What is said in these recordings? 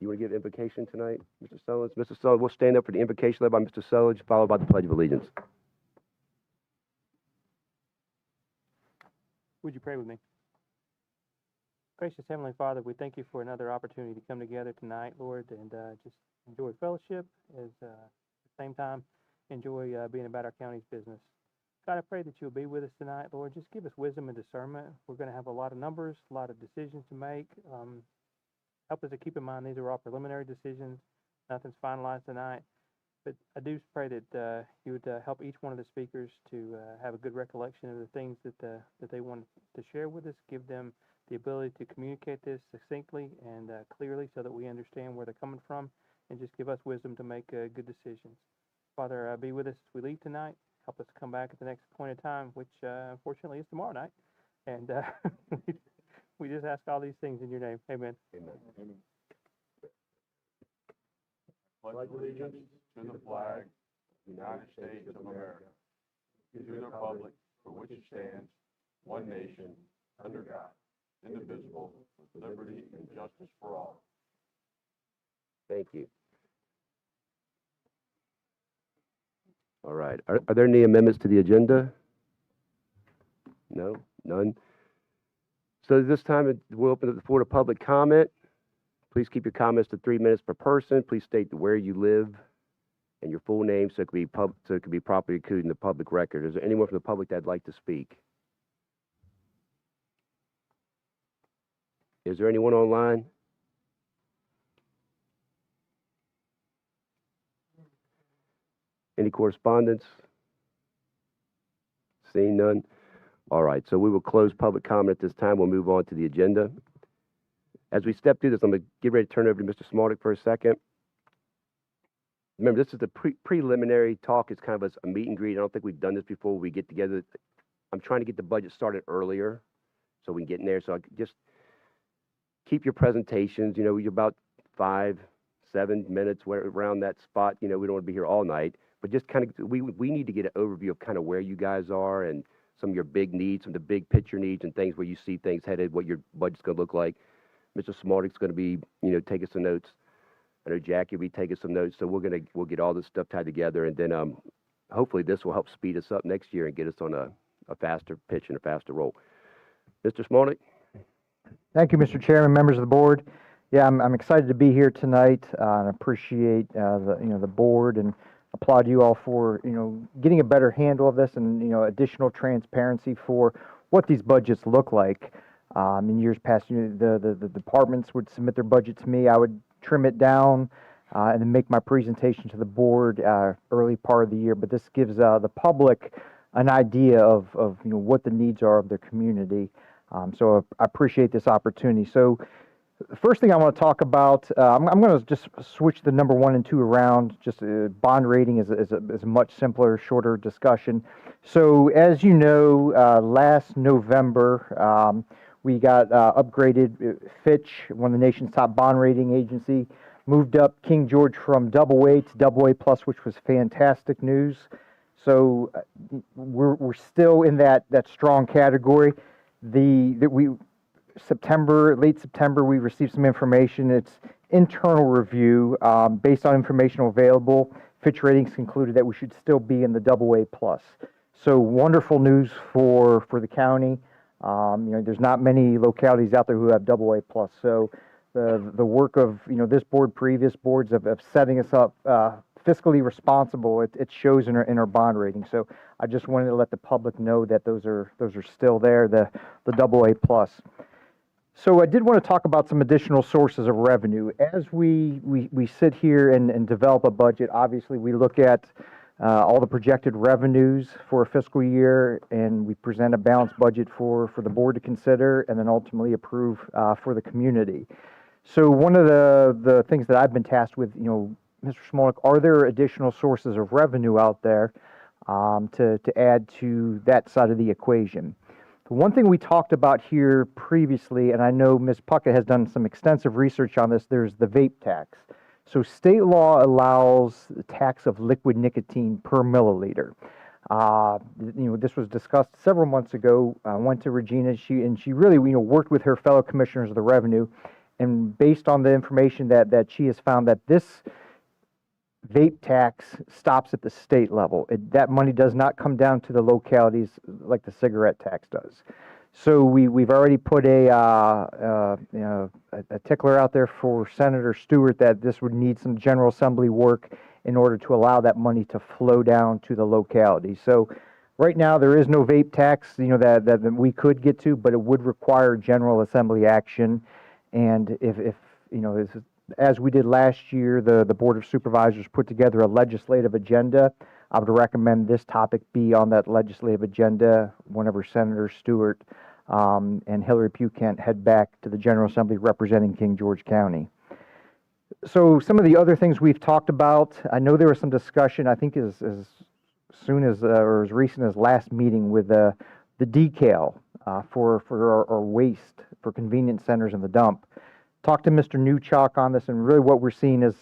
You want to give invocation tonight, Mr. Sullins? Mr. Sullins, we'll stand up for the invocation led by Mr. Sullins, followed by the Pledge of Allegiance. Would you pray with me? Gracious Heavenly Father, we thank you for another opportunity to come together tonight, Lord, and just enjoy fellowship at the same time enjoy being about our county's business. God, I pray that you'll be with us tonight, Lord. Just give us wisdom and discernment. We're going to have a lot of numbers, a lot of decisions to make. Help us to keep in mind these are all preliminary decisions. Nothing's finalized tonight. But I do pray that you would help each one of the speakers to have a good recollection of the things that they want to share with us. Give them the ability to communicate this succinctly and clearly so that we understand where they're coming from, and just give us wisdom to make good decisions. Father, be with us as we leave tonight. Help us come back at the next point in time, which unfortunately is tomorrow night. And we just ask all these things in your name. Amen. Amen. Amen. Pledge allegiance to the flag of the United States of America, to the republic for which it stands, one nation, under God, indivisible, with liberty and justice for all. Thank you. All right. Are there any amendments to the agenda? No? None? So this time we'll open the floor to public comment. Please keep your comments to 3 minutes per person. Please state where you live and your full name so it can be properly included in the public record. Is there anyone from the public that'd like to speak? Is there anyone online? Any correspondence? Seeing none? All right, so we will close public comment at this time. We'll move on to the agenda. As we step through this, I'm going to get ready to turn over to Mr. Smartick for a second. Remember, this is the preliminary talk. It's kind of a meet and greet. I don't think we've done this before. We get together. I'm trying to get the budget started earlier so we can get in there. So just keep your presentations. You know, you're about 5-7 minutes around that spot. You know, we don't want to be here all night. But just kind of, we need to get an overview of kind of where you guys are and some of your big needs, some of the big picture needs and things where you see things headed, what your budget's going to look like. Mr. Smartick's going to be, you know, taking some notes. I know Jackie will be taking some notes. So we'll get all this stuff tied together, and then hopefully this will help speed us up next year and get us on a faster pitch and a faster roll. Mr. Smartick? Thank you, Mr. Chairman, members of the board. Yeah, I'm excited to be here tonight and appreciate the board and applaud you all for getting a better handle of this and additional transparency for what these budgets look like. In years past, the departments would submit their budget to me. I would trim it down and then make my presentation to the board early part of the year. But this gives the public an idea of what the needs are of their community. So I appreciate this opportunity. So the first thing I want to talk about, I'm going to just switch the number 1 and 2 around. Just bond rating is a much simpler, shorter discussion. So as you know, last November, we got upgraded. Fitch, one of the nation's top bond rating agency, moved up King George from AA to AA+, which was fantastic news. So we're still in that strong category. Late September, we received some information. It's internal review based on information available. Fitch Ratings concluded that we should still be in the AA+. So wonderful news for the county. There's not many localities out there who have AA+. So the work of this board, previous boards of setting us up fiscally responsible, it shows in our bond rating. So I just wanted to let the public know that those are still there, the AA+. So I did want to talk about some additional sources of revenue. As we sit here and develop a budget, obviously we look at all the projected revenues for a fiscal year, and we present a balanced budget for the board to consider and then ultimately approve for the community. So one of the things that I've been tasked with, Mr. Smartick, are there additional sources of revenue out there to add to that side of the equation? The one thing we talked about here previously, and I know Ms. Puckett has done some extensive research on this, there's the vape tax. So state law allows the tax of liquid nicotine per milliliter. This was discussed several months ago. I went to Regina, she really worked with her fellow commissioners of the revenue, And based on the information that she has found, that this vape tax stops at the state level. That money does not come down to the localities like the cigarette tax does. So we've already put a tickler out there for Senator Stewart that this would need some General Assembly work in order to allow that money to flow down to the locality. So right now there is no vape tax, that we could get to, but it would require General Assembly action. And if as we did last year, the Board of Supervisors put together a legislative agenda. I would recommend this topic be on that legislative agenda whenever Senator Stewart and Hillary Pugh Kent head back to the General Assembly representing King George County. So some of the other things we've talked about, I know there was some discussion, I think as soon as, or as recent as last meeting with the decal for our waste for convenience centers and the dump. Talked to Mr. Newchalk on this, and really what we're seeing is,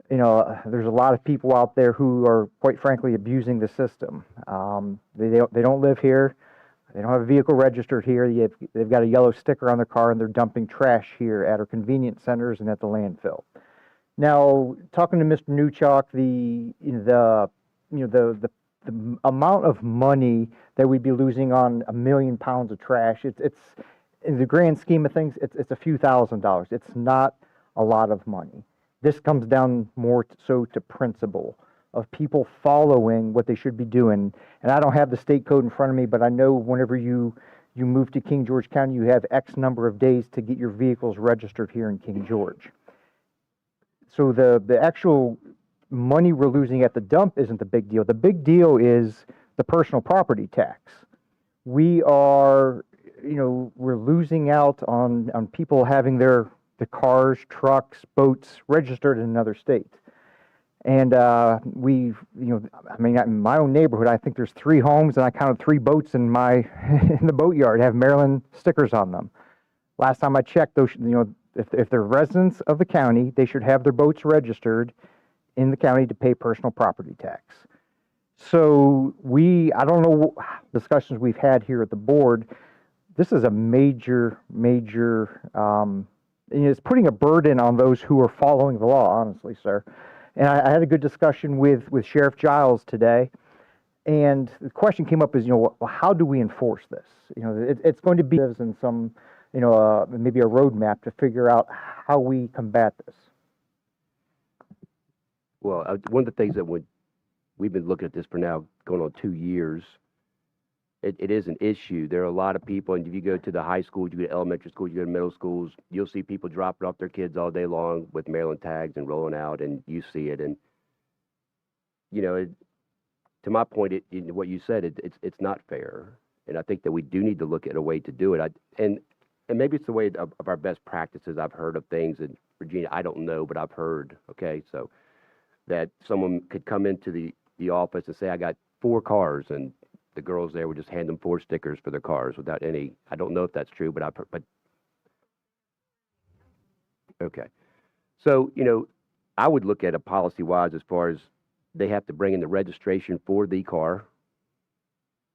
there's a lot of people out there who are, quite frankly, abusing the system. They don't live here. They don't have a vehicle registered here. They've got a yellow sticker on their car, and they're dumping trash here at our convenience centers and at the landfill. Now, talking to Mr. Newchalk, the amount of money that we'd be losing on 1 million pounds of trash, it's in the grand scheme of things, it's a few $1,000s. It's not a lot of money. This comes down more so to principle of people following what they should be doing. And I don't have the state code in front of me, but I know whenever you move to King George County, you have X number of days to get your vehicles registered here in King George. So the actual money we're losing at the dump isn't the big deal. The big deal is the personal property tax. We are, we're losing out on people having the cars, trucks, boats registered in another state. And in my own neighborhood, I think there's 3 homes, and I counted 3 boats in the boatyard have Maryland stickers on them. Last time I checked, those, if they're residents of the county, they should have their boats registered in the county to pay personal property tax. So I don't know discussions we've had here at the board. This is a major, it's putting a burden on those who are following the law, honestly, sir. And I had a good discussion with Sheriff Giles today, and the question came up is, how do we enforce this? It's going to be in some, maybe a roadmap to figure out how we combat this. Well, one of the things that we've been looking at this for now going on 2 years, it is an issue. There are a lot of people, and if you go to the high schools, you go to elementary schools, you go to middle schools, you'll see people dropping off their kids all day long with Maryland tags and rolling out, and you see it. And, to my point, what you said, it's not fair. And I think that we do need to look at a way to do it. And maybe it's the way of our best practices. I've heard of things in Virginia. I don't know, but I've heard, okay, so that someone could come into the office and say, I got 4 cars, and the girls there would just hand them 4 stickers for their cars without any, I don't know if that's true, but okay. So, I would look at it policy-wise as far as they have to bring in the registration for the car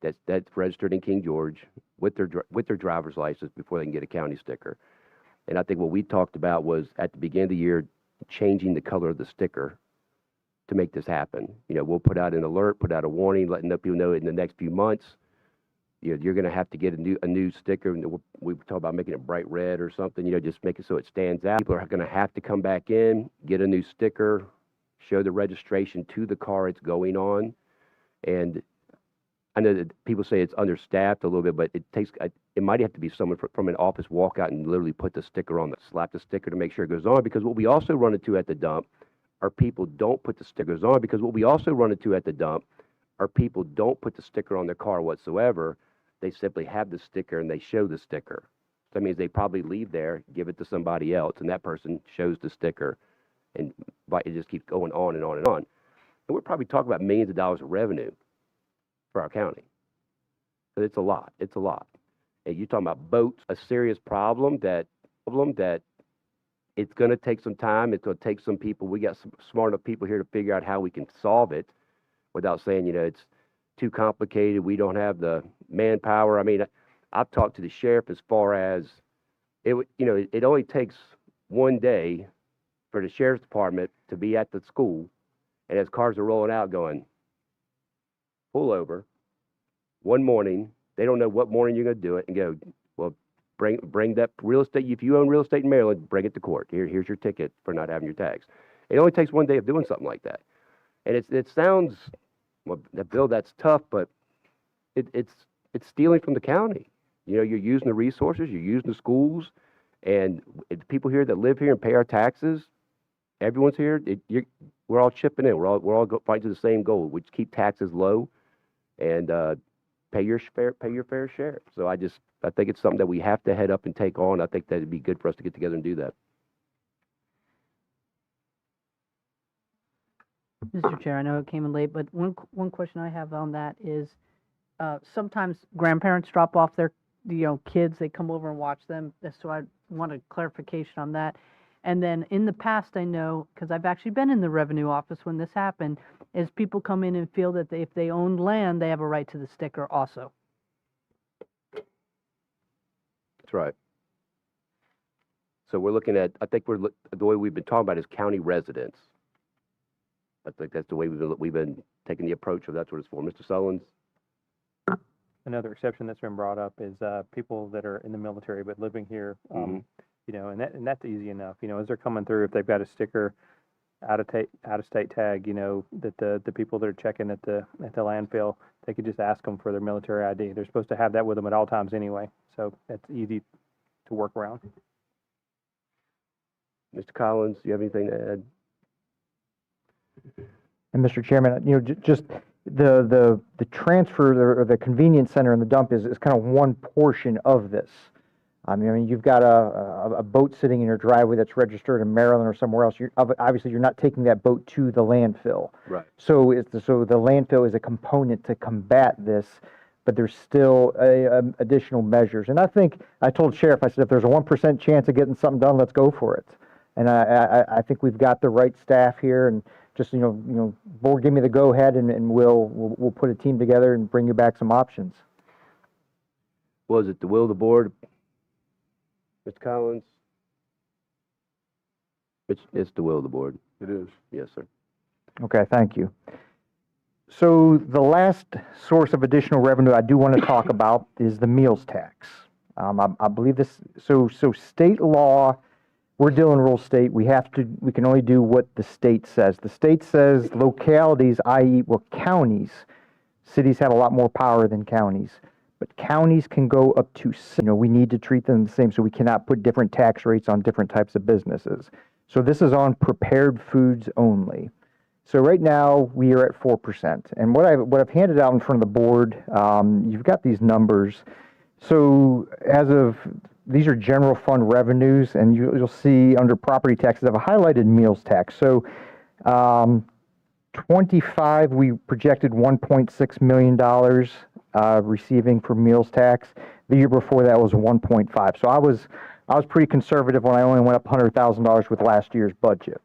that's registered in King George with their driver's license before they can get a county sticker. And I think what we talked about was at the beginning of the year, changing the color of the sticker to make this happen. We'll put out an alert, put out a warning, letting people know in the next few months, you're going to have to get a new sticker. We talk about making it bright red or something, just make it so it stands out. People are going to have to come back in, get a new sticker, show the registration to the car it's going on. And I know that people say it's understaffed a little bit, but it might have to be someone from an office walk out and literally put the sticker on, slap the sticker to make sure it goes on. Because what we also run into at the dump are people don't put the stickers on, because what we also run into at the dump are people don't put the sticker on their car whatsoever. They simply have the sticker and they show the sticker. So that means they probably leave there, give it to somebody else, and that person shows the sticker, and it just keeps going on and on and on. And we're probably talking about millions of dollars of revenue for our county. So it's a lot. It's a lot. And you're talking about boats, a serious problem that it's going to take some time. It's going to take some people. We got some smart enough people here to figure out how we can solve it without saying, it's too complicated. We don't have the manpower. I mean, I've talked to the sheriff as far as it only takes one day for the sheriff's department to be at the school, and as cars are rolling out going, pull over, one morning, they don't know what morning you're going to do it, and go, well, bring that real estate, if you own real estate in Maryland, bring it to court. Here's your ticket for not having your tags. It only takes one day of doing something like that. And it sounds, well, Bill, that's tough, but it's stealing from the county. You know, you're using the resources, you're using the schools, and the people here that live here and pay our taxes, everyone's here. We're all chipping in. We're all fighting to the same goal, which keep taxes low, and pay your fair share. So I think it's something that we have to head up and take on. I think that it'd be good for us to get together and do that. Mr. Chair, I know it came in late, but one question I have on that is, sometimes grandparents drop off their, kids, they come over and watch them. So I want a clarification on that. And then in the past, I know, because I've actually been in the revenue office when this happened, is people come in and feel that if they own land, they have a right to the sticker also. That's right. So we're looking at, I think the way we've been talking about is county residents. I think that's the way we've been taking the approach of that's what it's for. Mr. Sullins? Another exception that's been brought up is people that are in the military but living here, and that's easy enough. As they're coming through, if they've got a sticker, out of state tag, that the people that are checking at the landfill, they could just ask them for their military ID. They're supposed to have that with them at all times anyway, so that's easy to work around. Mr. Collins, do you have anything to add? And Mr. Chairman, just the transfer or the convenience center and the dump is kind of one portion of this. I mean, you've got a boat sitting in your driveway that's registered in Maryland or somewhere else. Obviously, you're not taking that boat to the landfill. Right. So the landfill is a component to combat this, but there's still additional measures. And I think I told Sheriff, I said, if there's a 1% chance of getting something done, let's go for it. And I think we've got the right staff here, and just board, give me the go ahead, and we'll put a team together and bring you back some options. Was it the will of the board, Mr. Collins? It's the will of the board. It is. Yes, sir. Okay, thank you. So the last source of additional revenue I do want to talk about is the meals tax. I believe this. So state law. We're dealing rural state. We can only do what the state says. The state says localities, i.e., counties, cities have a lot more power than counties, but counties can go up to, we need to treat them the same, so we cannot put different tax rates on different types of businesses. So this is on prepared foods only. So right now we are at 4%. And what I've handed out in front of the board, you've got these numbers. So these are general fund revenues, and you'll see under property taxes, I've highlighted meals tax. So 25, we projected $1.6 million receiving for meals tax. The year before that was 1.5. So I was pretty conservative when I only went up $100,000 with last year's budget.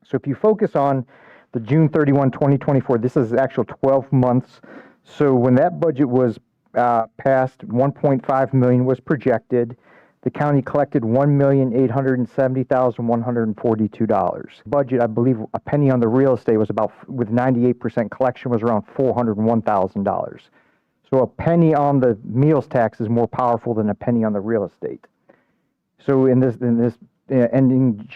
So if you focus on the June 31, 2024, this is actual 12 months. So when that budget was passed, 1.5 million was projected. The county collected $1,870,142. Budget, I believe, a penny on the real estate was about, with 98% collection, was around $401,000. So a penny on the meals tax is more powerful than a penny on the real estate. So in this ending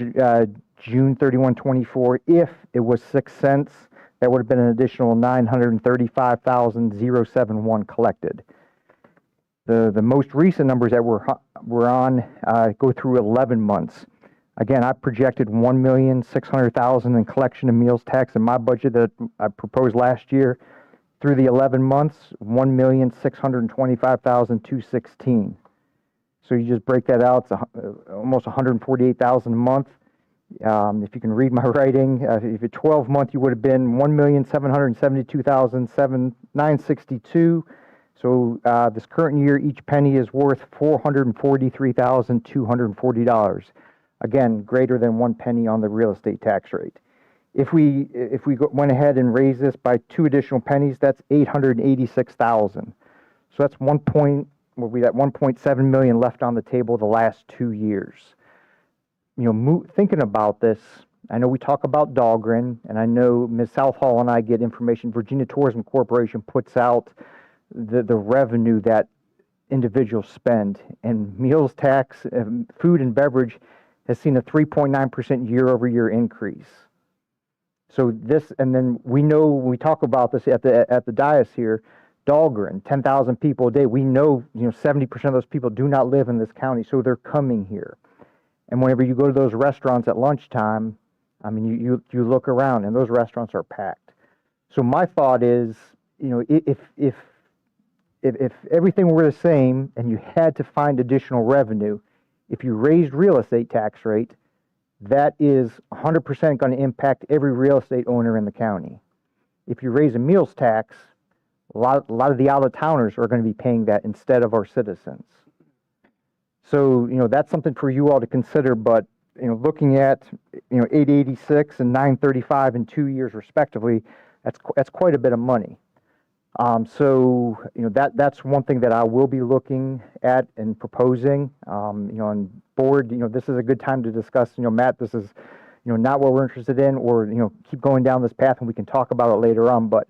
June 31, 24, if it was 6 cents, that would have been an additional $935,071 collected. The most recent numbers that we're on go through 11 months. Again, I projected $1,600,000 in collection of meals tax in my budget that I proposed last year. Through the 11 months, $1,625,216. So you just break that out, it's almost $148,000 a month. If you can read my writing, if it's 12 month, you would have been $1,772,962. So this current year, each penny is worth $443,240. Again, greater than 1 penny on the real estate tax rate. If we went ahead and raised this by 2 additional pennies, that's $886,000. So that's 1.7 million left on the table the last 2 years. thinking about this, I know we talk about Dahlgren, and I know Ms. Southall and I get information. Virginia Tourism Corporation puts out the revenue that individuals spend, and meals tax, food and beverage has seen a 3.9% year-over-year increase. So this, and then we know when we talk about this at the dais here, Dahlgren, 10,000 people a day. We know 70% of those people do not live in this county, so they're coming here. And whenever you go to those restaurants at lunchtime, I mean, you look around and those restaurants are packed. So my thought is, if everything were the same and you had to find additional revenue, if you raised real estate tax rate, that is 100% going to impact every real estate owner in the county. If you raise a meals tax, a lot of the out-of-towners are going to be paying that instead of our citizens. So, that's something for you all to consider, but, looking at, 886 and 935 in 2 years respectively, that's quite a bit of money. So, that's one thing that I will be looking at and proposing, on board. This is a good time to discuss, Matt, this is, not what we're interested in, or, keep going down this path and we can talk about it later on. But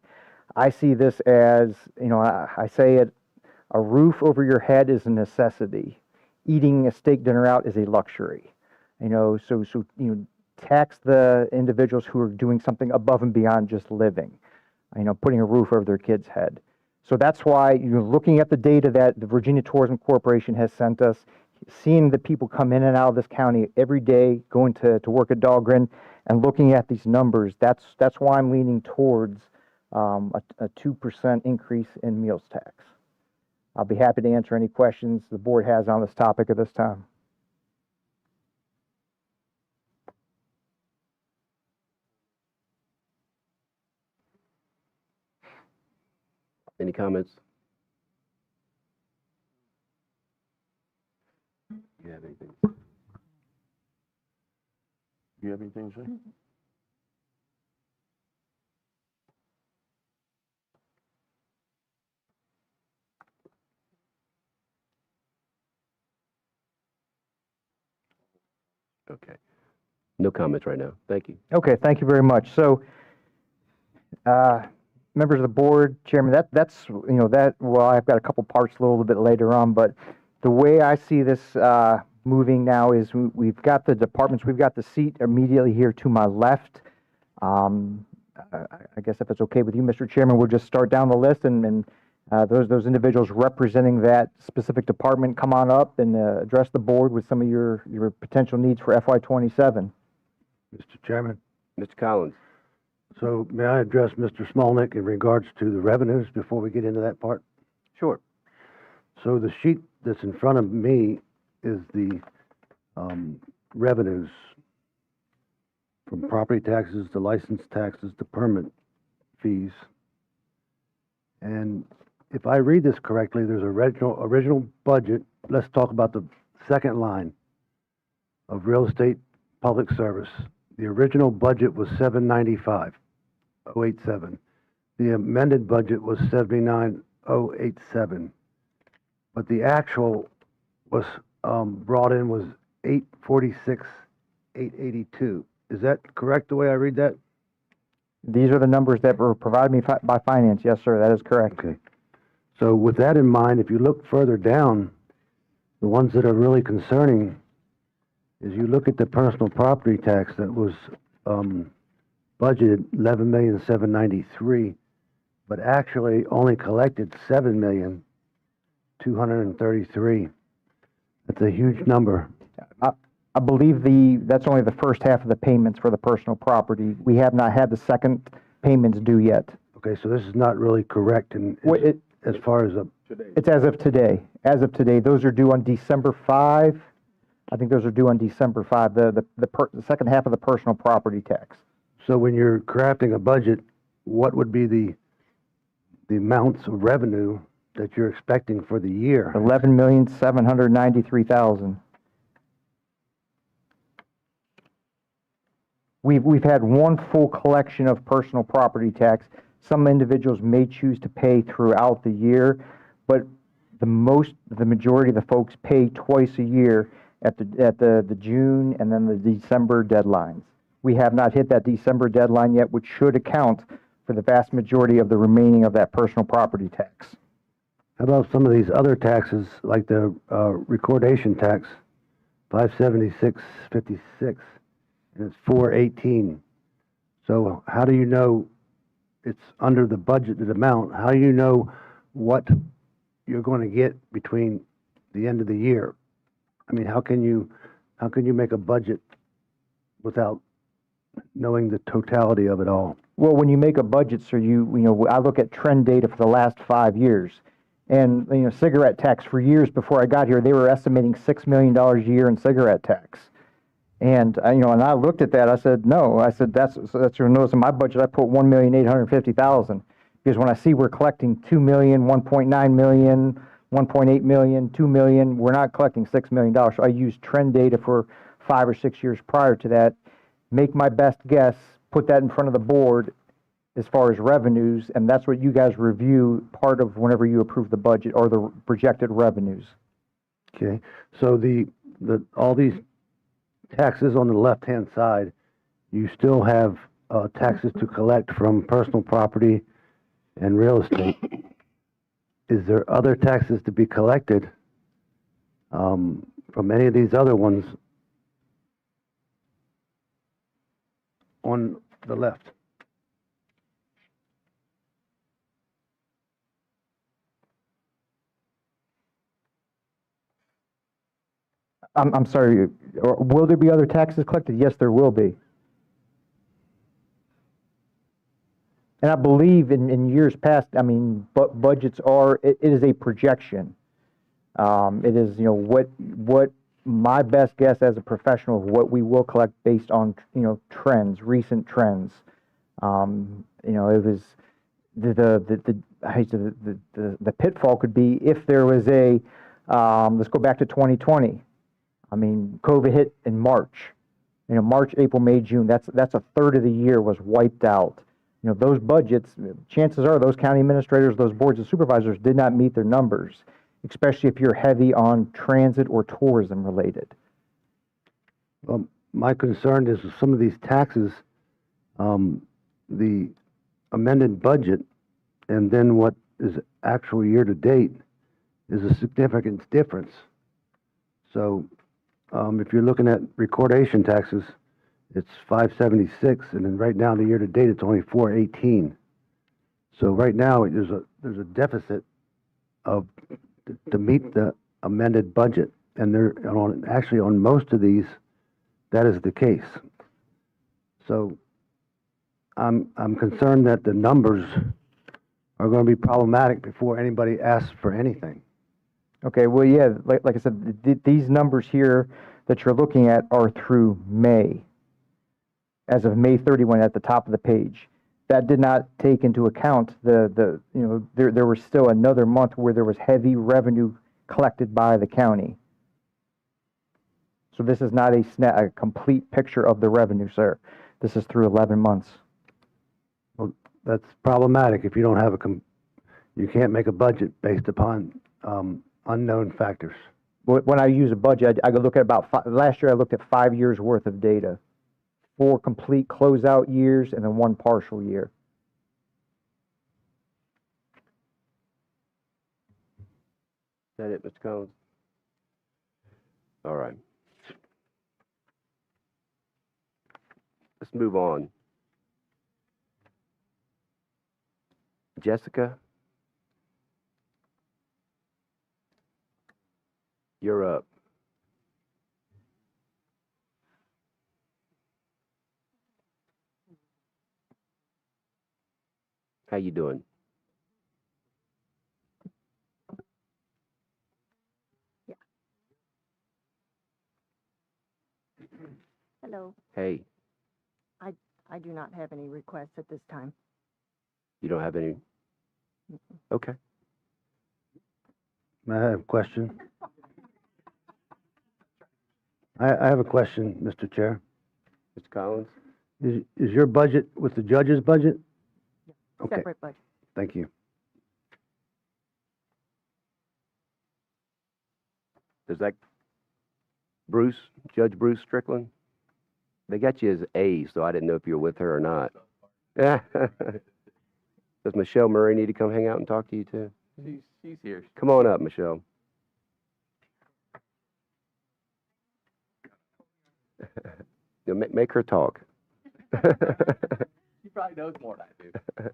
I see this as, I say it, a roof over your head is a necessity. Eating a steak dinner out is a luxury. So tax the individuals who are doing something above and beyond just living. Putting a roof over their kid's head. So that's why looking at the data that the Virginia Tourism Corporation has sent us, seeing the people come in and out of this county every day, going to work at Dahlgren, and looking at these numbers, that's why I'm leaning towards a 2% increase in meals tax. I'll be happy to answer any questions the board has on this topic at this time. Any comments? You have anything? You have anything to say? Okay. No comments right now. Thank you. Okay, thank you very much. So, members of the board, Chairman, that's well, I've got a couple parts a little bit later on, but the way I see this moving now is we've got the departments, we've got the seat immediately here to my left. I guess if it's okay with you, Mr. Chairman, we'll just start down the list, and those individuals representing that specific department come on up and address the board with some of your potential needs for FY27. Mr. Chairman, Mr. Collins. so may I address Mr. Smolnick in regards to the revenues before we get into that part? Sure. So the sheet that's in front of me is the revenues from property taxes to license taxes to permit fees. And if I read this correctly, there's original budget. Let's talk about the second line of real estate public service. The original budget was 795,087. The amended budget was 79,087. But the actual was brought in was 846,882. Is that correct the way I read that? These are the numbers that were provided me by finance. Yes, sir, that is correct. Okay. So with that in mind, if you look further down, the ones that are really concerning is you look at the personal property tax that was budgeted 11,793,000, but actually only collected 7,233,000. That's a huge number. I believe that's only the first half of the payments for the personal property. We have not had the second payments due yet. Okay, so this is not really correct in, as far as It's as of today. As of today, those are due on December 5. I think those are due on December 5, the second half of the personal property tax. So when you're crafting a budget, what would be the amounts of revenue that you're expecting for the year? 11,793,000. We've had one full collection of personal property tax. Some individuals may choose to pay throughout the year, but the majority of the folks pay twice a year, at the June and then the December deadlines. We have not hit that December deadline yet, which should account for the vast majority of the remaining of that personal property tax. How about some of these other taxes, like the recordation tax, 576.56, and it's 418. So how do you know it's under the budgeted amount? How do you know what you're going to get between the end of the year? I mean, how can you make a budget without knowing the totality of it all? Well, when you make a budget, sir, I look at trend data for the last 5 years. And, cigarette tax, for years before I got here, they were estimating $6 million a year in cigarette tax. And, and I looked at that, I said, no, I said, that's your notice in my budget, I put $1,850,000. Because when I see we're collecting $2 million, $1.9 million, $1.8 million, $2 million, we're not collecting $6 million. So I used trend data for 5 or 6 years prior to that, make my best guess, put that in front of the board as far as revenues, and that's what you guys review part of whenever you approve the budget or the projected revenues. Okay, so all these taxes on the left-hand side, you still have taxes to collect from personal property and real estate. Is there other taxes to be collected from any of these other ones on the left? I'm sorry, will there be other taxes collected? Yes, there will be. And I believe in years past, budgets it is a projection. It is, what my best guess as a professional of what we will collect based on, trends, recent trends. It was the pitfall could be if there was let's go back to 2020. COVID hit in March. March, April, May, June. That's a third of the year was wiped out. Those budgets, chances are those county administrators, those boards of supervisors did not meet their numbers, especially if you're heavy on transit or tourism related. Well, my concern is with some of these taxes, the amended budget and then what is actual year to date is a significant difference. So if you're looking at recordation taxes, it's 576, and then right now the year to date it's only 418. So right now there's a deficit to meet the amended budget, and they're actually on most of these that is the case. So I'm concerned that the numbers are going to be problematic before anybody asks for anything. Okay, well, yeah, like I said, these numbers here that you're looking at are through May, as of May 31 at the top of the page. That did not take into account there was still another month where there was heavy revenue collected by the county. So this is not a complete picture of the revenue, sir. This is through 11 months. Well, that's problematic if you don't have you can't make a budget based upon unknown factors. When I use a budget, I look at last year I looked at 5 years worth of data, 4 complete closeout years and then 1 partial year. Is that it, Mr. Collins? All right. Let's move on. Jessica, you're up. How you doing? Hello. Hey, I do not have any requests at this time. you don't have any? Okay. I have a question. I have a question, Mr. Chair. Mr. Collins? Is your budget with the judge's budget? Okay, Separate budget. thank you. Does that Bruce, Judge Bruce Strickland? They got you as A, so I didn't know if you were with her or not. Does Michelle Murray need to come hang out and talk to you too? She's here. Come on up, Michelle. Make her talk. She probably knows more than I do.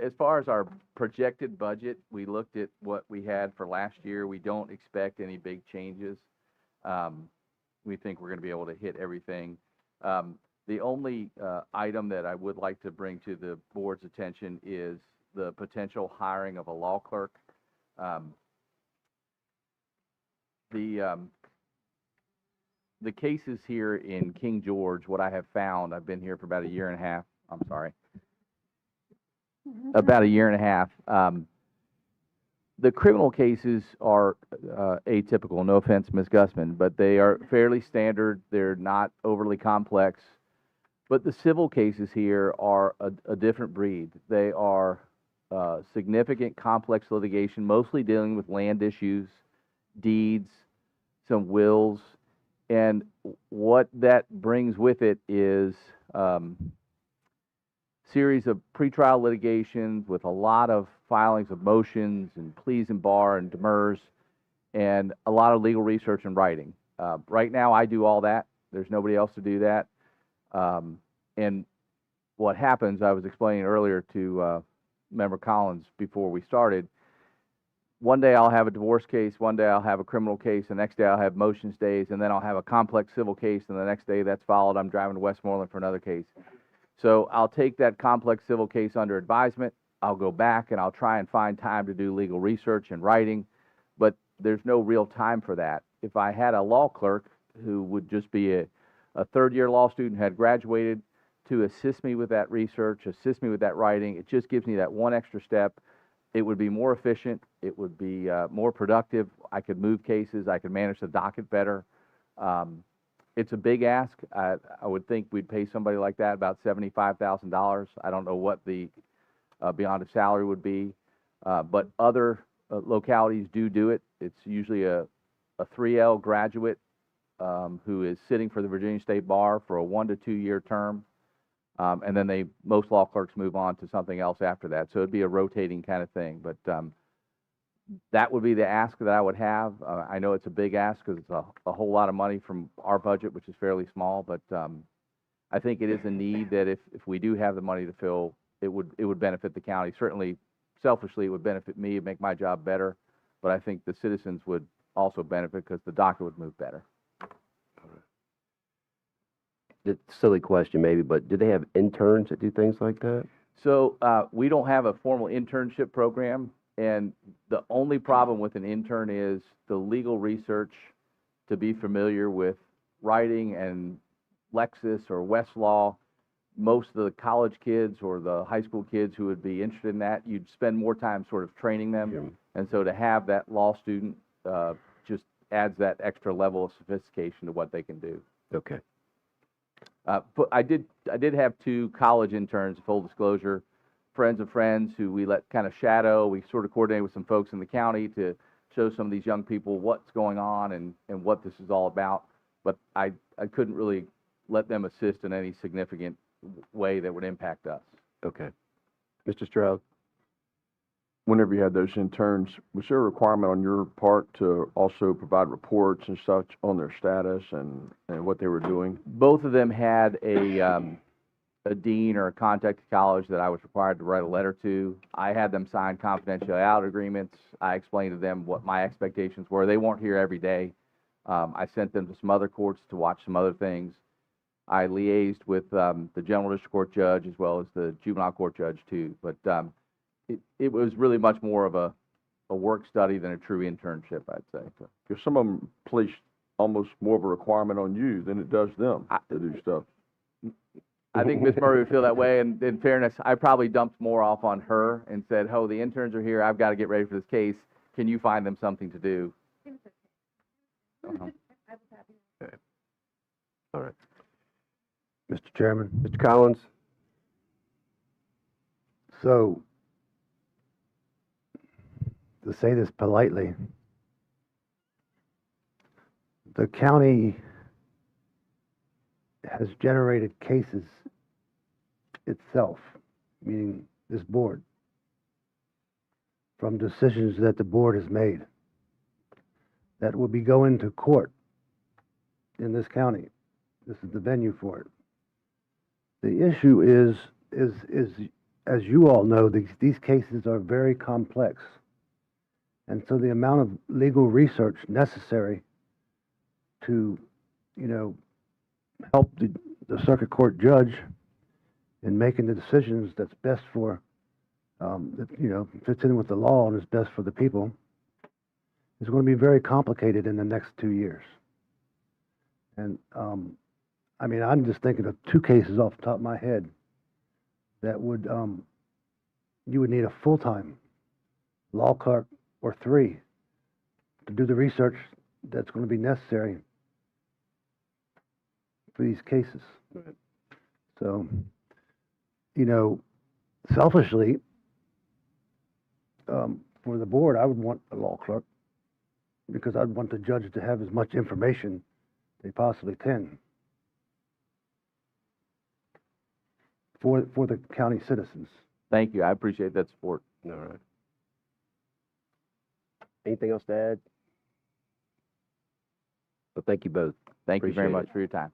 As far as our projected budget, we looked at what we had for last year. We don't expect any big changes. We think we're going to be able to hit everything. The only item that I would like to bring to the board's attention is the potential hiring of a law clerk. The cases here in King George, what I have found, I've been here for about a year and a half. I'm sorry. About a year and a half. The criminal cases are atypical, no offense, Ms. Gusman, but they are fairly standard. They're not overly complex. But the civil cases here are a different breed. They are significant, complex litigation, mostly dealing with land issues, deeds, some wills, and what that brings with it is series of pretrial litigations with a lot of filings of motions and pleas and bar and demurs, and a lot of legal research and writing. Right now, I do all that. There's nobody else to do that. And what happens, I was explaining earlier to Member Collins before we started, one day I'll have a divorce case, one day I'll have a criminal case, the next day I'll have motions days, and then I'll have a complex civil case, and the next day that's followed, I'm driving to Westmoreland for another case. So I'll take that complex civil case under advisement, I'll go back and I'll try and find time to do legal research and writing, but there's no real time for that. If I had a law clerk who would just be a third-year law student, had graduated, to assist me with that research, assist me with that writing, it just gives me that one extra step. It would be more efficient, it would be more productive, I could move cases, I could manage the docket better. It's a big ask. I would think we'd pay somebody like that about $75,000. I don't know what the beyond a salary would be, but other localities do it. It's usually a 3L graduate who is sitting for the Virginia State Bar for a 1 to 2 year term, and then most law clerks move on to something else after that. So it'd be a rotating kind of thing, but that would be the ask that I would have. I know it's a big ask because it's a whole lot of money from our budget, which is fairly small, but I think it is a need that if we do have the money to fill, it would benefit the county. Certainly, selfishly, it would benefit me, it'd make my job better, but I think the citizens would also benefit because the docket would move better. It's a silly question maybe, but do they have interns that do things like that? So we don't have a formal internship program, and the only problem with an intern is the legal research to be familiar with writing and Lexis or Westlaw. Most of the college kids or the high school kids who would be interested in that, you'd spend more time sort of training them. Yeah. And so to have that law student just adds that extra level of sophistication to what they can do. Okay. But I did have 2 college interns, full disclosure, friends of friends who we let kind of shadow. We sort of coordinated with some folks in the county to show some of these young people what's going on and what this is all about. But I couldn't really let them assist in any significant way that would impact us. Okay. Mr. Stroud? Whenever you had those interns, was there a requirement on your part to also provide reports and such on their status and what they were doing? Both of them had a dean or a contact at college that I was required to write a letter to. I had them sign confidentiality agreements. I explained to them what my expectations were. They weren't here every day. I sent them to some other courts to watch some other things. I liaised with the general district court judge as well as the juvenile court judge too. But it was really much more of a work study than a true internship, I'd say. Because some of them place almost more of a requirement on you than it does them to do stuff. I think Ms. Murray would feel that way, and in fairness, I probably dumped more off on her and said, oh, the interns are here, I've got to get ready for this case, can you find them something to do? Okay. All right. Mr. Chairman, Mr. Collins? so, to say this politely, the county has generated cases itself, meaning this board, from decisions that the board has made that will be going to court in this county. This is the venue for it. The issue is as you all know, these cases are very complex. And so the amount of legal research necessary to, help the circuit court judge in making the decisions that's best for, that, fits in with the law and is best for the people is going to be very complicated in the next 2 years. And, I'm just thinking of 2 cases off the top of my head that would, you would need a full-time law clerk or 3 to do the research that's going to be necessary for these cases. Right. So, selfishly, for the board, I would want a law clerk because I'd want the judge to have as much information they possibly can for the county citizens. Thank you. I appreciate that support. All right. Anything else to add? Well, thank you both. Thank you very Appreciate much it. for your time.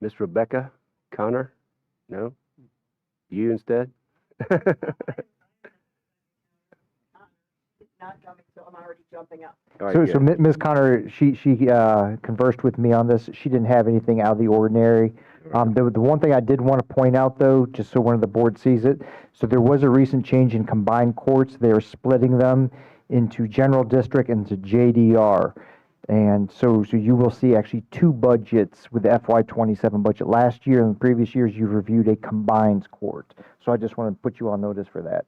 Miss Rebecca Connor? No? You instead? Not jumping, so I'm already jumping up. All right, So good. Ms. Connor, she conversed with me on this. She didn't have anything out of the ordinary. The one thing I did want to point out, though, just so one of the board sees it, so there was a recent change in combined courts. They are splitting them into general district and to JDR. And so you will see actually 2 budgets with the FY27 budget. Last year and the previous years, you reviewed a combined court. So I just want to put you on notice for that.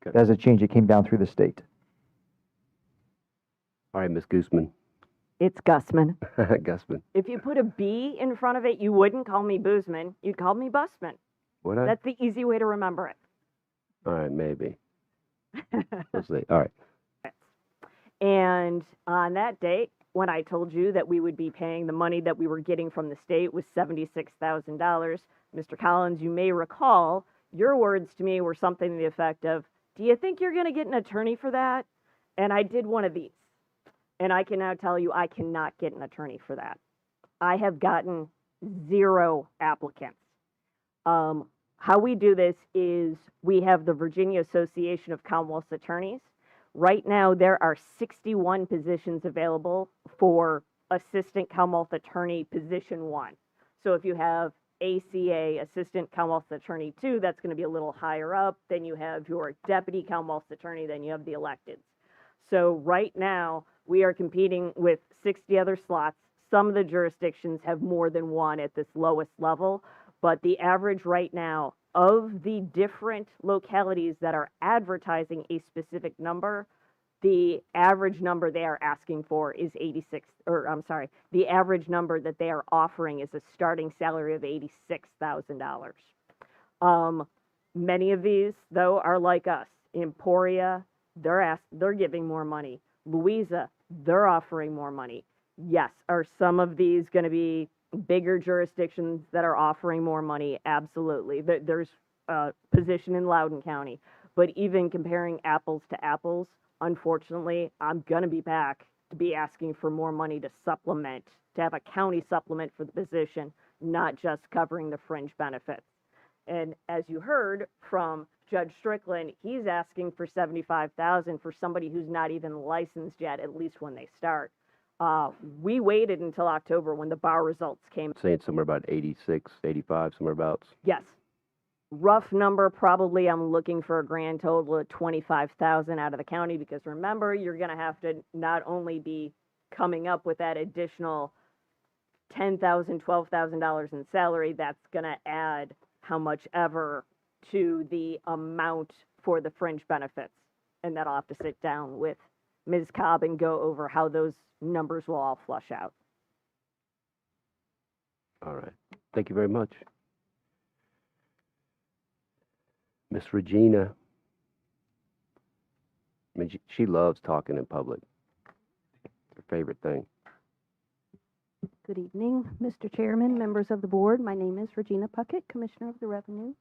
Good. That's a change that came down through the state. All right, Miss Gooseman. It's Gussman. Gusman. If you put a B in front of it, you wouldn't call me Boozman. You'd call me Busman. Would I? That's the easy way to remember it. All right, maybe. We'll see. All right. And on that date, when I told you that we would be paying the money that we were getting from the state was $76,000, Mr. Collins, you may recall, your words to me were something to the effect of, do you think you're going to get an attorney for that? And I did one of these. And I can now tell you I cannot get an attorney for that. I have gotten 0 applicants. How we do this is we have the Virginia Association of Commonwealth's Attorneys. Right now, there are 61 positions available for Assistant Commonwealth Attorney Position 1. So if you have ACA, Assistant Commonwealth Attorney 2, that's going to be a little higher up. Then you have your Deputy Commonwealth Attorney, then you have the electeds. So right now, we are competing with 60 other slots. Some of the jurisdictions have more than one at this lowest level, but the average right now of the different localities that are advertising a specific number, the average number they are asking for is the average number that they are offering is a starting salary of $86,000. Many of these, though, are like us. Emporia, they're giving more money. Louisa, they're offering more money. Yes, are some of these going to be bigger jurisdictions that are offering more money? Absolutely. There's a position in Loudoun County. But even comparing apples to apples, unfortunately, I'm going to be back to be asking for more money to supplement, to have a county supplement for the position, not just covering the fringe benefits. And as you heard from Judge Strickland, he's asking for $75,000 for somebody who's not even licensed yet, at least when they start. We waited until October when the bar results came. Saying somewhere about 86, 85, somewhere abouts. Yes. Rough number, probably I'm looking for a grand total of $25,000 out of the county, because remember, you're going to have to not only be coming up with that additional $10,000, $12,000 in salary, that's going to add how much ever to the amount for the fringe benefits. And that'll have to sit down with Ms. Cobb and go over how those numbers will all flush out. All right. Thank you very much. Miss Regina I mean, she loves talking in public. It's her favorite thing. Good evening, Mr. Chairman, members of the board. My name is Regina Puckett, Commissioner of the Revenue.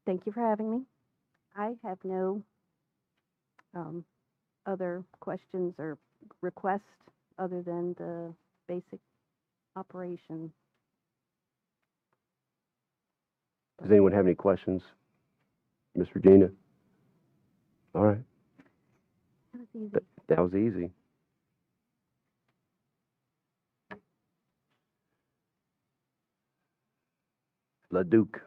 Thank you for having me. I have no other questions or requests other than the basic operation. Does anyone have any questions? Miss Regina? All right. That was easy. That was easy. LaDuke.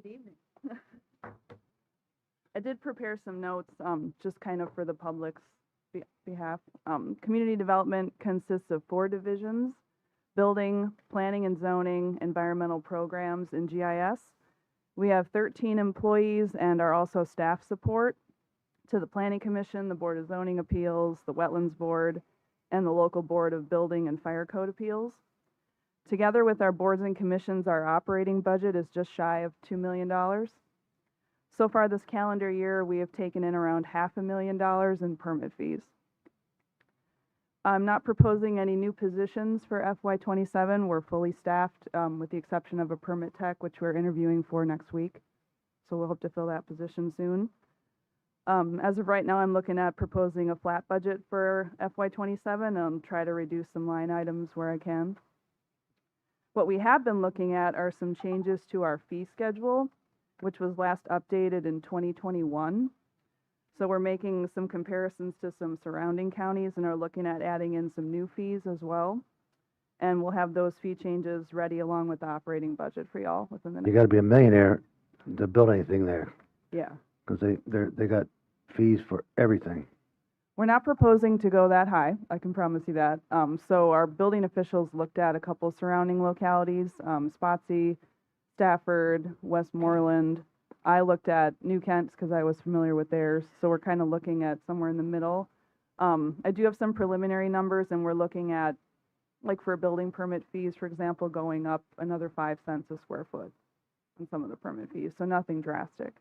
Good evening. I did prepare some notes, just kind of for the public's behalf. Community development consists of 4 divisions: building, planning and zoning, environmental programs, and GIS. We have 13 employees and are also staff support to the Planning Commission, the Board of Zoning Appeals, the Wetlands Board, and the local Board of Building and Fire Code Appeals. Together with our boards and commissions, our operating budget is just shy of $2 million. So far this calendar year, we have taken in around $500,000 in permit fees. I'm not proposing any new positions for FY27. We're fully staffed, with the exception of a permit tech, which we're interviewing for next week. So we'll hope to fill that position soon. As of right now, I'm looking at proposing a flat budget for FY27 and try to reduce some line items where I can. What we have been looking at are some changes to our fee schedule, which was last updated in 2021. So we're making some comparisons to some surrounding counties and are looking at adding in some new fees as well. And we'll have those fee changes ready along with the operating budget for y'all within the You next. gotta be a millionaire to build anything there, Yeah. because they got fees for everything. We're not proposing to go that high, I can promise you that. So our building officials looked at a couple surrounding localities, Spotsy, Stafford, Westmoreland. I looked at New Kent because I was familiar with theirs, so we're kind of looking at somewhere in the middle. I do have some preliminary numbers, and we're looking at, like for building permit fees, for example, going up another 5 cents a square foot on some of the permit fees, so nothing drastic.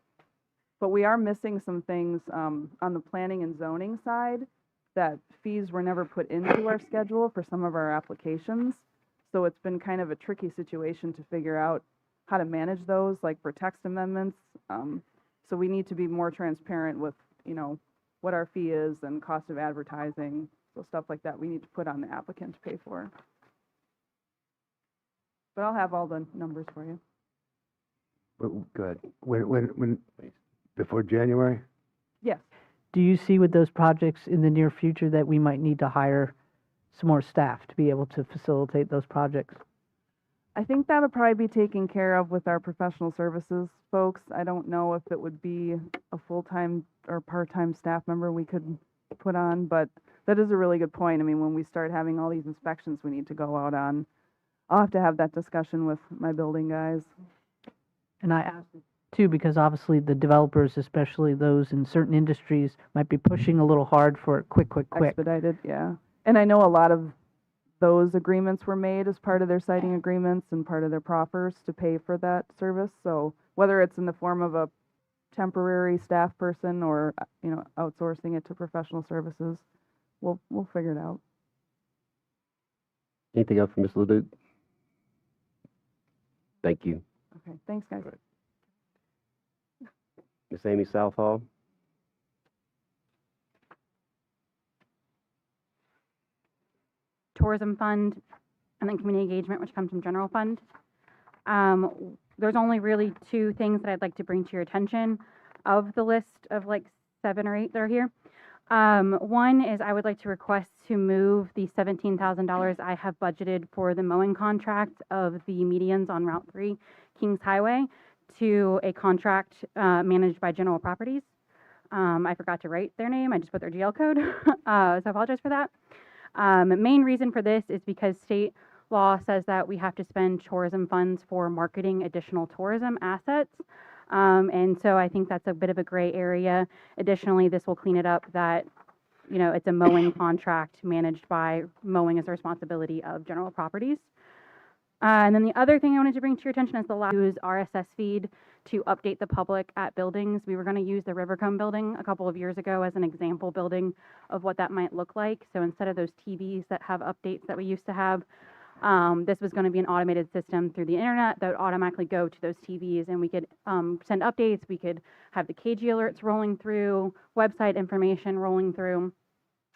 But we are missing some things on the planning and zoning side that fees were never put into our schedule for some of our applications. So it's been kind of a tricky situation to figure out how to manage those, like for text amendments. So we need to be more transparent with, what our fee is and cost of advertising. So stuff like that we need to put on the applicant to pay for. But I'll have all the numbers for you. Good. When, before January? Yes. Do you see with those projects in the near future that we might need to hire some more staff to be able to facilitate those projects? I think that'll probably be taken care of with our professional services folks. I don't know if it would be a full-time or part-time staff member we could put on, but that is a really good point. I mean, when we start having all these inspections we need to go out on, I'll have to have that discussion with my building guys. And I asked too, because obviously the developers, especially those in certain industries, might be pushing a little hard for it quick. Expedited, yeah. And I know a lot of those agreements were made as part of their siting agreements and part of their proffers to pay for that service. So whether it's in the form of a temporary staff person or, outsourcing it to professional services, we'll figure it out. Anything else for Ms. LaDuke? Thank you. Okay, thanks, guys. Ms. Amy Southall? Tourism fund, and then community engagement, which comes from general fund. There's only really 2 things that I'd like to bring to your attention of the list of like 7 or 8 that are here. One is I would like to request to move the $17,000 I have budgeted for the mowing contract of the medians on Route 3, Kings Highway, to a contract managed by General Properties. I forgot to write their name. I just put their GL code, so I apologize for that. Main reason for this is because state law says that we have to spend tourism funds for marketing additional tourism assets. And so I think that's a bit of a gray area. Additionally, this will clean it up that you know, it's a mowing contract managed by mowing is the responsibility of General Properties. And then the other thing I wanted to bring to your attention is the use RSS feed to update the public at buildings. We were going to use the Rivercombe building a couple of years ago as an example building of what that might look like. So instead of those TVs that have updates that we used to have, this was going to be an automated system through the internet that would automatically go to those TVs, and we could send updates. We could have the KG alerts rolling through, website information rolling through.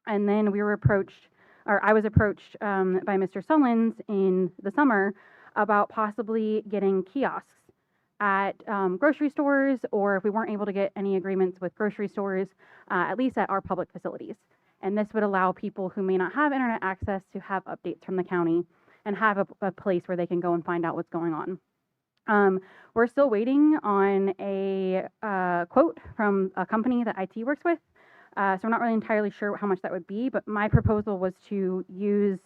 And then we were approached, or I was approached by Mr. Sullins in the summer about possibly getting kiosks at grocery stores, or if we weren't able to get any agreements with grocery stores, at least at our public facilities. And this would allow people who may not have internet access to have updates from the county and have a place where they can go and find out what's going on. We're still waiting on a quote from a company that IT works with. So I'm not really entirely sure how much that would be, but my proposal was to use,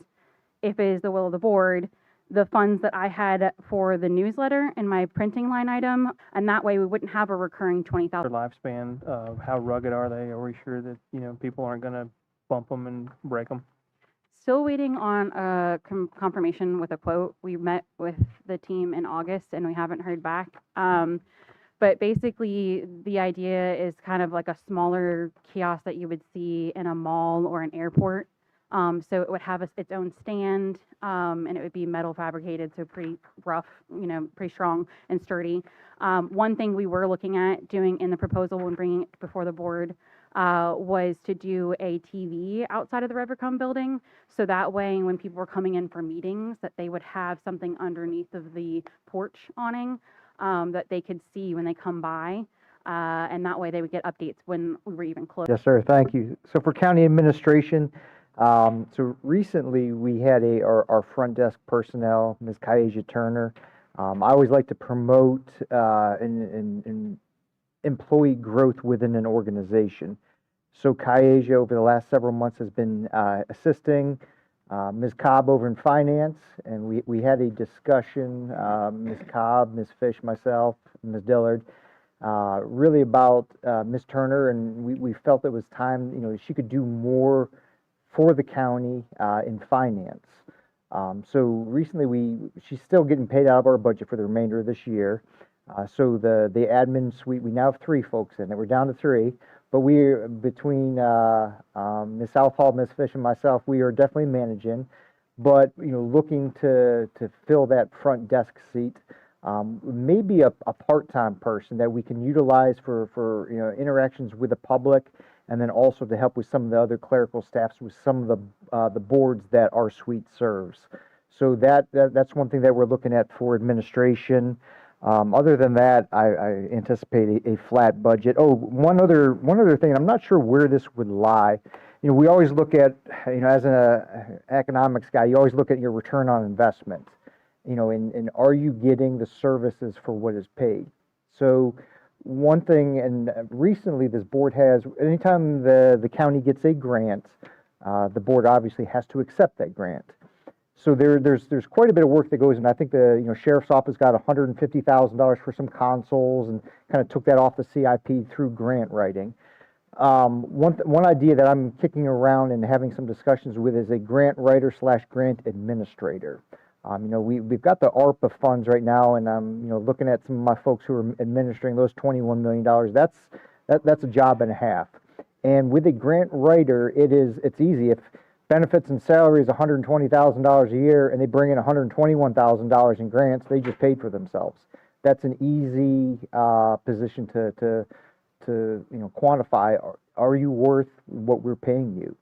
if it is the will of the board, the funds that I had for the newsletter and my printing line item, and that way we wouldn't have a recurring Their $20,000. lifespan, how rugged are they? Are we sure that, you know, people aren't gonna bump them and break them? Still waiting on a confirmation with a quote. We met with the team in August and we haven't heard back. But basically, the idea is kind of like a smaller kiosk that you would see in a mall or an airport. So it would have its own stand, and it would be metal fabricated, so pretty rough, you know, pretty strong and sturdy. One thing we were looking at doing in the proposal when bringing it before the board was to do a TV outside of the Rivercombe building. So that way, when people were coming in for meetings, that they would have something underneath of the porch awning that they could see when they come by. And that way they would get updates when we were even close. Yes, sir. Thank you. So for county administration, so recently we had our front desk personnel, Ms. Kyasia Turner. I always like to promote in employee growth within an organization. So Kyasia over the last several months has been assisting Ms. Cobb over in finance, and we had a discussion, Ms. Cobb, Ms. Fish, myself, Ms. Dillard, really about Ms. Turner, and we felt it was time, you know, she could do more for the county in finance. So recently she's still getting paid out of our budget for the remainder of this year. So the admin suite, we now have 3 folks in it. We're down to 3, but we're between Ms. Southall, Ms. Fish, and myself, we are definitely managing, but you know, looking to fill that front desk seat. Maybe a part-time person that we can utilize for you know, interactions with the public, and then also to help with some of the other clerical staffs with some of the boards that our suite serves. So that's one thing that we're looking at for administration. Other than that, I anticipate a flat budget. Oh, one other thing, and I'm not sure where this would lie. You know, we always look at, you know, as an economics guy, you always look at your return on investment. You know, and are you getting the services for what is paid? So one thing, and recently this board has, anytime the county gets a grant, the board obviously has to accept that grant. So there's quite a bit of work that goes in. I think the sheriff's office got $150,000 for some consoles and kind of took that off the CIP through grant writing. One idea that I'm kicking around and having some discussions with is a grant writer / grant administrator. You know, we've got the ARPA funds right now, and I'm looking at some of my folks who are administering those $21 million. That's a job and a half. And with a grant writer, it's easy. If benefits and salary is $120,000 a year, and they bring in $121,000 in grants, they just paid for themselves. That's an easy position to quantify. Are you worth what we're paying you?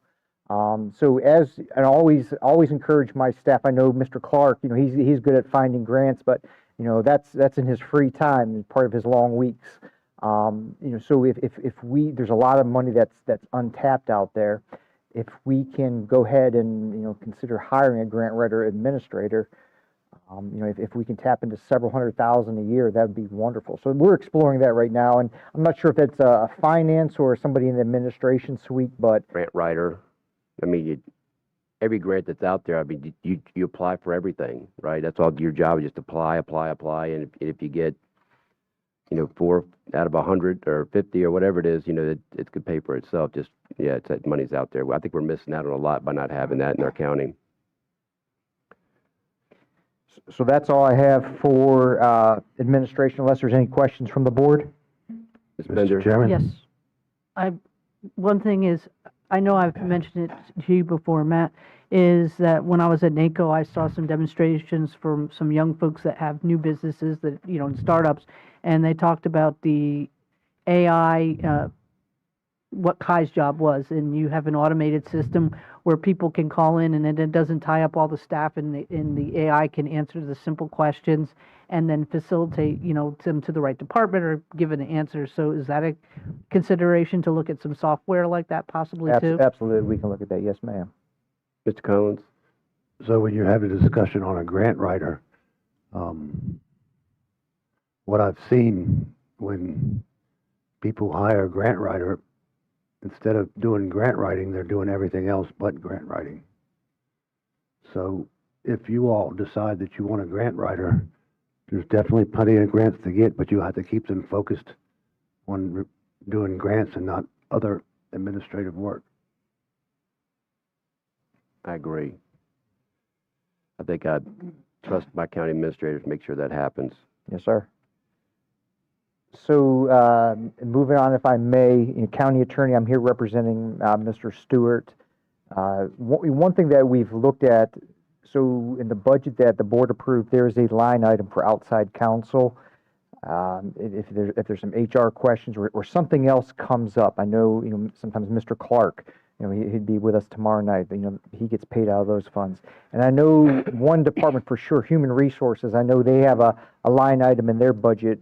So and always encourage my staff. I know Mr. Clark, he's good at finding grants, but that's in his free time, part of his long weeks. So if there's a lot of money that's untapped out there. If we can go ahead and consider hiring a grant writer administrator, if we can tap into several $100,000 a year, that would be wonderful. So we're exploring that right now, and I'm not sure if that's a finance or somebody in the administration suite, but Grant writer, I mean, every grant that's out there, I mean, you apply for everything, right? That's all your job is, just apply, and if you get 4 out of 100 or 50 or whatever it is, it could pay for itself. Just, yeah, it's that money's out there. I think we're missing out on a lot by not having that in our county. So that's all I have for administration, unless there's any questions from the board. Ms. Bender? Mr. Chairman? Yes. One thing is, I know I've mentioned it to you before, Matt, is that when I was at NACO, I saw some demonstrations from some young folks that have new businesses that, and startups, and they talked about the AI, what Kai's job was, and you have an automated system where people can call in and then it doesn't tie up all the staff, and the AI can answer the simple questions and then facilitate, them to the right department or give an answer. So is that a consideration to look at some software like that possibly too? Absolutely, we can look at that. Yes, ma'am. Mr. Collins? So when you have a discussion on a grant writer, what I've seen when people hire a grant writer, instead of doing grant writing, they're doing everything else but grant writing. So if you all decide that you want a grant writer, there's definitely plenty of grants to get, but you have to keep them focused on doing grants and not other administrative work. I agree. I think I'd trust my county administrators to make sure that happens. Yes, sir. So moving on, if I may, County Attorney, I'm here representing Mr. Stewart. One thing that we've looked at, so in the budget that the board approved, there is a line item for outside counsel. If there's some HR questions or something else comes up, I know, sometimes Mr. Clark, he'd be with us tomorrow night. He gets paid out of those funds. And I know one department for sure, Human Resources, I know they have a line item in their budget.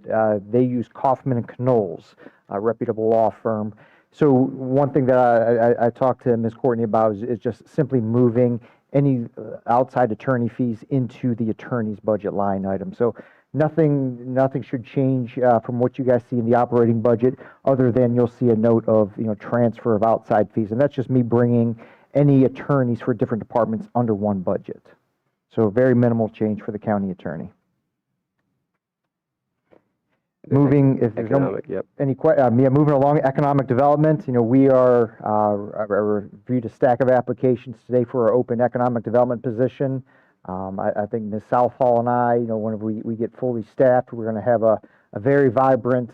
They use Kaufman and Knowles, a reputable law firm. So one thing that I talked to Ms. Courtney about is just simply moving any outside attorney fees into the attorney's budget line item. So nothing should change from what you guys see in the operating budget, other than you'll see a note of transfer of outside fees, and that's just me bringing any attorneys for different departments under one budget. So very minimal change for the county attorney. Moving, if there's moving along, economic development. We reviewed a stack of applications today for our open economic development position. I think Ms. Southall and I, when we get fully staffed, we're going to have a very vibrant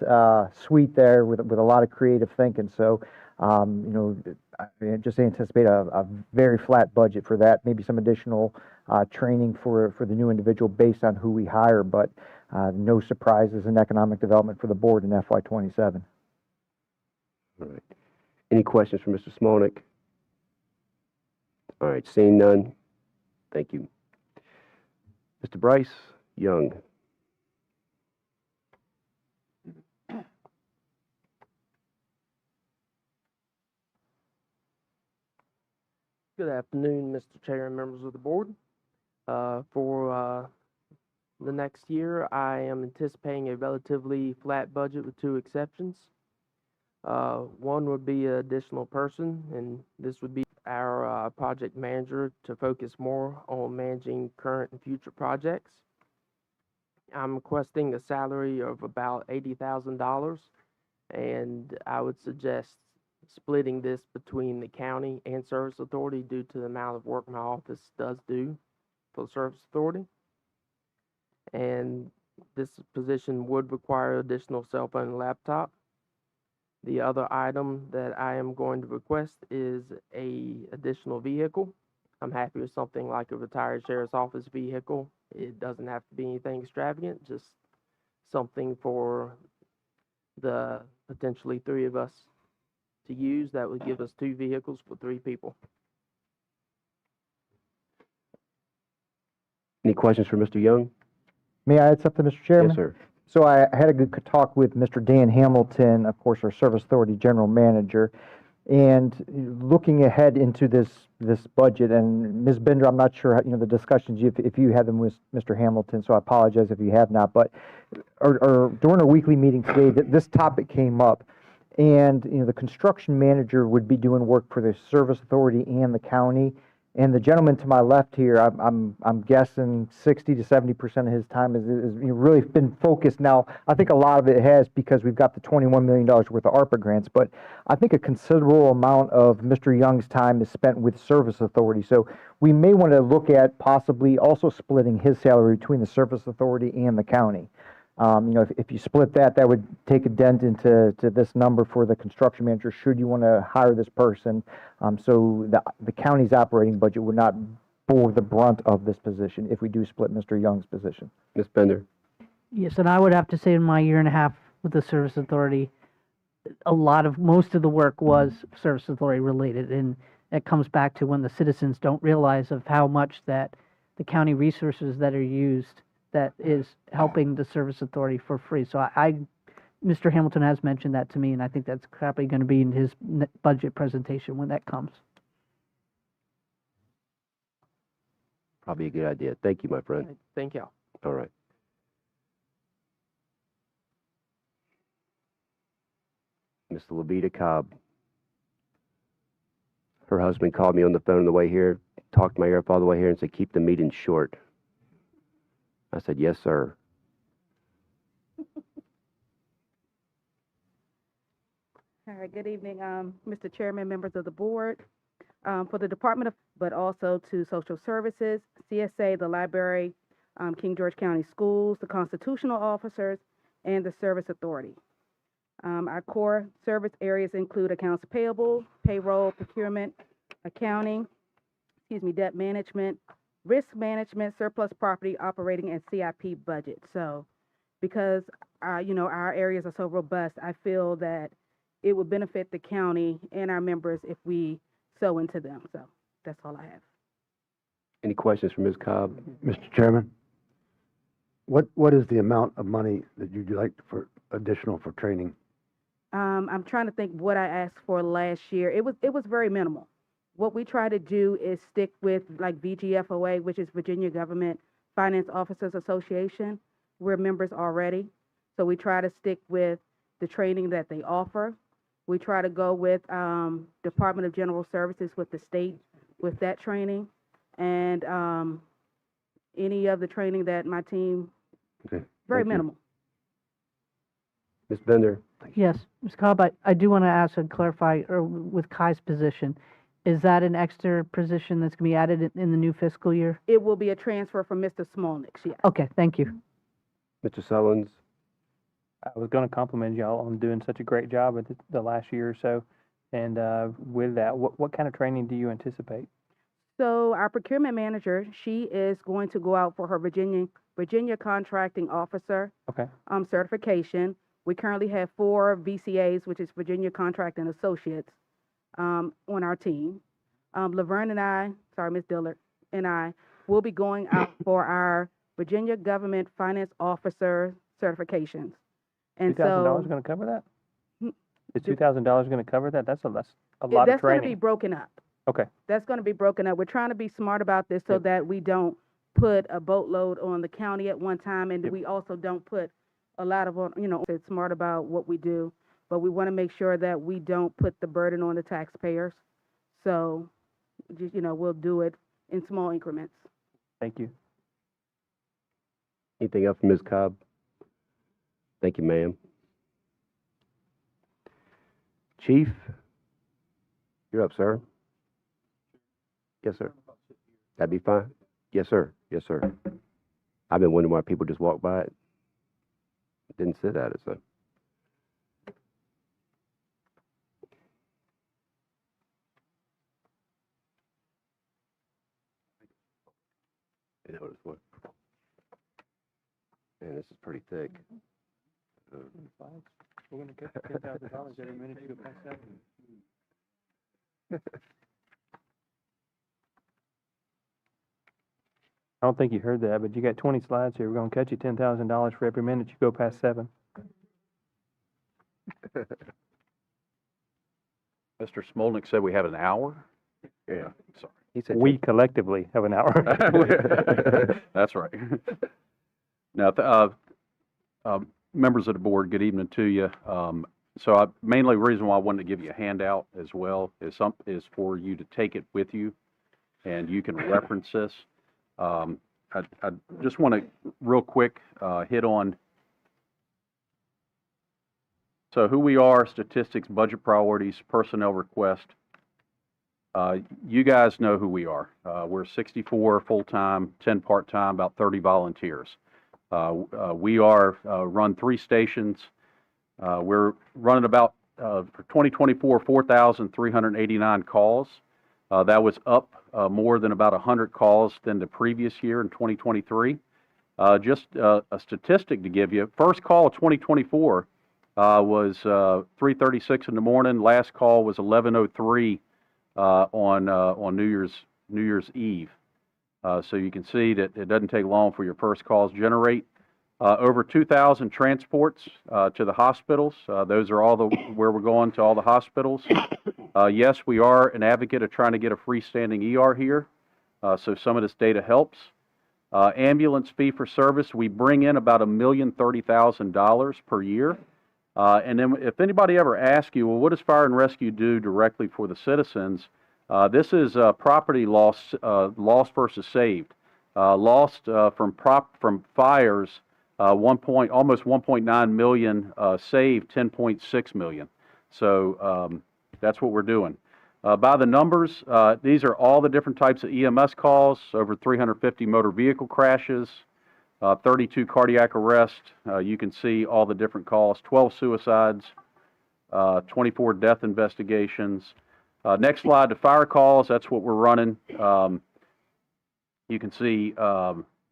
suite there with a lot of creative thinking. So, I just anticipate a very flat budget for that. Maybe some additional training for the new individual based on who we hire, but no surprises in economic development for the board in FY27. All right. Any questions for Mr. Smolnick? All right, seeing none, thank you. Mr. Bryce Young. Good afternoon, Mr. Chair and members of the board. For the next year, I am anticipating a relatively flat budget with 2 exceptions. One would be an additional person, and this would be our project manager to focus more on managing current and future projects. I'm requesting a salary of about $80,000, and I would suggest splitting this between the county and service authority due to the amount of work my office does do for the service authority. And this position would require additional cell phone and laptop. The other item that I am going to request is a additional vehicle. I'm happy with something like a retired sheriff's office vehicle. It doesn't have to be anything extravagant, just something for the potentially 3 of us to use. That would give us 2 vehicles for 3 people. Any questions for Mr. Young? May I add something, Mr. Chairman? Yes, sir. So I had a good talk with Mr. Dan Hamilton, of course, our Service Authority General Manager, and looking ahead into this budget. And Ms. Bender, I'm not sure the discussions if you had them with Mr. Hamilton, so I apologize if you have not. But during our weekly meeting today, this topic came up, and the construction manager would be doing work for the Service Authority and the county. And the gentleman to my left here, I'm guessing 60 to 70% of his time is really been focused. Now, I think a lot of it has because we've got the $21 million worth of ARPA grants, but I think a considerable amount of Mr. Young's time is spent with Service Authority. So we may want to look at possibly also splitting his salary between the Service Authority and the county. If you split that, that would take a dent into this number for the construction manager, should you want to hire this person. So the county's operating budget would not bore the brunt of this position if we do split Mr. Young's position. Ms. Bender? Yes, and I would have to say in my year and a half with the Service Authority, most of the work was Service Authority related, and it comes back to when the citizens don't realize of how much that the county resources that are used that is helping the Service Authority for free. So Mr. Hamilton has mentioned that to me, and I think that's probably going to be in his budget presentation when that comes. Probably a good idea. Thank you, my friend. Thank y'all. All right. Ms. Levita Cobb. Her husband called me on the phone on the way here, talked my ear up all the way here and said, keep the meeting short. I said, yes, sir. All right, good evening, Mr. Chairman, members of the board. For the Department of, but also to Social Services, CSA, the Library, King George County Schools, the Constitutional Officers, and the Service Authority. Our core service areas include accounts payable, payroll, procurement, accounting, debt management, risk management, surplus property, operating, and CIP budget. So because our areas are so robust, I feel that it would benefit the county and our members if we sow into them. So that's all I have. Any questions for Ms. Cobb? Mr. Chairman, what is the amount of money that you'd like for additional for training? I'm trying to think what I asked for last year. It was very minimal. What we try to do is stick with like VGFOA, which is Virginia Government Finance Officers Association. We're members already. So we try to stick with the training that they offer. We try to go with Department of General Services with the state with that training. And any of the training that my team, Okay. very Thank you. minimal. Ms. Bender? Yes, Ms. Cobb, I do want to ask and clarify, or with Kai's position, is that an extra position that's going to be added in the new fiscal year? It will be a transfer from Mr. Smolnick's, yes. Okay, thank you. Mr. Sullins? I was going to compliment y'all on doing such a great job with the last year or so. And with that, what kind of training do you anticipate? So our procurement manager, she is going to go out for her Virginia Contracting Officer Okay. Certification. We currently have 4 VCAs, which is Virginia Contracting Associates, on our team. Laverne and I, Ms. Dillard and I, will be going out for our Virginia Government Finance Officer certifications. And $2,000 so going to cover that? Hmm. Is $2,000 going to cover that? That's a lot of that's going to training. be broken up. Okay. That's going to be broken up. We're trying to be smart about this so that we don't put a boatload on the county at one time, and we also don't put a lot of, it's smart about what we do, but we want to make sure that we don't put the burden on the taxpayers. So, we'll do it in small increments. Thank you. Anything else from Ms. Cobb? Thank you, ma'am. Chief? You're up, sir. Yes, sir. That'd be fine. Yes, sir. Yes, sir. I've been wondering why people just walk by it. Didn't sit at it, so. You know what? Man, this is pretty thick. We're going to get $10,000 every minute you go past that. I don't think you heard that, but you got 20 slides here. We're going to cut you $10,000 for every minute you go past 7. Mr. Smolnick said we have an hour? Yeah. Sorry. He said We collectively have an hour. That's right. Now, members of the board, good evening to you. Mainly the reason why I wanted to give you a handout as well is for you to take it with you. and you can reference this. I just want to real quick hit on, so who we are, statistics, budget priorities, personnel request. You guys know who we are. We're 64 full-time, 10 part-time, about 30 volunteers. We run 3 stations. We're running about, for 2024, 4,389 calls. That was up more than about 100 calls than the previous year in 2023. Just a statistic to give you, first call of 2024 was 3:36 in the morning. Last call was 11:03 on New Year's Eve. So you can see that it doesn't take long for your first calls to generate. Over 2,000 transports to the hospitals. Those are all where we're going, to all the hospitals. Yes, we are an advocate of trying to get a freestanding ER here, so some of this data helps. Ambulance fee for service, we bring in about $1,030,000 per year. And then if anybody ever asks you, well, what does fire and rescue do directly for the citizens? This is property loss, lost versus saved. Lost from fires, almost 1.9 million, saved 10.6 million. So that's what we're doing. By the numbers, these are all the different types of EMS calls, over 350 motor vehicle crashes, 32 cardiac arrests. You can see all the different calls, 12 suicides, 24 death investigations. Next slide, the fire calls, that's what we're running. You can see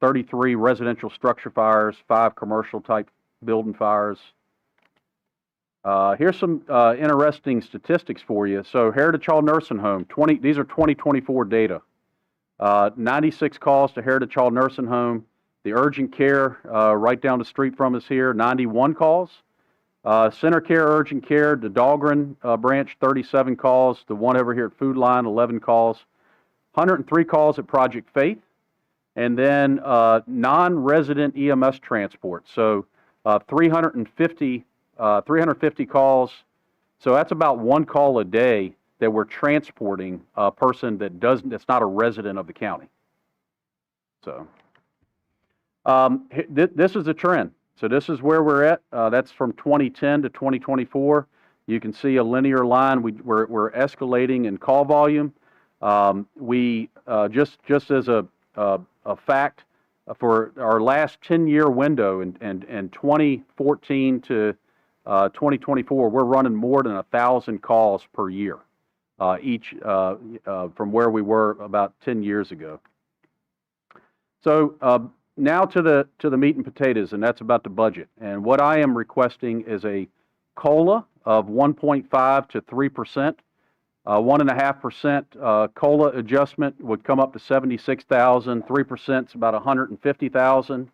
33 residential structure fires, 5 commercial type building fires. Here's some interesting statistics for you. So Heritage Hall Nursing Home, these are 2024 data. 96 calls to Heritage Hall Nursing Home. The urgent care right down the street from us here, 91 calls. Center Care Urgent Care, the Dahlgren branch, 37 calls. The one over here at Food Line, 11 calls. 103 calls at Project Faith. And then non-resident EMS transport. So 350 calls. So that's about 1 call a day that we're transporting a person that's not a resident of the county. So this is a trend. So this is where we're at. That's from 2010 to 2024. You can see a linear line. We're escalating in call volume. Just as a fact, for our last 10-year window in 2014 to 2024, we're running more than 1,000 calls per year, each from where we were about 10 years ago. So now to the meat and potatoes, and that's about the budget. And what I am requesting is a COLA of 1.5 to 3%. 1.5% COLA adjustment would come up to $76,000. 3% is about $150,000.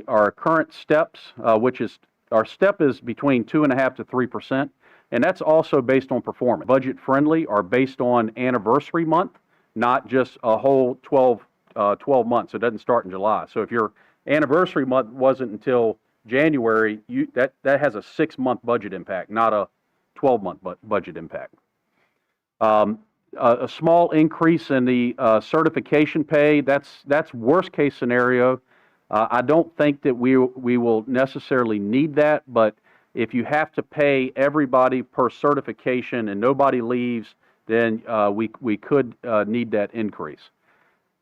Our current steps, our step is between 2.5 to 3%, and that's also based on performance. Budget friendly are based on anniversary month, not just a whole 12 months. It doesn't start in July. So if your anniversary month wasn't until January, that has a 6-month budget impact, not a 12-month budget impact. A small increase in the certification pay, that's worst case scenario. I don't think that we will necessarily need that, but if you have to pay everybody per certification and nobody leaves, then we could need that increase.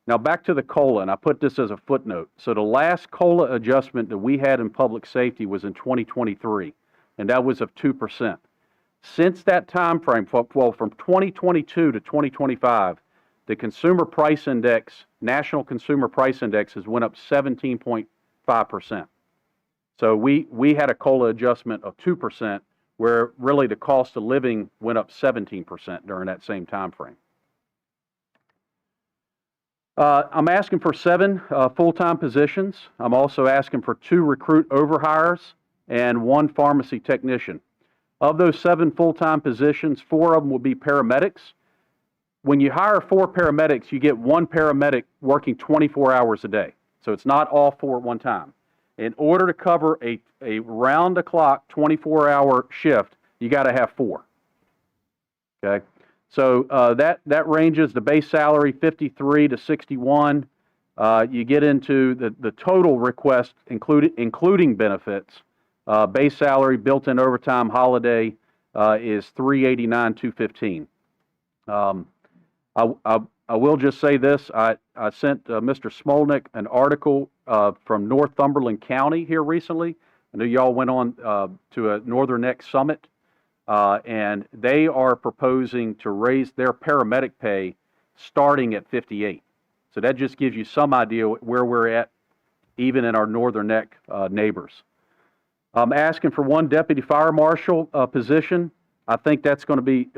Now back to the COLA, and I put this as a footnote. So the last COLA adjustment that we had in public safety was in 2023, and that was of 2%. Since that time frame, well, from 2022 to 2025, the Consumer Price Index, National Consumer Price Index, has went up 17.5%. So we had a COLA adjustment of 2%, where really the cost of living went up 17% during that same time frame. I'm asking for 7 full-time positions. I'm also asking for 2 recruit overhires and 1 pharmacy technician. Of those 7 full-time positions, 4 of them will be paramedics. When you hire 4 paramedics, you get 1 paramedic working 24 hours a day. So it's not all 4 at one time. In order to cover a round-the-clock 24-hour shift, you got to have 4. Okay? So that ranges the base salary 53 to 61. You get into the total request, including benefits. Base salary, built-in overtime, holiday is 389, 215. I will just say this. I sent Mr. Smolnick an article from Northumberland County here recently. I know y'all went on to a Northern Neck Summit, and they are proposing to raise their paramedic pay starting at 58. So that just gives you some idea where we're at, even in our Northern Neck neighbors. I'm asking for one deputy fire marshal position. I think that's going to be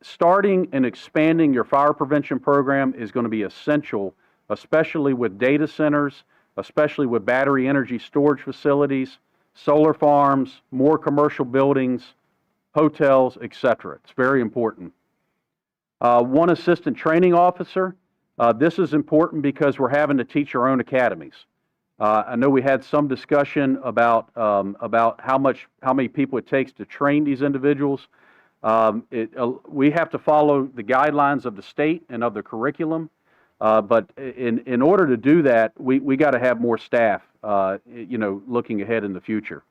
starting and expanding your fire prevention program is going to be essential, especially with data centers, especially with battery energy storage facilities, solar farms, more commercial buildings, hotels, etc. It's very important. One assistant training officer. This is important because we're having to teach our own academies. I know we had some discussion about how many people it takes to train these individuals. We have to follow the guidelines of the state and of the curriculum, but in order to do that, we got to have more staff, looking ahead in the future.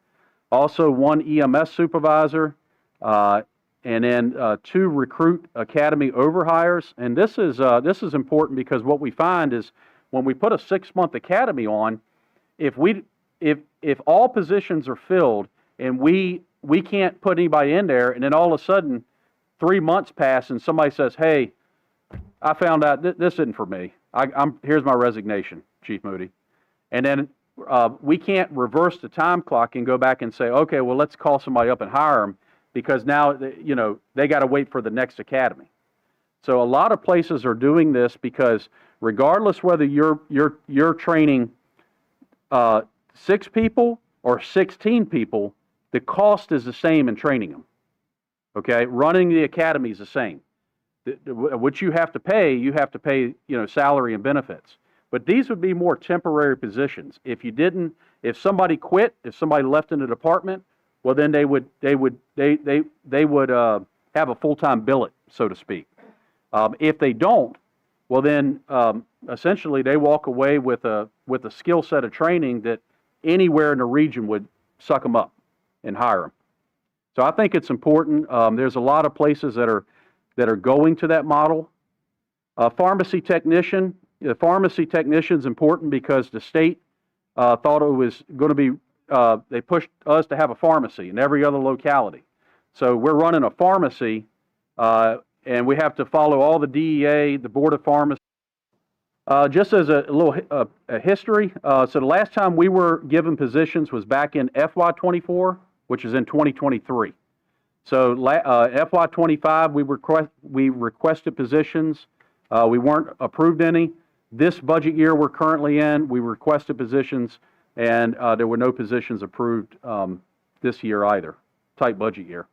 Also, one EMS supervisor, and then 2 recruit academy overhires. And this is important because what we find is when we put a 6-month academy on, if all positions are filled and we can't put anybody in there, and then all of a sudden 3 months pass and somebody says, "Hey, I found out this isn't for me. Here's my resignation, Chief Moody," and then we can't reverse the time clock and go back and say, "Okay, well, let's call somebody up and hire them," because now they got to wait for the next academy. So a lot of places are doing this because regardless whether you're training 6 people or 16 people, the cost is the same in training them. Okay, running the academy is the same. What you have to pay, salary and benefits. But these would be more temporary positions. If somebody quit, if somebody left in the department, well, then they would have a full-time billet, so to speak. If they don't, well, then essentially they walk away with a skill set of training that anywhere in the region would suck them up and hire them. So I think it's important. There's a lot of places that are going to that model. Pharmacy technician. The pharmacy technician is important because the state thought it was going to be. They pushed us to have a pharmacy in every other locality. So we're running a pharmacy, and we have to follow all the DEA, the Board of Pharmacy. Just as a little history, so the last time we were given positions was back in FY24, which is in 2023. So FY25, we requested positions. We weren't approved any. This budget year we're currently in, we requested positions, and there were no positions approved this year either. Tight budget year.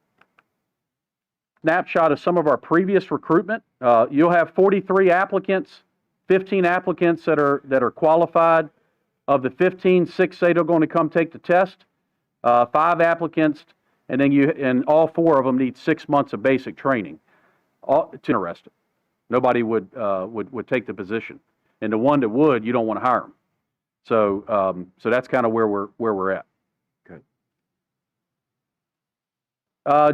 Snapshot of some of our previous recruitment. You'll have 43 applicants, 15 applicants that are qualified. Of the 15, 6 say they're going to come take the test. 5 applicants, and then all 4 of them need 6 months of basic training. It's interesting. Nobody would take the position, and the one that would, you don't want to hire them. So that's kind of where we're at. Good.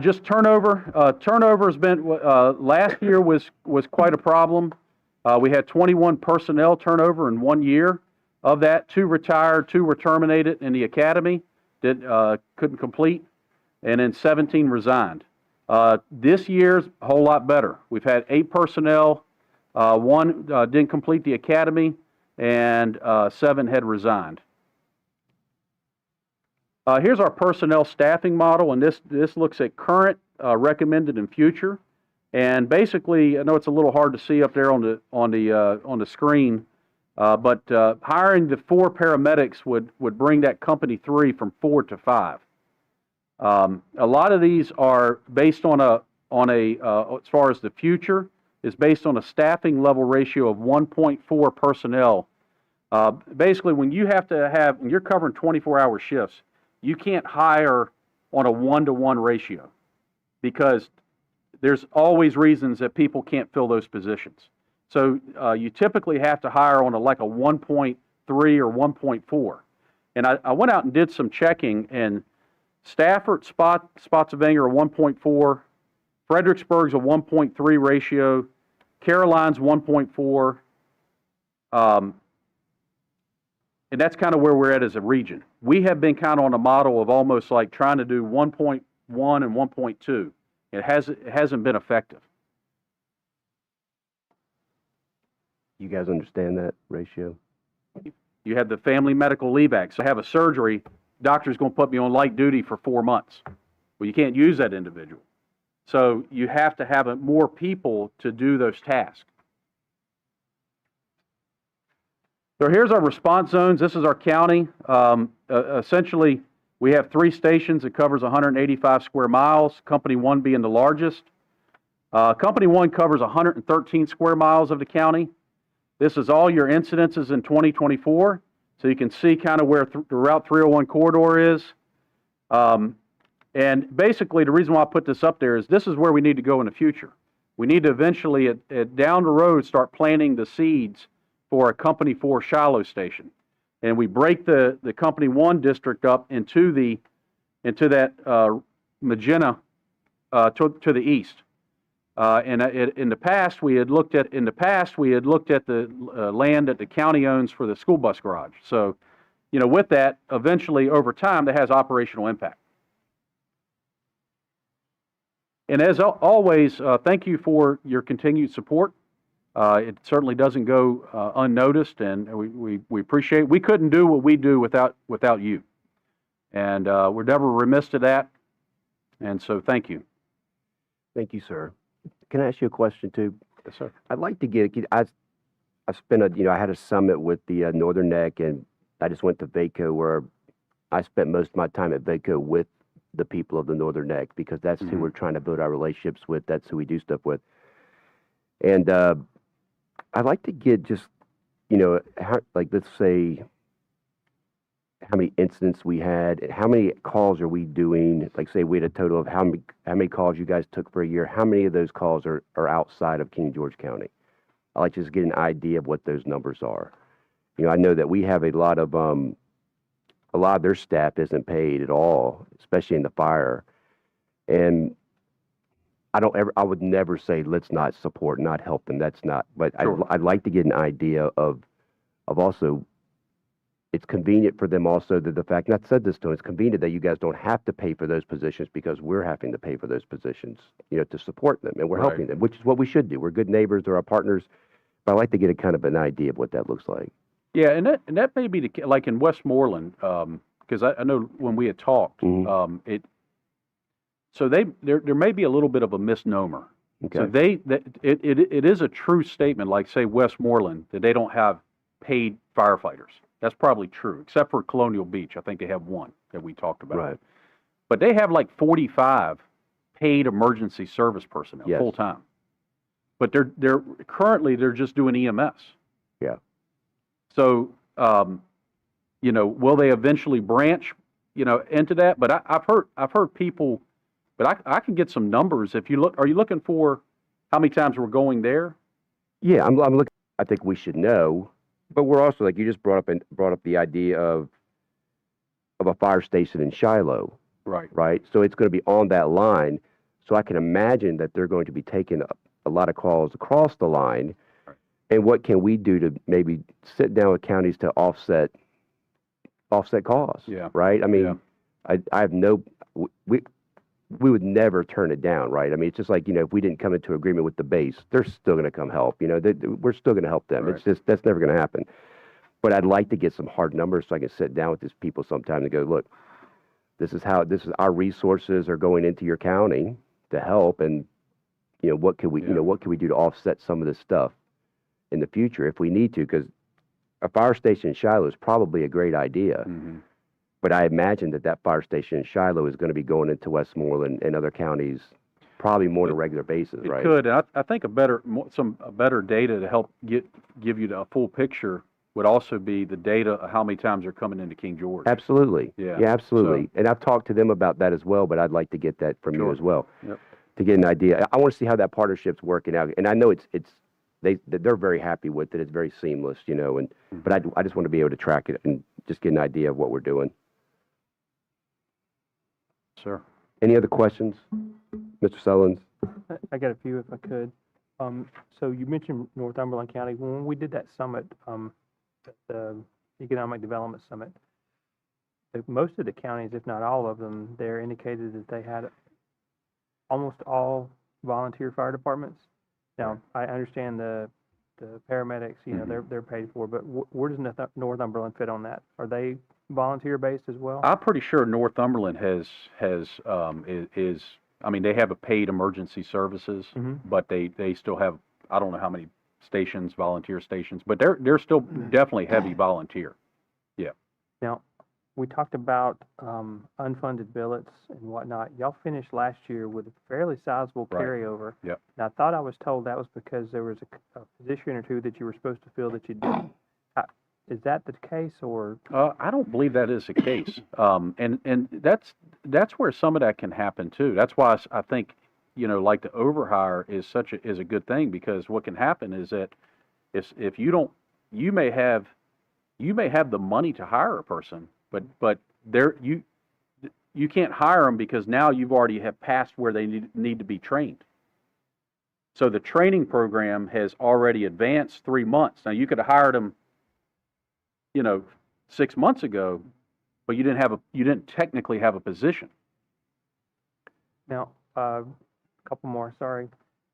Just turnover. Turnover has been last year was quite a problem. We had 21 personnel turnover in 1 year. Of that, 2 retired, 2 were terminated in the academy that couldn't complete, and then 17 resigned. This year's a whole lot better. We've had 8 personnel. 1 didn't complete the academy, and 7 had resigned. Here's our personnel staffing model, and this looks at current, recommended, and future. And basically, I know it's a little hard to see up there on the screen, but hiring the 4 paramedics would bring that company 3 from 4 to 5. A lot of these are based on as far as the future, is based on a staffing level ratio of 1.4 personnel. Basically, when when you're covering 24-hour shifts, you can't hire on a 1-to-1 ratio because there's always reasons that people can't fill those positions. So you typically have to hire on like a 1.3 or 1.4. And I went out and did some checking, and Stafford, Spotsylvania are 1.4, Fredericksburg's a 1.3 ratio, Caroline's 1.4, and that's kind of where we're at as a region. We have been kind of on a model of almost like trying to do 1.1 and 1.2. It hasn't been effective. You guys understand that ratio? You have the Family Medical Leave Act. So I have a surgery, doctor's going to put me on light duty for 4 months. Well, you can't use that individual. So you have to have more people to do those tasks. So here's our response zones. This is our county. Essentially, we have 3 stations. It covers 185 square miles, Company 1 being the largest. Company 1 covers 113 square miles of the county. This is all your incidences in 2024. So you can see kind of where the Route 301 corridor is. And basically, the reason why I put this up there is this is where we need to go in the future. We need to eventually, down the road, start planting the seeds for a Company 4 Shiloh station. And we break the Company 1 district up into that magenta to the east. And in the past, we had looked at the land that the county owns for the school bus garage. So, with that, eventually, over time, that has operational impact. And as always, thank you for your continued support. It certainly doesn't go unnoticed, and we appreciate it. We couldn't do what we do without you. And we're never remiss to that. And so thank you. Thank you, sir. Can I ask you a question too? Yes, sir. I'd like to I had a summit with the Northern Neck, and I just went to VACO, where I spent most of my time at VACO with the people of the Northern Neck, because that's who we're trying to build our relationships with. That's who we do stuff with. And I'd like to get just, let's say, how many incidents we had, and how many calls are we doing? Like, say we had a total of how many calls you guys took for a year. How many of those calls are outside of King George County? I'd like to just get an idea of what those numbers are. I know that we have a lot of their staff isn't paid at all, especially in the fire. And I would never say let's not support, not help them. That's not. But Sure. I'd like to get an idea of also. It's convenient for them also, that the fact, and I said this to them, it's convenient that you guys don't have to pay for those positions, because we're having to pay for those positions, to support them, and we're Right. helping them, which is what we should do. We're good neighbors, they're our partners, but I'd like to get a kind of an idea of what that looks like. Yeah, and that may be like in Westmoreland, because I know when we had talked, so there may be a little bit of a misnomer. Okay. So it is a true statement, like say Westmoreland, that they don't have paid firefighters. That's probably true, except for Colonial Beach. I think they have one that we talked about. Right. But they have like 45 paid emergency service personnel, Yes. full time. But they're currently just doing EMS. Yeah. So will they eventually branch into that? But I've heard people, but I can get some numbers. If you look, are you looking for how many times we're going there? Yeah, I'm looking. I think we should know, but we're also, like you just brought up the idea of a fire station in Shiloh. Right. Right. So it's going to be on that line. So I can imagine that they're going to be taking a lot of calls across the line. Right. And what can we do to maybe sit down with counties to offset costs? Yeah. Right. I mean, Yeah. I have no. We would never turn it down, right? I mean, it's just like, if we didn't come into agreement with the base, they're still going to come help. We're still going to help them. Right. It's just, that's never going to happen. But I'd like to get some hard numbers so I can sit down with these people sometime and go, look, this is our resources are going into your county to help, and what can we do to offset some of this stuff in the future if we need to? Because a fire station in Shiloh is probably a great idea. Mm-hmm. But I imagine that fire station in Shiloh is going to be going into Westmoreland and other counties probably more on a regular basis, It right? could. And I think a better data to help give you a full picture would also be the data of how many times they're coming into King George. Absolutely. Yeah. Yeah, absolutely. So, and I've talked to them about that as well, but I'd like to get that from you Sure. as well. Yep. to get an idea. I want to see how that partnership's working out. And I know they're very happy with it. It's very seamless, you know, but I just want to be able to track it and just get an idea of what we're doing. Sir. Any other questions? Mr. Sullins? I got a few if I could. So you mentioned Northumberland County. When we did that summit, the Economic Development Summit, most of the counties, if not all of them, there indicated that they had almost all volunteer fire departments. Now, I understand the paramedics, you know, they're paid for, but where does Northumberland fit on that? Are they volunteer-based as well? I'm pretty sure Northumberland I mean, they have a paid emergency services, but they still have, I don't know how many stations, volunteer stations, but they're still definitely heavy volunteer. Yeah. Now, we talked about unfunded billets and whatnot. Y'all finished last year with a fairly sizable carryover. Yep. And I thought I was told that was because there was a position or two that you were supposed to fill that you didn't. Is that the case, or? I don't believe that is the case. And that's where some of that can happen too. That's why I think, you know, like the overhire is a good thing, because what can happen is that if you don't, you may have the money to hire a person, but you can't hire them because now you've already have passed where they need to be trained. So the training program has already advanced 3 months. Now you could have hired them, you know, 6 months ago, but you didn't technically have a position. Now, a couple more, sorry.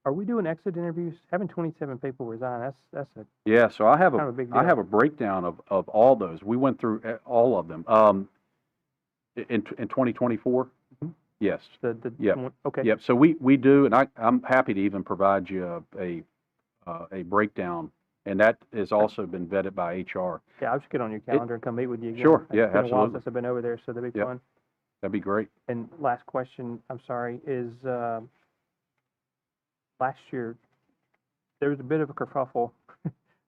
Are we doing exit interviews? Having 27 people resign, that's a Yeah, so I have kind of a big deal. I have a breakdown of all those. We went through all of them. In 2024? Yes. Yep. Okay. Yep. So we do, and I'm happy to even provide you a breakdown, and that has also been vetted by HR. Yeah, I'll just get on your calendar and come meet with you again. Sure. Yeah, It's been a while absolutely. since I've been over there, so that'd be Yep. fun. That'd be great. And last question, I'm sorry, is last year, there was a bit of a kerfuffle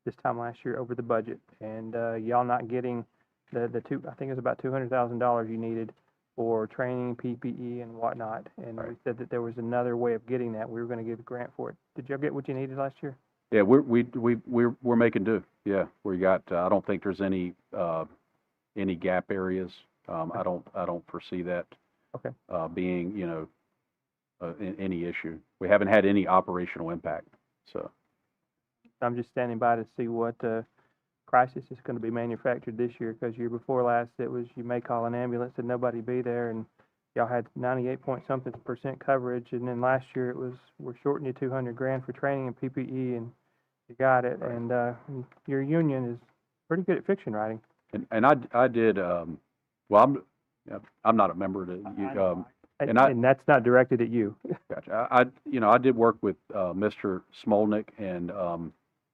this time last year over the budget, and y'all not getting the I think it was about $200,000 you needed for training, PPE, and whatnot. And we said that there was another way of getting that. We were going to give a grant for it. Did y'all get what you needed last year? Yeah, we're making do. Yeah, we got. I don't think there's any gap areas. I don't foresee that being, you know, any issue. We haven't had any operational impact. So I'm just standing by to see what crisis is going to be manufactured this year, because year before last it was you may call an ambulance and nobody be there, and y'all had 98-point-something% coverage, and then last year it was we're shorting you $200,000 for training and PPE, and you got it. And your union is pretty good at fiction writing. and I did. Well, I'm not a member of the. And that's not directed at you. Gotcha. I did work with Mr. Smolnick, and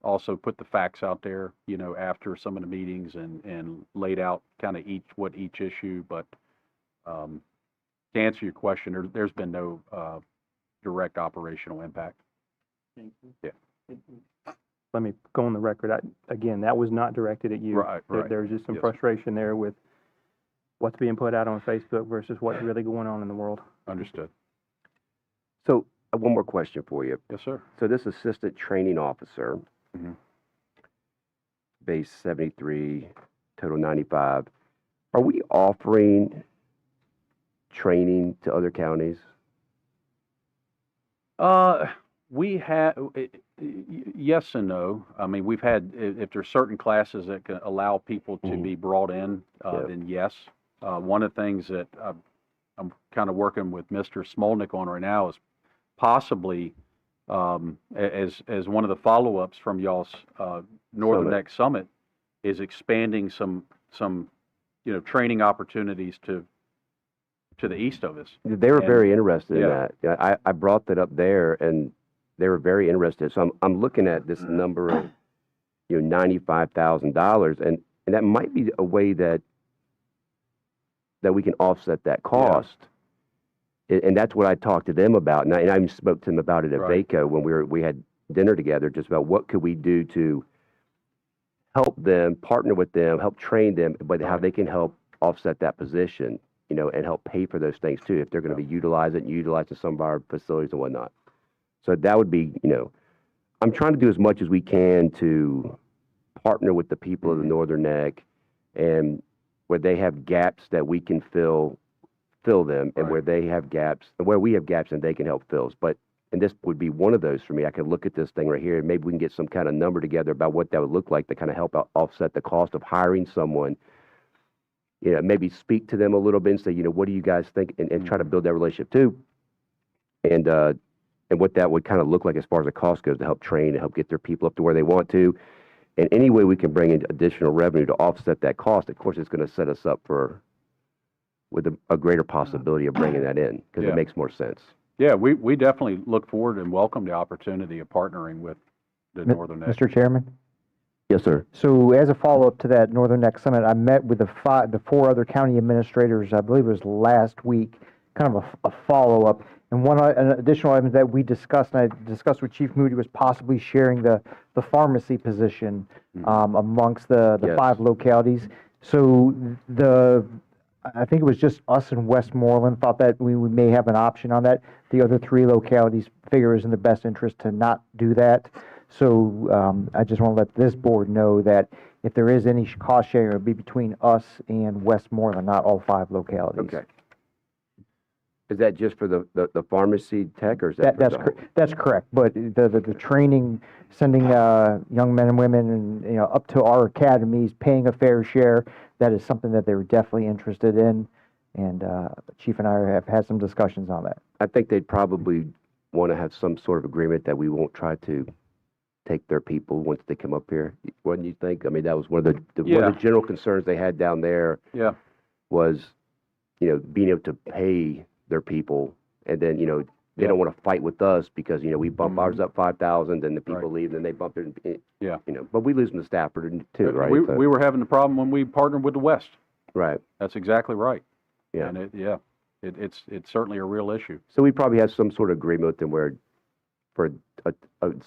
also put the facts out there, you know, after some of the meetings, and laid out kind of each issue. But to answer your question, there's been no direct operational impact. Thank you. Yeah. Let me go on the record. Again, that was not directed at you. Right. There was just some Yes. frustration there with what's being put out on Facebook versus what's really going on in the world. Understood. So, one more question for you. Yes, sir. So this assistant training officer, Mhm. base 73, total 95, are we offering training to other counties? We have, yes and no. I mean, we've had, if there's certain classes that can allow people to be brought in, then yes. One of the things that I'm kind of working with Mr. Smolnick on right now is possibly, as one of the follow-ups from y'all's Northern Next Summit, is expanding some training opportunities to the east of us. They were very interested in that. I brought that up there, and they were very interested. So I'm looking at this number of $95,000, and that might be a way that we can offset that cost. And that's what I talked to them about, and I even spoke to them about it at VACO when we had dinner together, just about what could we do to help them, partner with them, help train them, but how they can help offset that position. and help pay for those things too, if they're going to be utilizing some of our facilities and whatnot. So that would be, I'm trying to do as much as we can to partner with the people of the Northern Neck, and where they have gaps that we can fill them, and where they have gaps, and where we have gaps and they can help fill. And this would be one of those for me. I could look at this thing right here, and maybe we can get some kind of number together about what that would look like to kind of help offset the cost of hiring someone. Maybe speak to them a little bit and say, what do you guys think, and try to build that relationship too. And what that would kind of look like as far as the cost goes, to help train and help get their people up to where they want to. And any way we can bring in additional revenue to offset that cost, of course, it's going to set us up with a greater possibility of bringing that in, because it makes more sense. Yeah, we definitely look forward and welcome the opportunity of partnering with the Northern Neck. Mr. Chairman? Yes, sir. So as a follow-up to that Northern Neck Summit, I met with the 4 other county administrators, I believe it was last week, kind of a follow-up. And an additional item that we discussed, and I discussed with Chief Moody, was possibly sharing the pharmacy position amongst the Yes. 5 localities. So I think it was just us and Westmoreland thought that we may have an option on that. The other 3 localities figure it was in their best interest to not do that. So I just want to let this board know that if there is any cost sharing, it would be between us and Westmoreland, not all 5 localities. Okay. Is that just for the pharmacy tech, or is that That's correct. But the training, sending young men and women and up to our academies, paying a fair share, that is something that they were definitely interested in. And Chief and I have had some discussions on that. I think they'd probably want to have some sort of agreement that we won't try to take their people once they come up here. Wouldn't you think? I mean, that was one of one of the general concerns they had down there. Yeah. Was, being able to pay their people, and then they don't want to fight with us because we bump ours up 5,000, and the people leave, and then they bump their. But we lose them to Stafford too, right? We were having the problem when we partnered with the West. Right. That's exactly right. Yeah. And it's certainly a real issue. So we probably have some sort of agreement with them where, for a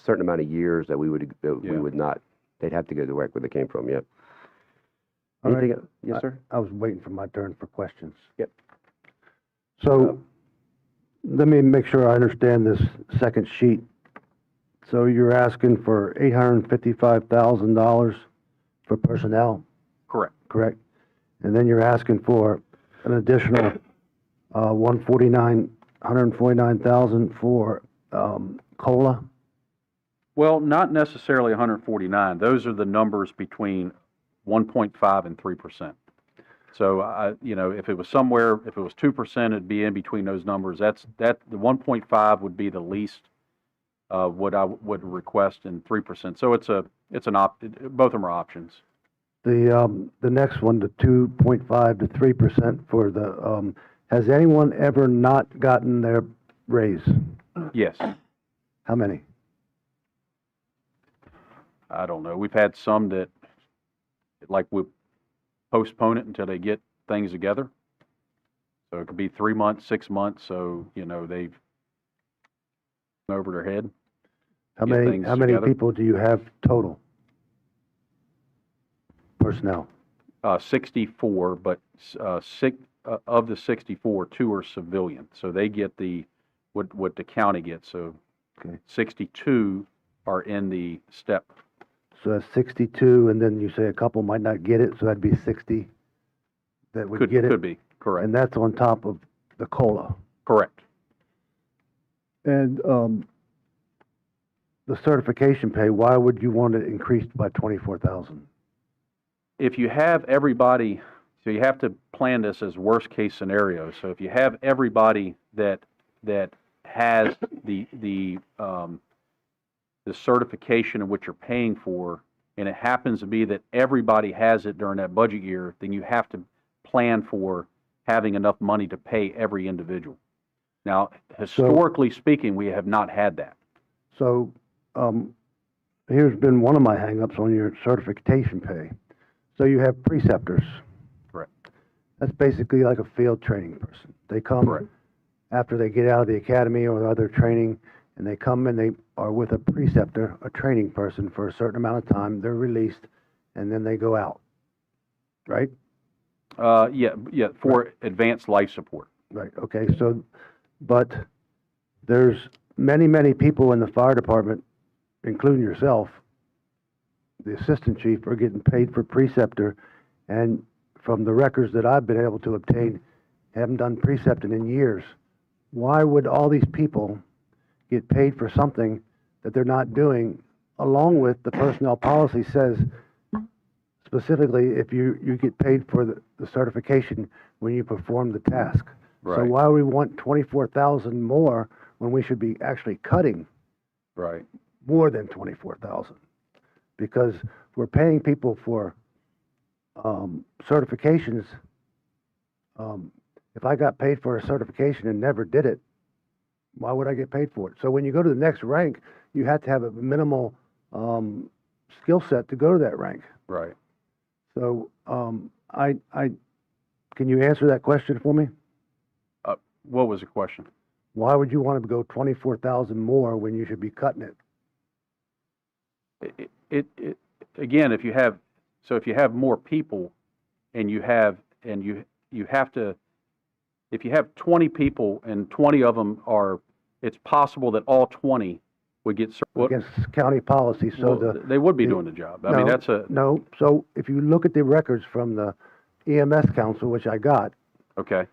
certain amount of years, that we would not. They'd have to go to work where they came from. Yeah. All right. Anything else? Yes, sir. I was waiting for my turn for questions. Yep. So, let me make sure I understand this second sheet. So you're asking for $855,000 for personnel, Correct. correct? And then you're asking for an additional $149,000 for COLA? Well, not necessarily 149. Those are the numbers between 1.5 and 3%. So, if it was 2%, it'd be in between those numbers. The 1.5 would be the least, what I would request, in 3%. So both of them are options. The next one, the 2.5 to 3% for the, has anyone ever not gotten their raise? Yes. How many? I don't know. We've had some that, we postpone it until they get things together. So it could be 3 months, 6 months. So, they've over their head. How get many things how many together. people do you have total? Personnel? 64, but of the 64, 2 are civilian. So they get what the county gets. So Okay. 62 are in the step. So that's 62, and then you say a couple might not get it, so that'd be 60 that would get it? Could be, correct. And that's on top of the COLA. Correct. And the certification pay, why would you want it increased by 24,000? If you have everybody, so you have to plan this as worst case scenario. So if you have everybody that has the certification of what you're paying for, and it happens to be that everybody has it during that budget year, then you have to plan for having enough money to pay every individual. Now, historically speaking, we have not had that. So here's been one of my hangups on your certification pay. So you have preceptors. Correct. That's basically like a field training person. They come Correct. after they get out of the academy or other training, and they come and they are with a preceptor, a training person, for a certain amount of time. They're released, and then they go out, right? Yeah, for advanced life support. Right, okay, so, but there's many, many people in the fire department, including yourself, the assistant chief, are getting paid for preceptor, and from the records that I've been able to obtain, haven't done precepting in years. Why would all these people get paid for something that they're not doing, along with the personnel policy says specifically if you get paid for the certification when you perform the task. So Right. why we want 24,000 more when we should be actually cutting Right. more than 24,000? Because we're paying people for certifications. If I got paid for a certification and never did it, why would I get paid for it? So when you go to the next rank, you have to have a minimal skill set to go to that rank. Right. So can you answer that question for me? What was the question? Why would you want to go 24,000 more when you should be cutting it? Again, if you have more people, and you have to, if you have 20 people and 20 of them are, it's possible that all 20 would get Against county policy, so they would be doing the job. I mean, that's no. So if you look at the records from the EMS council, which I got, okay.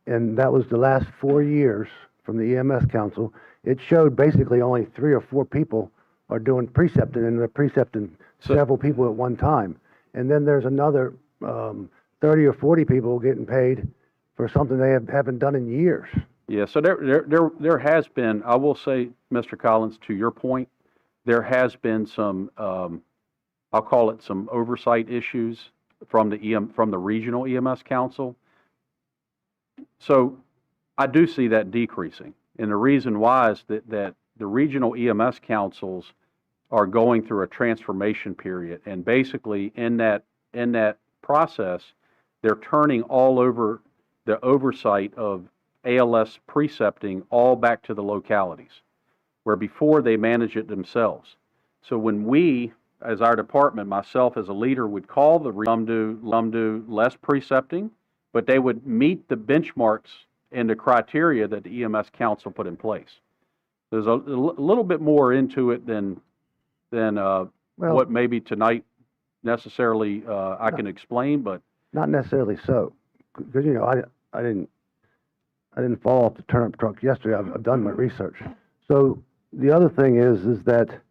And that was the last 4 years from the EMS council, it showed basically only 3 or 4 people are doing precepting, and they're precepting several people at one time. And then there's another 30 or 40 people getting paid for something they haven't done in years. Yeah, so there has been, I will say, Mr. Collins, to your point, there has been some, I'll call it some oversight issues from the regional EMS council. So I do see that decreasing. And the reason why is that the regional EMS councils are going through a transformation period. And basically in that process, they're turning all over the oversight of ALS precepting all back to the localities, where before they manage it themselves. So when we, as our department, myself as a leader, would call the do less precepting, but they would meet the benchmarks and the criteria that the EMS council put in place. There's a little bit more into it than what maybe tonight necessarily I can explain, but not necessarily so, because I didn't fall off the turnip truck yesterday. I've done my research. So the other thing is that,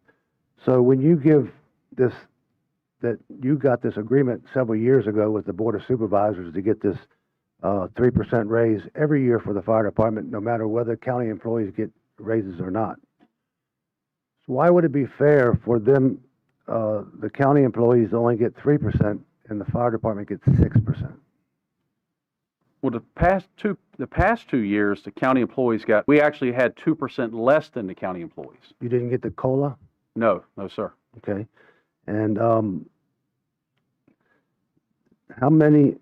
so when you give this, that you got this agreement several years ago with the Board of Supervisors to get this 3% raise every year for the fire department, no matter whether county employees get raises or not. So why would it be fair for them, the county employees only get 3% and the fire department gets 6%? Well, the past 2 years, the county employees we actually had 2% less than the county employees. You didn't get the COLA? No, sir. Okay. And how many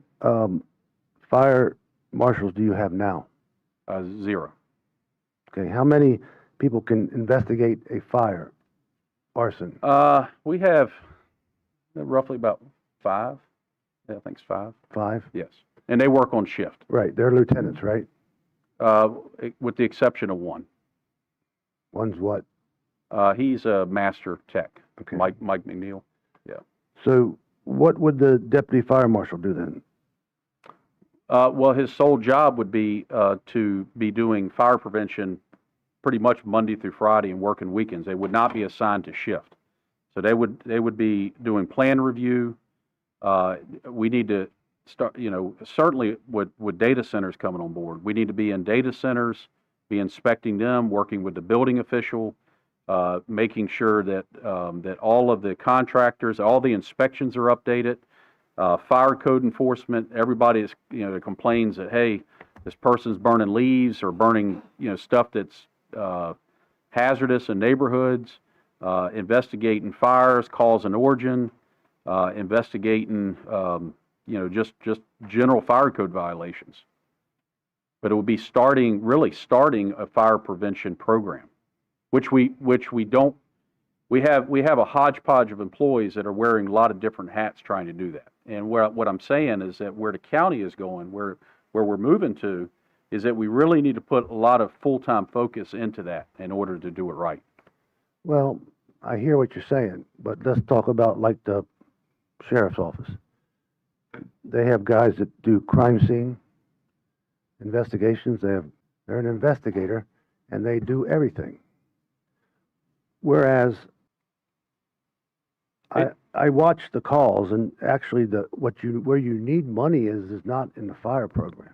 fire marshals do you have now? 0. Okay. How many people can investigate a fire, arson? We have roughly about 5. Yeah, I think it's 5. 5? Yes. And they work on shift. Right. They're lieutenants, right? With the exception of one. One's what? He's a master tech. Okay. Mike McNeil. Yeah. So what would the deputy fire marshal do then? Well, his sole job would be to be doing fire prevention pretty much Monday through Friday and working weekends. They would not be assigned to shift. So they would be doing plan review. We need to start, certainly with data centers coming on board, we need to be in data centers, be inspecting them, working with the building official, making sure that that all of the contractors, all the inspections are updated. Fire code enforcement, everybody is, that complains that, hey, this person's burning leaves or burning, stuff that's hazardous in neighborhoods, investigating fires, cause and origin, investigating, just general fire code violations. But it will be really starting a fire prevention program, which we don't we have a hodgepodge of employees that are wearing a lot of different hats trying to do that. And what I'm saying is that where the county is going, where we're moving to, is that we really need to put a lot of full-time focus into that in order to do it right. Well, I hear what you're saying, but let's talk about like the sheriff's office. They have guys that do crime scene investigations. They're an investigator, and they do everything. Whereas I watch the calls, and actually where you need money is not in the fire program.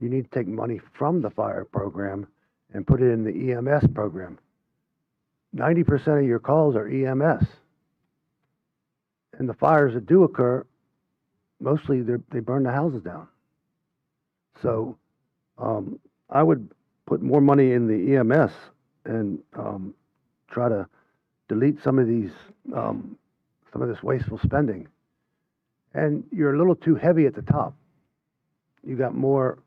You need to take money from the fire program and put it in the EMS program. 90% of your calls are EMS. And the fires that do occur, mostly they burn the houses down. So I would put more money in the EMS and try to delete some of this wasteful spending. And you're a little too heavy at the top. You got more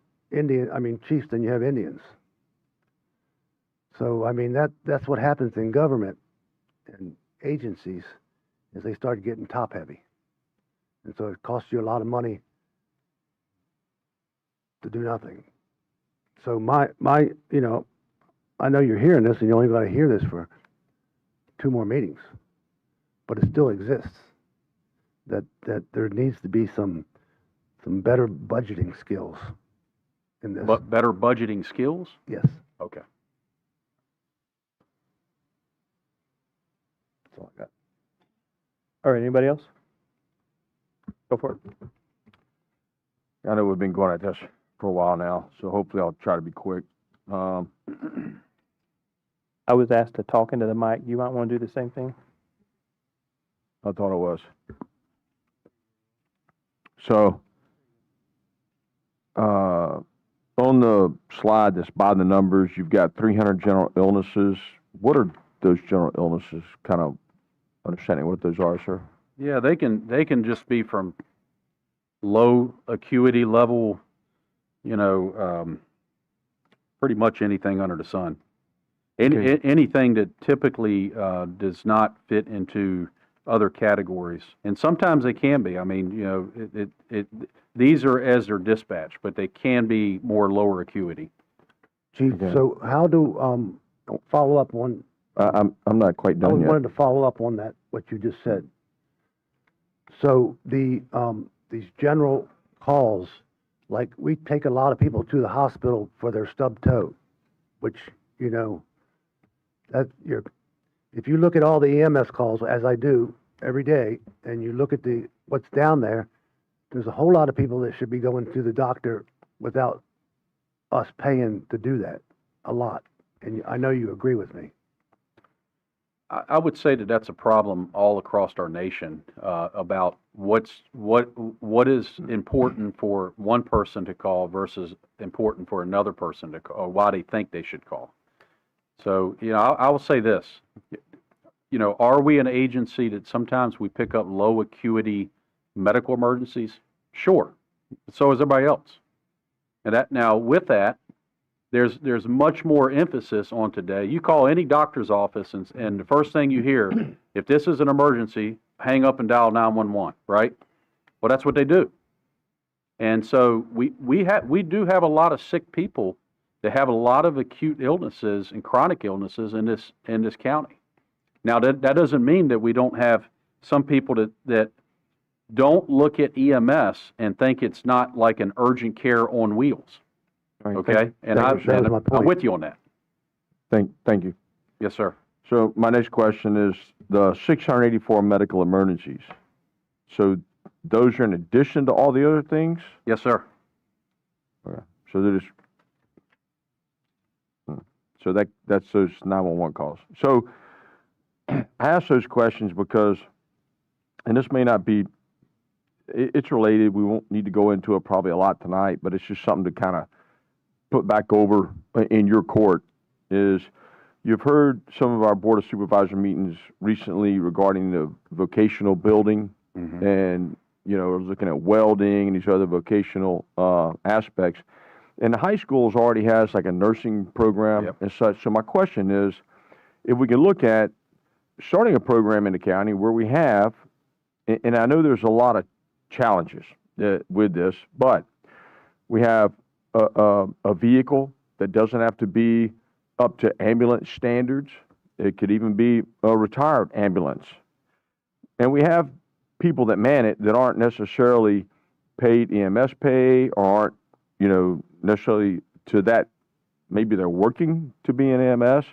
chiefs than you have Indians. So, I mean, that's what happens in government and agencies is they start getting top heavy. And so it costs you a lot of money to do nothing. So I know you're hearing this and you only got to hear this for 2 more meetings, but it still exists that there needs to be some better budgeting skills in this. But better budgeting skills? Yes. Okay. That's all I got. All right, anybody else? Go for it. I know we've been going at this for a while now, so hopefully I'll try to be quick. I was asked to talk into the mic. You might want to do the same thing. I thought it was. So, on the slide that's by the numbers, you've got 300 general illnesses. What are those general illnesses? Kind of understanding what those are, sir? Yeah, they can just be from low acuity level, pretty much anything under the sun. Anything that typically does not fit into other categories, and sometimes they can be. I mean, these are as they're dispatched, but they can be more lower acuity. Chief, so how do follow up on? I'm not quite done yet. I wanted to follow up on that what you just said. So these general calls, like we take a lot of people to the hospital for their stubbed toe, which if you look at all the EMS calls, as I do every day, and you look at what's down there, there's a whole lot of people that should be going to the doctor without us paying to do that, a lot. And I know you agree with me. I would say that that's a problem all across our nation about what is important for one person to call versus important for another person to call, or why they think they should call. So, I will say this, are we an agency that sometimes we pick up low acuity medical emergencies? Sure. So is everybody else. And now with that, there's much more emphasis on today. You call any doctor's office and the first thing you hear, if this is an emergency, hang up and dial 911, right? Well, that's what they do. And so we do have a lot of sick people that have a lot of acute illnesses and chronic illnesses in this county. Now that doesn't mean that we don't have some people that don't look at EMS and think it's not like an urgent care on wheels. Right, okay, I'm with you on that. Thank you. Yes, sir. So my next question is the 684 medical emergencies. So those are in addition to all the other things? Yes, sir. Okay. So they're just so that's those 911 calls. So I ask those questions because, and this may not be, it's related. We won't need to go into it probably a lot tonight, but it's just something to kind of put back over in your court. Is you've heard some of our Board of Supervisor meetings recently regarding the vocational building and, looking at welding and these other vocational aspects. And the high schools already has like a nursing program and such. So my question is, if we can look at starting a program in the county where we have, and I know there's a lot of challenges with this, but we have a vehicle that doesn't have to be up to ambulance standards. It could even be a retired ambulance. And we have people that man it that aren't necessarily paid EMS pay or aren't, necessarily to that. Maybe they're working to be an EMS,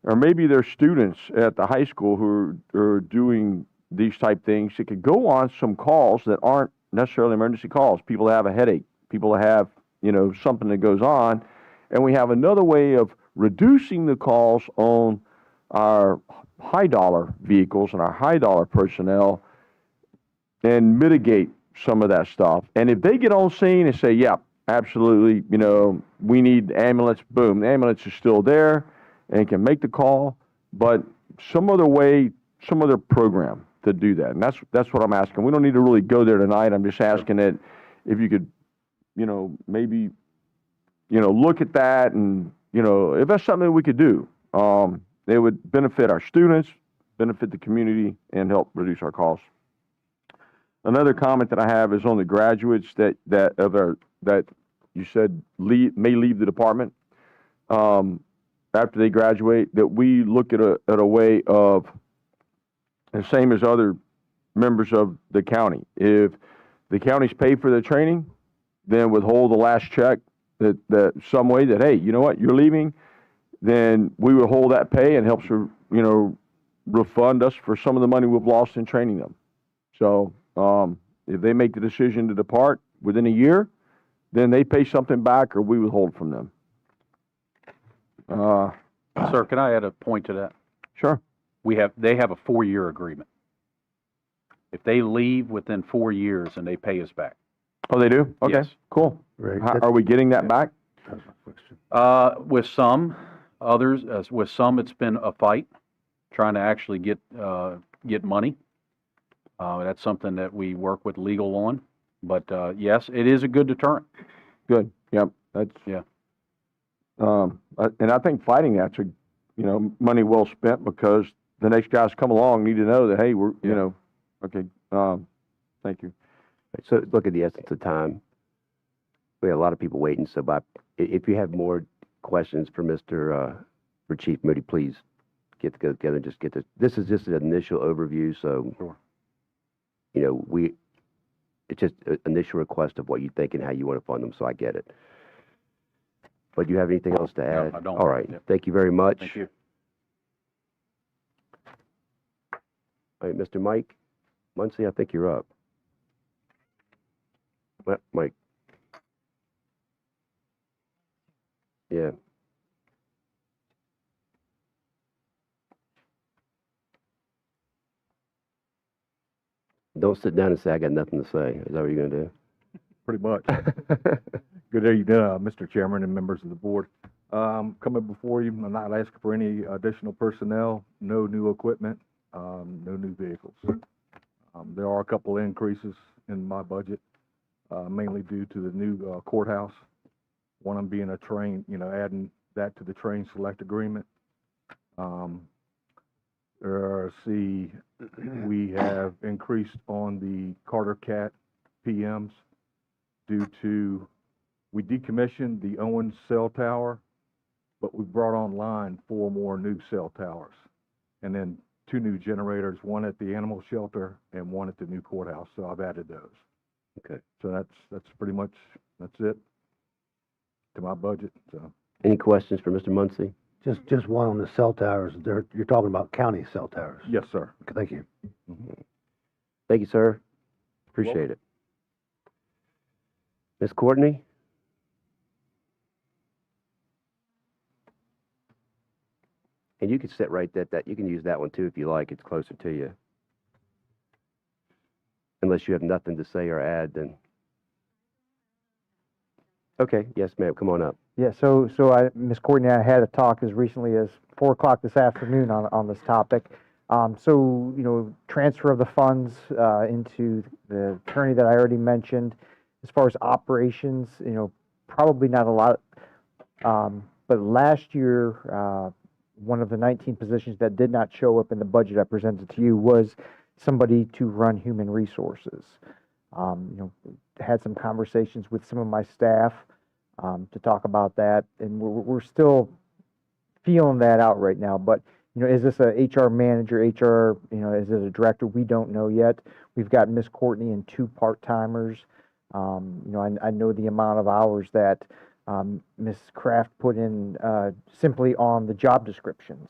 or maybe they're students at the high school who are doing these type things. It could go on some calls that aren't necessarily emergency calls. People that have a headache, people that have, something that goes on. And we have another way of reducing the calls on our high dollar vehicles and our high dollar personnel and mitigate some of that stuff. And if they get on scene and say, yeah, absolutely, we need the ambulance, boom, the ambulance is still there and can make the call, but some other way, some other program to do that. And that's what I'm asking. We don't need to really go there tonight. I'm just asking that if you could, maybe, look at that and, if that's something that we could do, it would benefit our students, benefit the community, and help reduce our costs. Another comment that I have is on the graduates that you said may leave the department after they graduate, that we look at a way of, the same as other members of the county. If the counties pay for their training, then withhold the last check that some way that, hey, you know what, you're leaving, then we would hold that pay and helps, refund us for some of the money we've lost in training them. So if they make the decision to depart within a year, then they pay something back or we withhold from them. Sir, can I add a point to that? Sure. They have a 4-year agreement. If they leave within 4 years and they pay us back. Oh, they do? Okay, Yes. cool. Right. Are we getting that back? That's my question. With some, others, with some, it's been a fight, trying to actually get money. That's something that we work with legal on. But, yes, it is a good deterrent. Good. Yep. That's, Yeah. and I think fighting that's money well spent, because the next guys come along need to know that, hey, we're, okay. Thank you. So look at the essence of time. We have a lot of people waiting, so if you have more questions for for Chief Moody, please go together and just get this. This is just an initial overview, so, Sure. it's just an initial request of what you think and how you want to fund them, so I get it. But do you have anything else to add? I don't. All right. Yep. Thank you very much. Thank you. All right, Mr. Mike Muncy, I think you're up. Mike. Yeah. Don't sit down and say, I got nothing to say. Is that what you're going to do? Pretty much. Good evening, Mr. Chairman and members of the board. Coming before you, I'm not asking for any additional personnel, no new equipment, no new vehicles. There are a couple increases in my budget, mainly due to the new courthouse. One of them being a train, adding that to the train select agreement. We have increased on the Carter Cat PMs due to, we decommissioned the Owens cell tower, but we brought online 4 more new cell towers. And then 2 new generators, one at the animal shelter and one at the new courthouse. So I've added those. Okay. So that's pretty much, that's it to my budget. So. Any questions for Mr. Muncy? Just one on the cell towers. You're talking about county cell towers. Yes, sir. Okay, thank you. Mm-hmm. Thank you, sir. Appreciate it. Ms. Courtney? And you can sit right that you can use that one too if you like. It's closer to you. Unless you have nothing to say or add, then. Okay, yes, ma'am, come on up. Yeah, so Ms. Courtney and I had a talk as recently as 4 o'clock this afternoon on this topic. Transfer of the funds into the attorney that I already mentioned. As far as operations, probably not a lot. But last year, one of the 19 positions that did not show up in the budget I presented to you was somebody to run human resources. Had some conversations with some of my staff to talk about that, and we're still feeling that out right now. But is this a HR manager, HR, is it a director? We don't know yet. We've got Miss Courtney and 2 part-timers. I know the amount of hours that Ms. Kraft put in simply on the job descriptions,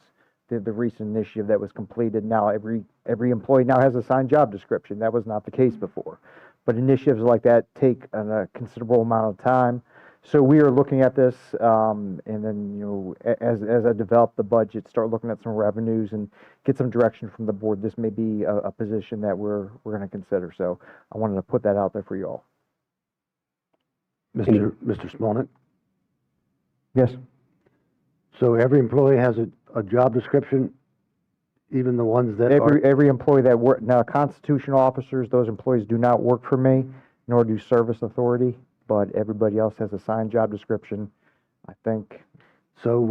the recent initiative that was completed. Now every employee now has a signed job description. That was not the case before. But initiatives like that take a considerable amount of time. So we are looking at this, and then as I develop the budget, start looking at some revenues and get some direction from the board. This may be a position that we're going to consider. So I wanted to put that out there for you all. Mr. Smolnick? Yes. So every employee has a job description, even the ones that are? Every employee that work now, constitutional officers, those employees do not work for me, nor do service authority, but everybody else has a signed job description, I think. So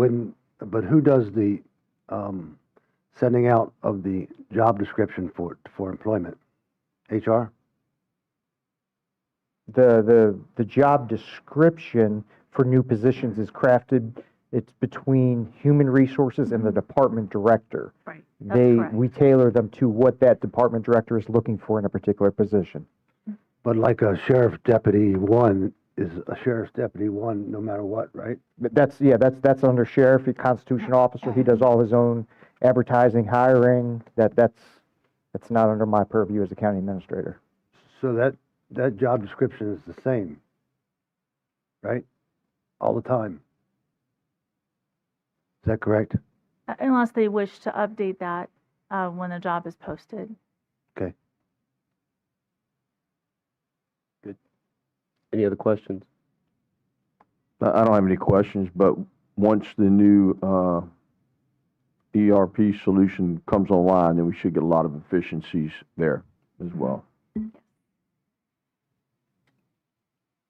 but who does the sending out of the job description for employment? HR? The job description for new positions is crafted. It's between human resources and the department director. Right. We tailor them to what that department director is looking for in a particular position. But like a sheriff deputy 1 is a sheriff's deputy 1 no matter what, right? But that's under sheriff, a constitutional officer. He does all his own advertising, hiring. That's not under my purview as a county administrator. So that job description is the same, right? All the time. Is that correct? Unless they wish to update that when the job is posted. Okay. Good. Any other questions? I don't have any questions, but once the new ERP solution comes online, then we should get a lot of efficiencies there as well.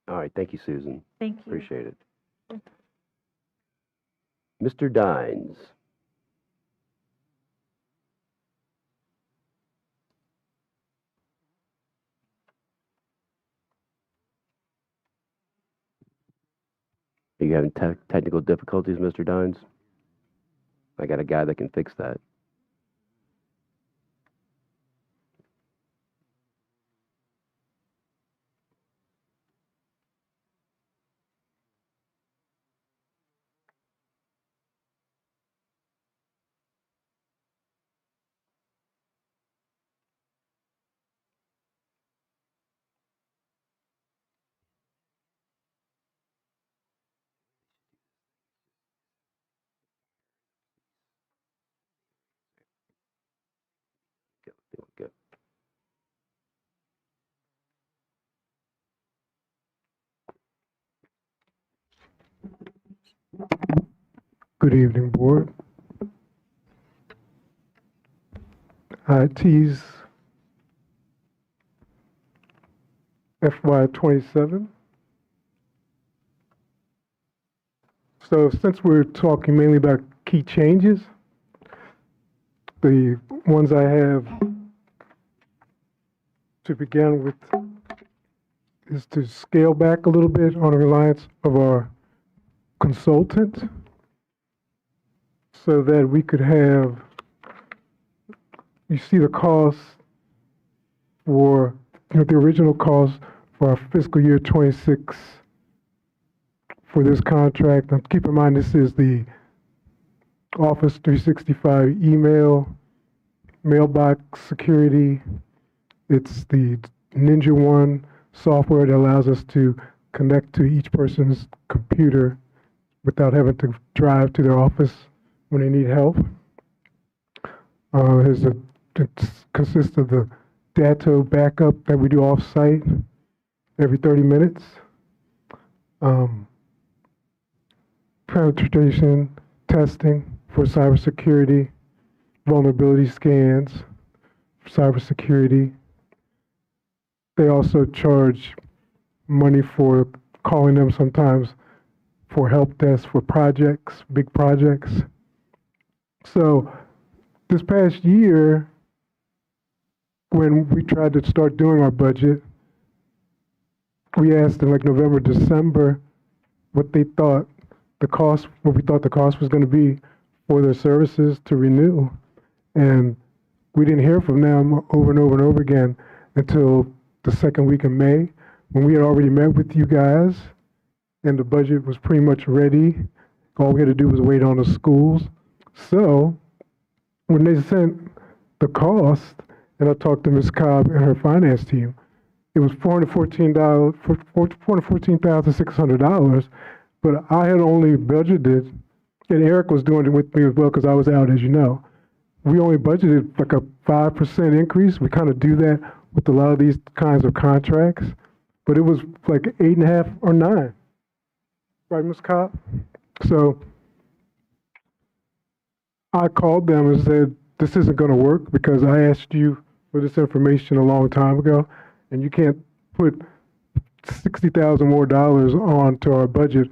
All right. Thank you, Susan. Thank you. Appreciate it. Mr. Dines. Are you having technical difficulties, Mr. Dines? I got a guy that can fix that. Good. Good evening, Board. IT's FY27. So since we're talking mainly about key changes, the ones I have to begin with is to scale back a little bit on the reliance of our consultant so that we could have, you see the cost for, the original cost for our fiscal year 26 for this contract. Now, keep in mind, this is the Office 365 email, mailbox security. It's the Ninja One software that allows us to connect to each person's computer without having to drive to their office when they need help. It consists of the data backup that we do off-site every 30 minutes. Penetration testing for cybersecurity, vulnerability scans for cybersecurity. They also charge money for calling them sometimes for help desk for projects, big projects. So this past year, when we tried to start doing our budget, we asked in like November, December, what they thought what we thought the cost was going to be for their services to renew. And we didn't hear from them over and over and over again until the second week of May, when we had already met with you guys and the budget was pretty much ready. All we had to do was wait on the schools. So when they sent the cost, and I talked to Ms. Cobb and her finance team, it was $414,600, but I had only budgeted, and Eric was doing it with me as well because I was out, as you know. We only budgeted like a 5% increase. We kind of do that with a lot of these kinds of contracts, but it was like 8.5 or 9, right, Ms. Cobb? So I called them and said, this isn't going to work because I asked you for this information a long time ago, and you can't put $60,000 more onto our budget,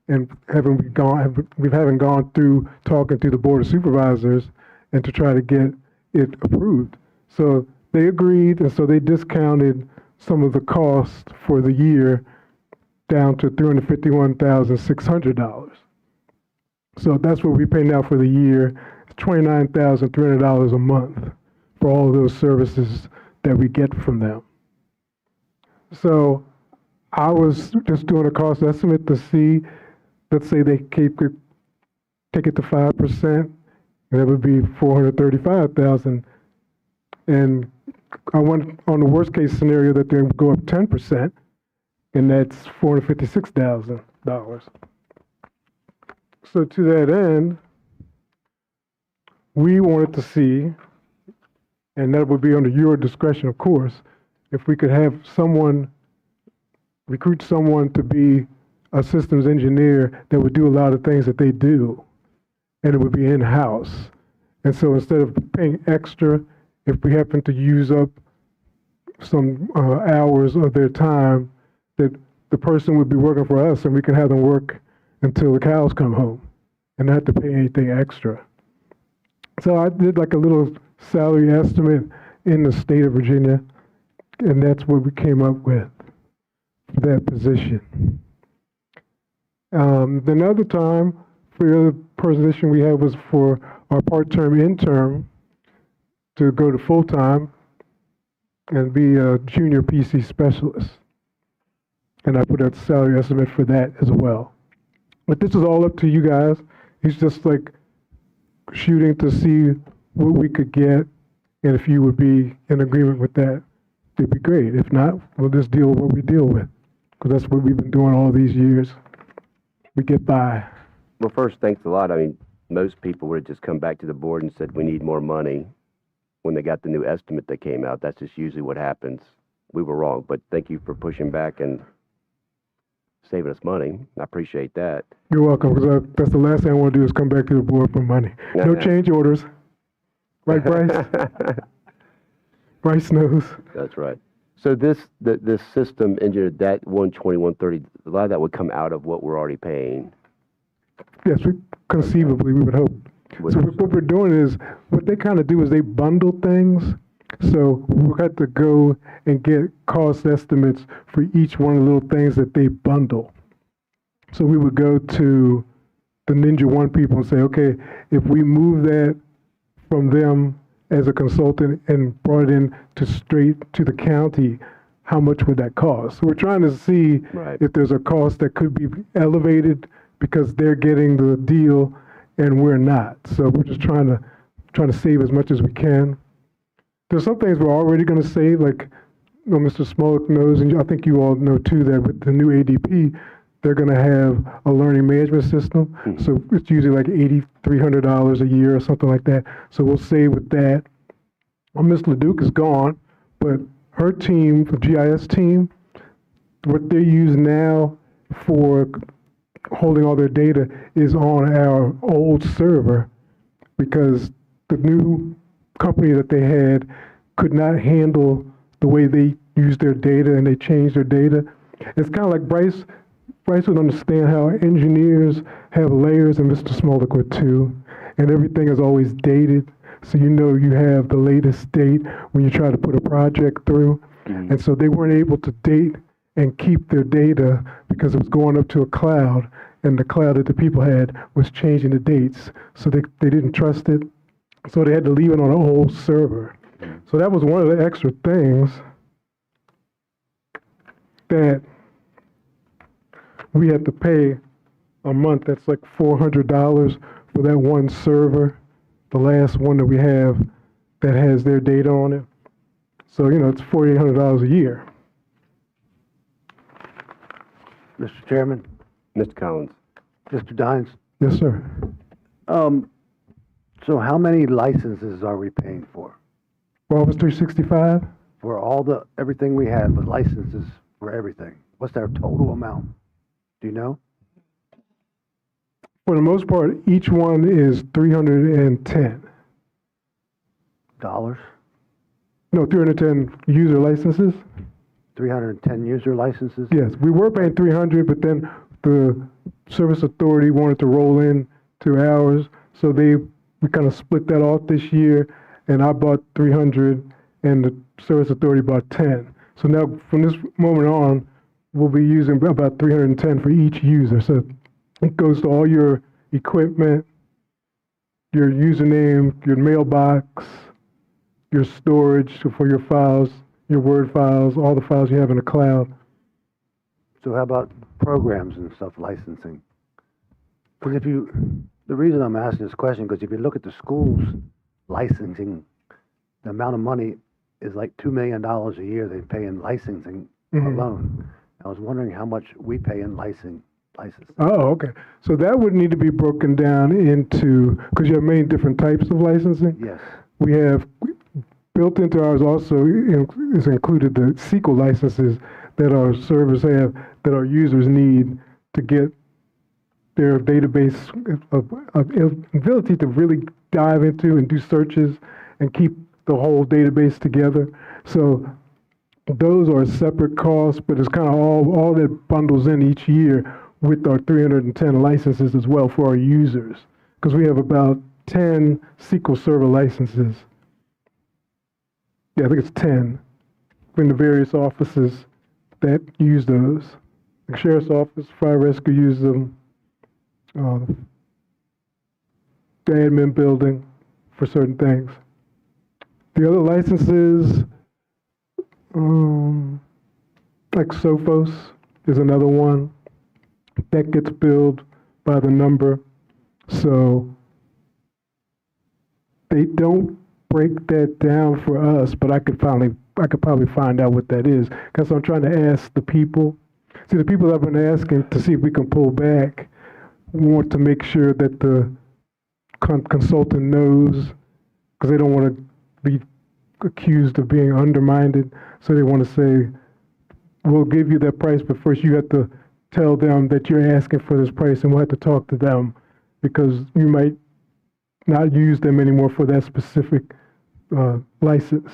and we haven't gone through talking to the Board of Supervisors and to try to get it approved. So they agreed, and so they discounted some of the cost for the year down to $351,600. So that's what we pay now for the year, $29,300 a month for all of those services that we get from them. So I was just doing a cost estimate to see, let's say they take it to 5%, that would be $435,000. And I went on the worst case scenario that they would go up 10%, and that's $456,000. So to that end, we wanted to see, and that would be under your discretion, of course, if we could have recruit someone to be a systems engineer that would do a lot of things that they do, and it would be in-house. And so instead of paying extra, if we happen to use up some hours of their time, that the person would be working for us, and we can have them work until the cows come home and not have to pay anything extra. So I did like a little salary estimate in the state of Virginia, and that's what we came up with for that position. Another time, for the other position we had was for our part-term intern to go to full-time and be a junior PC specialist. And I put out the salary estimate for that as well. But this is all up to you guys. It's just like shooting to see what we could get, and if you would be in agreement with that, it'd be great. If not, we'll just deal with what we deal with, because that's what we've been doing all these years. We get by. Well, first, thanks a lot. I mean, most people would have just come back to the board and said, we need more money when they got the new estimate that came out. That's just usually what happens. We were wrong, but thank you for pushing back and saving us money. I appreciate that. You're welcome, because that's the last thing I want to do is come back to the board for money. No change orders. Right, Bryce? Bryce knows. That's right. So this system engineer, that 120, a lot of that would come out of what we're already paying. Yes, conceivably, we would hope. So what we're doing is, what they kind of do is they bundle things. So we got to go and get cost estimates for each one of the little things that they bundle. So we would go to the Ninja One people and say, okay, if we move that from them as a consultant and brought it in to straight to the county, how much would that cost? So we're trying to see if there's a cost that could be elevated because they're getting the deal and we're not. So we're just trying to save as much as we can. There's some things we're already going to save, like Mr. Smolik knows, and I think you all know too, that with the new ADP, they're going to have a learning management system. Mm-hmm. So it's usually like $8,300 a year or something like that. So we'll save with that. Well, Ms. LeDuc is gone, but her team, the GIS team, what they use now for holding all their data is on our old server, because the new company that they had could not handle the way they use their data, and they changed their data. It's kind of like Bryce would understand how engineers have layers, and Mr. Smolik would too. and everything is always dated. So you know you have the latest date when you try to put a project through. And so they weren't able to date and keep their data because it was going up to a cloud, and the cloud that the people had was changing the dates. So they didn't trust it. So they had to leave it on an old server. So that was one of the extra things that we had to pay a month. That's like $400 for that one server, the last one that we have that has their data on it. So, you know, it's $4,800 a year. Mr. Chairman, Mr. Collins. Mr. Dines, Yes, sir. so how many licenses are we paying for? Office 365? For everything we have with licenses for everything? What's our total amount? Do you know? For the most part, each one is $310. No, 310 user licenses. 310 user licenses? Yes, we were paying 300, but then the service authority wanted to roll in to ours, so we kind of split that off this year, and I bought 300, and the service authority bought 10. So now, from this moment on, we'll be using about 310 for each user. So it goes to all your equipment, your username, your mailbox, your storage for your files, your Word files, all the files you have in the cloud. So how about programs and stuff licensing? Because the reason I'm asking this question, because if you look at the schools licensing, the amount of money is like $2 million a year they pay in licensing alone. I was wondering how much we pay in licensing. Oh, okay. So that would need to be broken down into, because you have many different types of licensing. Yes. We have, built into ours also is included the SQL licenses that our servers have, that our users need to get their database ability to really dive into and do searches and keep the whole database together. So those are separate costs, but it's kind of all that bundles in each year with our 310 licenses as well for our users, because we have about 10 SQL Server licenses. Yeah, I think it's 10 in the various offices that use those. The Sheriff's Office, Fire Rescue uses them. The admin building for certain things. The other licenses, like Sophos is another one that gets billed by the number. So they don't break that down for us, but I could probably find out what that is, because I'm trying to ask the people. See, the people I've been asking to see if we can pull back want to make sure that the consultant knows, because they don't want to be accused of being undermined. So they want to say, we'll give you that price, but first you have to tell them that you're asking for this price, and we'll have to talk to them, because you might not use them anymore for that specific license.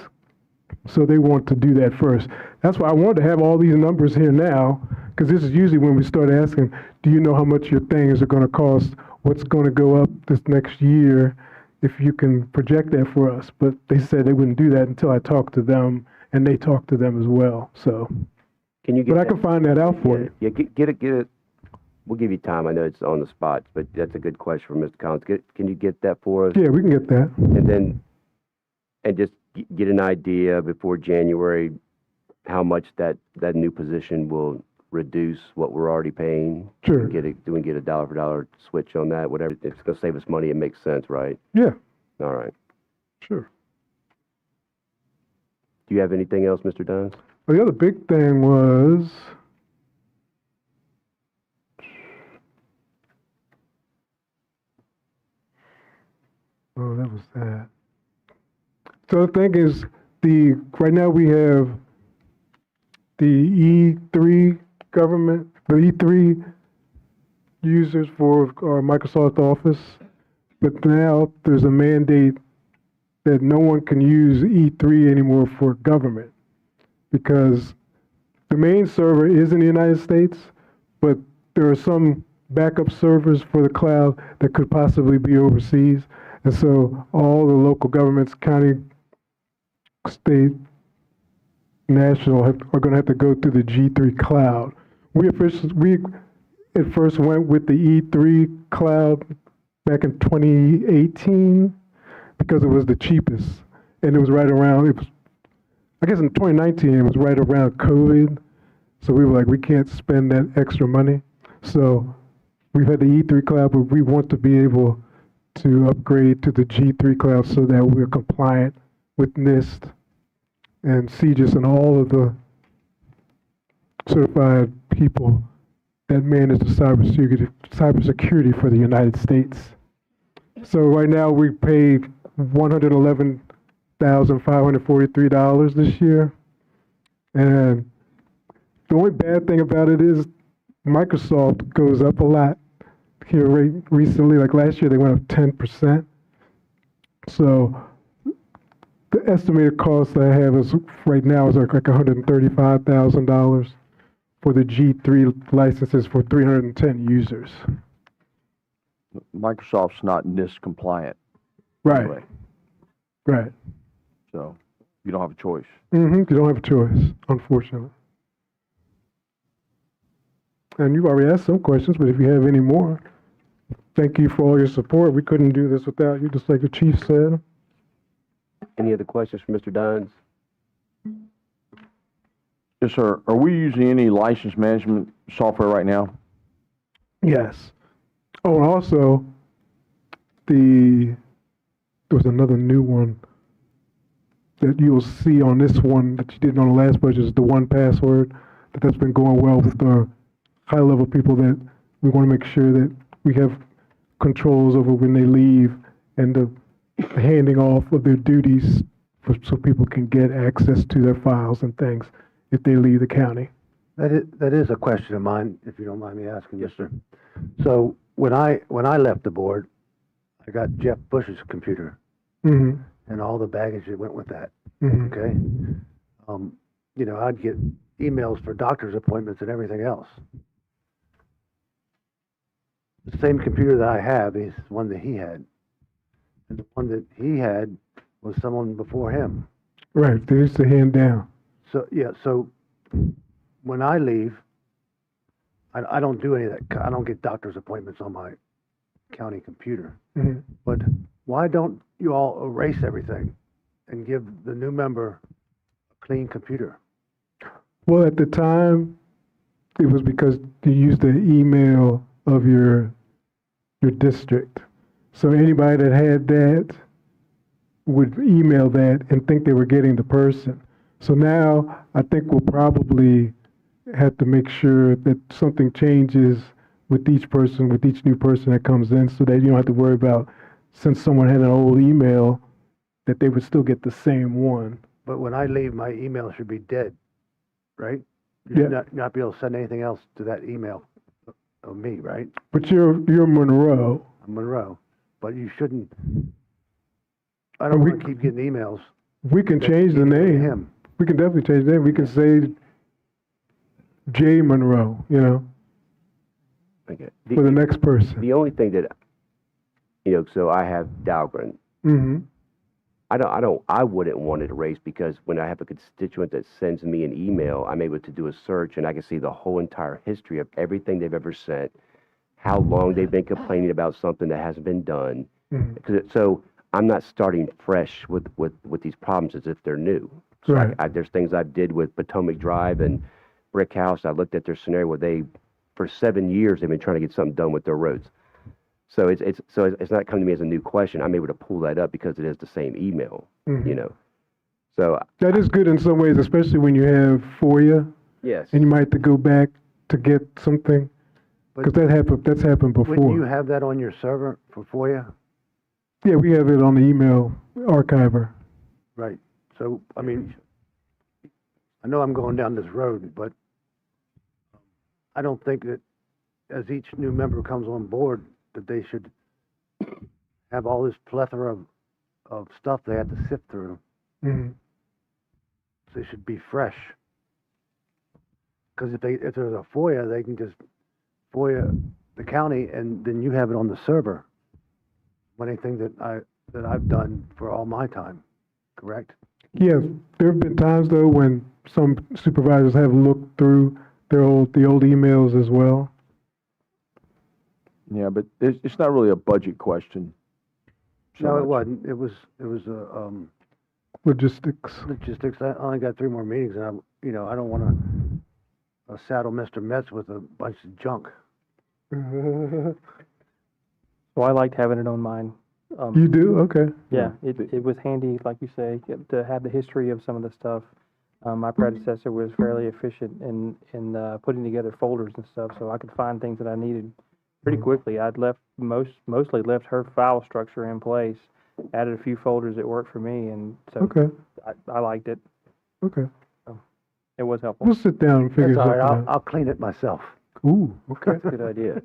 So they want to do that first. That's why I wanted to have all these numbers here now, because this is usually when we start asking, do you know how much your things are going to cost? What's going to go up this next year? If you can project that for us. But they said they wouldn't do that until I talked to them, and they talked to them as well. So, Can you get but I can find that out for you. Yeah, get it. We'll give you time. I know it's on the spot, but that's a good question for Mr. Collins. Can you get that for us? Yeah, we can get that. And just get an idea before January how much that new position will reduce what we're already paying. Sure. Do we get a dollar for dollar switch on that? Whatever. It's going to save us money. It makes sense, right? Yeah. All right. Sure. Do you have anything else, Mr. Dines? Well, the other big thing was, oh, that was that. So the thing is, right now we have the E3 government, the E3 users for our Microsoft Office, but now there's a mandate that no one can use E3 anymore for government, because the main server is in the United States, but there are some backup servers for the cloud that could possibly be overseas. And so all the local governments, county, state, national, are going to have to go through the G3 cloud. We at first went with the E3 cloud back in 2018 because it was the cheapest. And it was right around, I guess in 2019, it was right around COVID. So we were like, we can't spend that extra money. So we've had the E3 cloud, but we want to be able to upgrade to the G3 cloud so that we're compliant with NIST and CGIS and all of the certified people that manage the cybersecurity for the United States. So right now we pay $111,543 this year. And the only bad thing about it is Microsoft goes up a lot here recently. Like last year, they went up 10%. So the estimated cost I have is right now is like $135,000 for the G3 licenses for 310 users. Microsoft's not NIST compliant. Right. Anyway, Right. so you don't have a choice. You don't have a choice, unfortunately. And you've already asked some questions, but if you have any more, thank you for all your support. We couldn't do this without you, just like the chief said. Any other questions for Mr. Dines? Yes, sir. Are we using any license management software right now? Yes. Oh, and also, there was another new one that you'll see on this one that you didn't on the last budget is the 1Password. That's been going well with our high-level people that we want to make sure that we have controls over when they leave and the handing off of their duties so people can get access to their files and things if they leave the county. That is a question of mine, if you don't mind me asking. Yes, sir. So when I left the board, I got Jeff Bush's computer Mm-hmm. and all the baggage that went with that. Mm-hmm. Okay. I'd get emails for doctor's appointments and everything else. The same computer that I have is one that he had, and the one that he had was someone before him. Right. They used to hand down. So yeah. So when I leave, I don't do any of that. I don't get doctor's appointments on my county computer. Mm-hmm. But why don't you all erase everything and give the new member a clean computer? Well, at the time, it was because you used the email of your district. So anybody that had that would email that and think they were getting the person. So now I think we'll probably have to make sure that something changes with each person, with each new person that comes in, so that you don't have to worry about, since someone had an old email, that they would still get the same one. But when I leave, my email should be dead, right? You Yeah. should not be able to send anything else to that email of me, right? But you're Monroe. I'm Monroe. But you shouldn't. I don't want to keep getting emails. We can that change the need to go to name. him. We can definitely change the name. We can say J. Monroe, Okay. for the next person. The only thing that, so I have Dahlgren. Mm-hmm. I wouldn't want it erased because when I have a constituent that sends me an email, I'm able to do a search and I can see the whole entire history of everything they've ever sent, how long they've been complaining about something that hasn't been done. Mm-hmm. So I'm not starting fresh with these problems as if they're new. So Right. there's things I did with Potomac Drive and Brick House. I looked at their scenario where for 7 years, they've been trying to get something done with their roads. So it's not coming to me as a new question. I'm able to pull that up because it is the same email, Mhm. So That is good in some ways, especially when you have FOIA yes, and you might have to go back to get something. Because that's happened before. Wouldn't you have that on your server for FOIA? Yeah, we have it on the email archiver. Right. So, I mean, I know I'm going down this road, but I don't think that as each new member comes on board, that they should have all this plethora of stuff they have to sift through. Mm-hmm. They should be fresh. Because if there's a FOIA, they can just FOIA the county, and then you have it on the server. Anything that I've done for all my time, correct? Yes, there have been times though when some supervisors have looked through the old emails as well. Yeah, but it's not really a budget question. so No, it much. wasn't. It was Logistics. logistics. I only got 3 more meetings, and I don't want to saddle Mr. Metz with a bunch of junk. So I liked having it on mine. You do? Okay. Yeah, it was handy, like you say, to have the history of some of the stuff. My predecessor was fairly efficient in putting together folders and stuff, so I could find things that I needed pretty quickly. I'd mostly left her file structure in place, added a few folders that worked for me, and so Okay. I liked it. Okay. It was helpful. We'll sit down and figure That's all right. something out. I'll clean it myself. Ooh, okay. That's a good idea.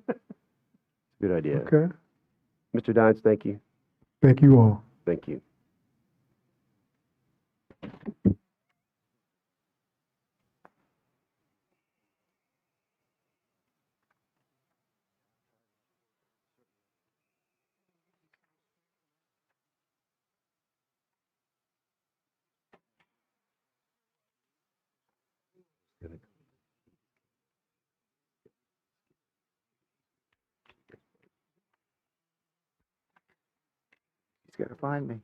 Good idea. Okay. Mr. Dines, thank you. Thank you all. Thank you. He's got to find me.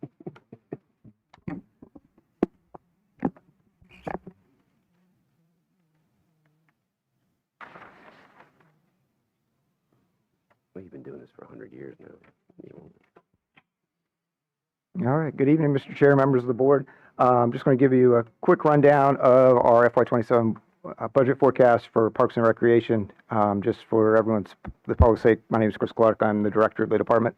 Well, you've been doing this for 100 years now. All right. Good evening, Mr. Chair, members of the board. I'm just going to give you a quick rundown of our FY27 budget forecast for Parks and Recreation. Just for the public's sake, my name is Chris Clark. I'm the director of the department.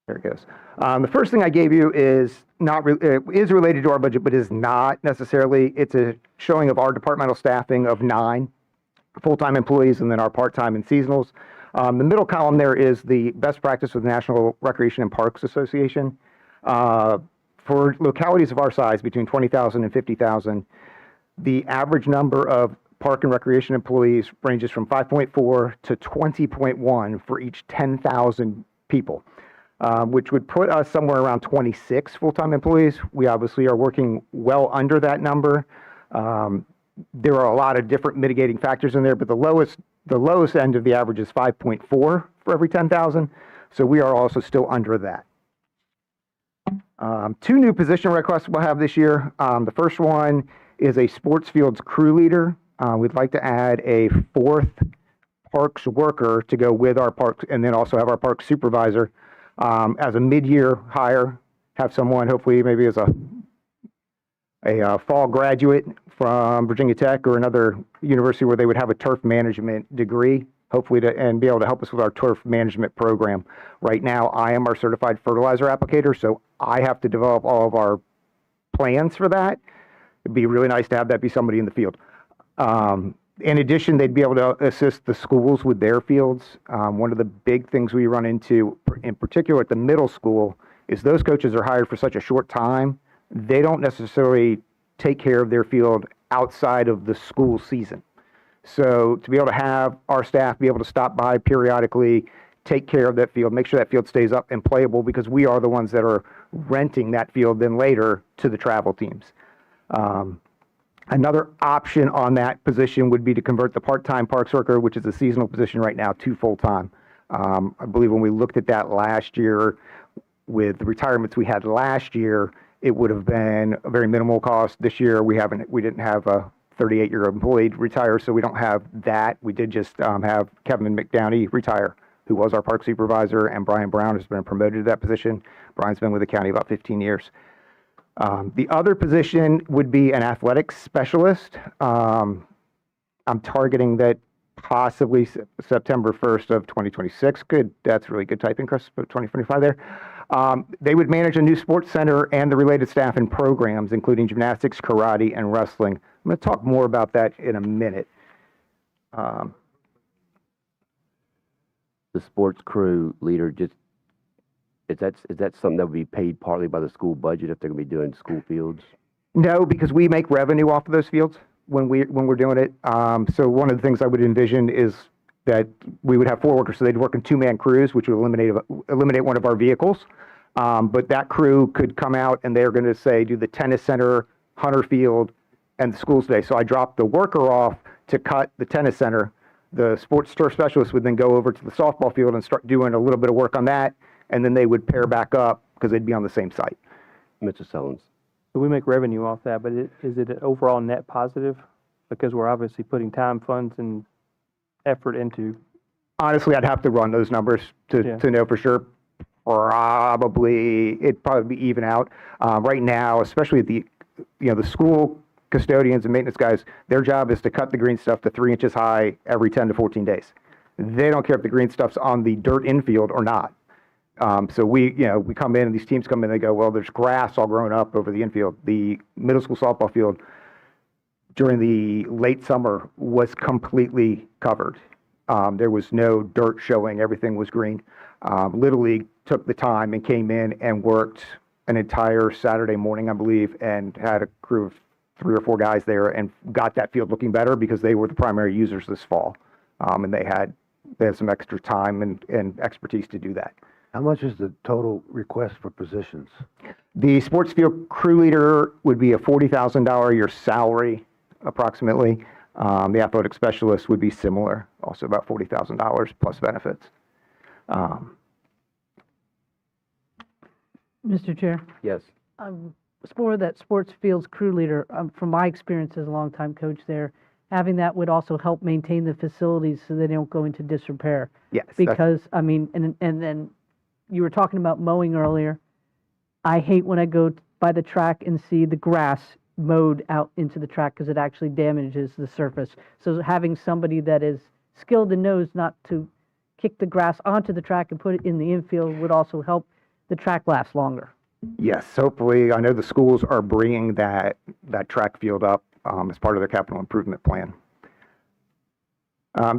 There it goes. The first thing I gave you is is related to our budget, but is not necessarily. It's a showing of our departmental staffing of 9 full-time employees and then our part-time and seasonals. The middle column there is the best practice with the National Recreation and Parks Association. For localities of our size, between 20,000 and 50,000, the average number of park and recreation employees ranges from 5.4 to 20.1 for each 10,000 people, which would put us somewhere around 26 full-time employees. We obviously are working well under that number. There are a lot of different mitigating factors in there, but the lowest end of the average is 5.4 for every 10,000. So we are also still under that. 2 new position requests we'll have this year. The first one is a sports fields crew leader. We'd like to add a 4th parks worker to go with our parks, and then also have our parks supervisor as a mid-year hire. Have someone hopefully maybe as a fall graduate from Virginia Tech or another university where they would have a turf management degree, hopefully and be able to help us with our turf management program. Right now, I am our certified fertilizer applicator, so I have to develop all of our plans for that. It'd be really nice to have that be somebody in the field. In addition, they'd be able to assist the schools with their fields. One of the big things we run into, in particular at the middle school, is those coaches are hired for such a short time, they don't necessarily take care of their field outside of the school season. So to be able to have our staff be able to stop by periodically, take care of that field, make sure that field stays up and playable, because we are the ones that are renting that field then later to the travel teams. Another option on that position would be to convert the part-time parks worker, which is a seasonal position right now, to full-time. I believe when we looked at that last year with the retirements we had last year, it would have been a very minimal cost. This year we didn't have a 38-year-old employee retire, so we don't have that. We did just have Kevin McDowney retire, who was our park supervisor, and Brian Brown has been promoted to that position. Brian's been with the county about 15 years. The other position would be an athletics specialist. I'm targeting that possibly September 1st of 2026. Good, that's really good typing, Chris, 2025 there. They would manage a new sports center and the related staff and programs, including gymnastics, karate, and wrestling. I'm going to talk more about that in a minute. The sports crew leader, is that something that would be paid partly by the school budget if they're going to be doing school fields? No, because we make revenue off of those fields. when we're doing it. So one of the things I would envision is that we would have 4 workers, so they'd work in 2-man crews, which would eliminate one of our vehicles. But that crew could come out and they're going to say do the tennis center, Hunter Field, and the schools today. So I dropped the worker off to cut the tennis center. The sports turf specialist would then go over to the softball field and start doing a little bit of work on that, and then they would pair back up because they'd be on the same site. Mr. Sellens. So we make revenue off that, but is it an overall net positive? Because we're obviously putting time, funds, and effort into. Honestly, I'd have to run those numbers to know for sure. It'd probably be even out. Right now, especially at the school custodians and maintenance guys, their job is to cut the green stuff to 3 inches high every 10 to 14 days. They don't care if the green stuff's on the dirt infield or not. So we come in and these teams come in and they go, well, there's grass all grown up over the infield. The middle school softball field during the late summer was completely covered. There was no dirt showing. Everything was green. Little League took the time and came in and worked an entire Saturday morning, I believe, and had a crew of 3 or 4 guys there and got that field looking better because they were the primary users this fall. And they had some extra time and expertise to do that. How much is the total request for positions? The sports field crew leader would be a $40,000 a year salary, approximately. The athletic specialist would be similar, also about $40,000 plus benefits. Mr. Chair? Yes. For that sports fields crew leader, from my experience as a longtime coach there, having that would also help maintain the facilities so they don't go into disrepair. Yes. Because, I mean, and then you were talking about mowing earlier. I hate when I go by the track and see the grass mowed out into the track because it actually damages the surface. So having somebody that is skilled and knows not to kick the grass onto the track and put it in the infield would also help the track last longer. Yes, hopefully. I know the schools are bringing that track field up as part of their capital improvement plan.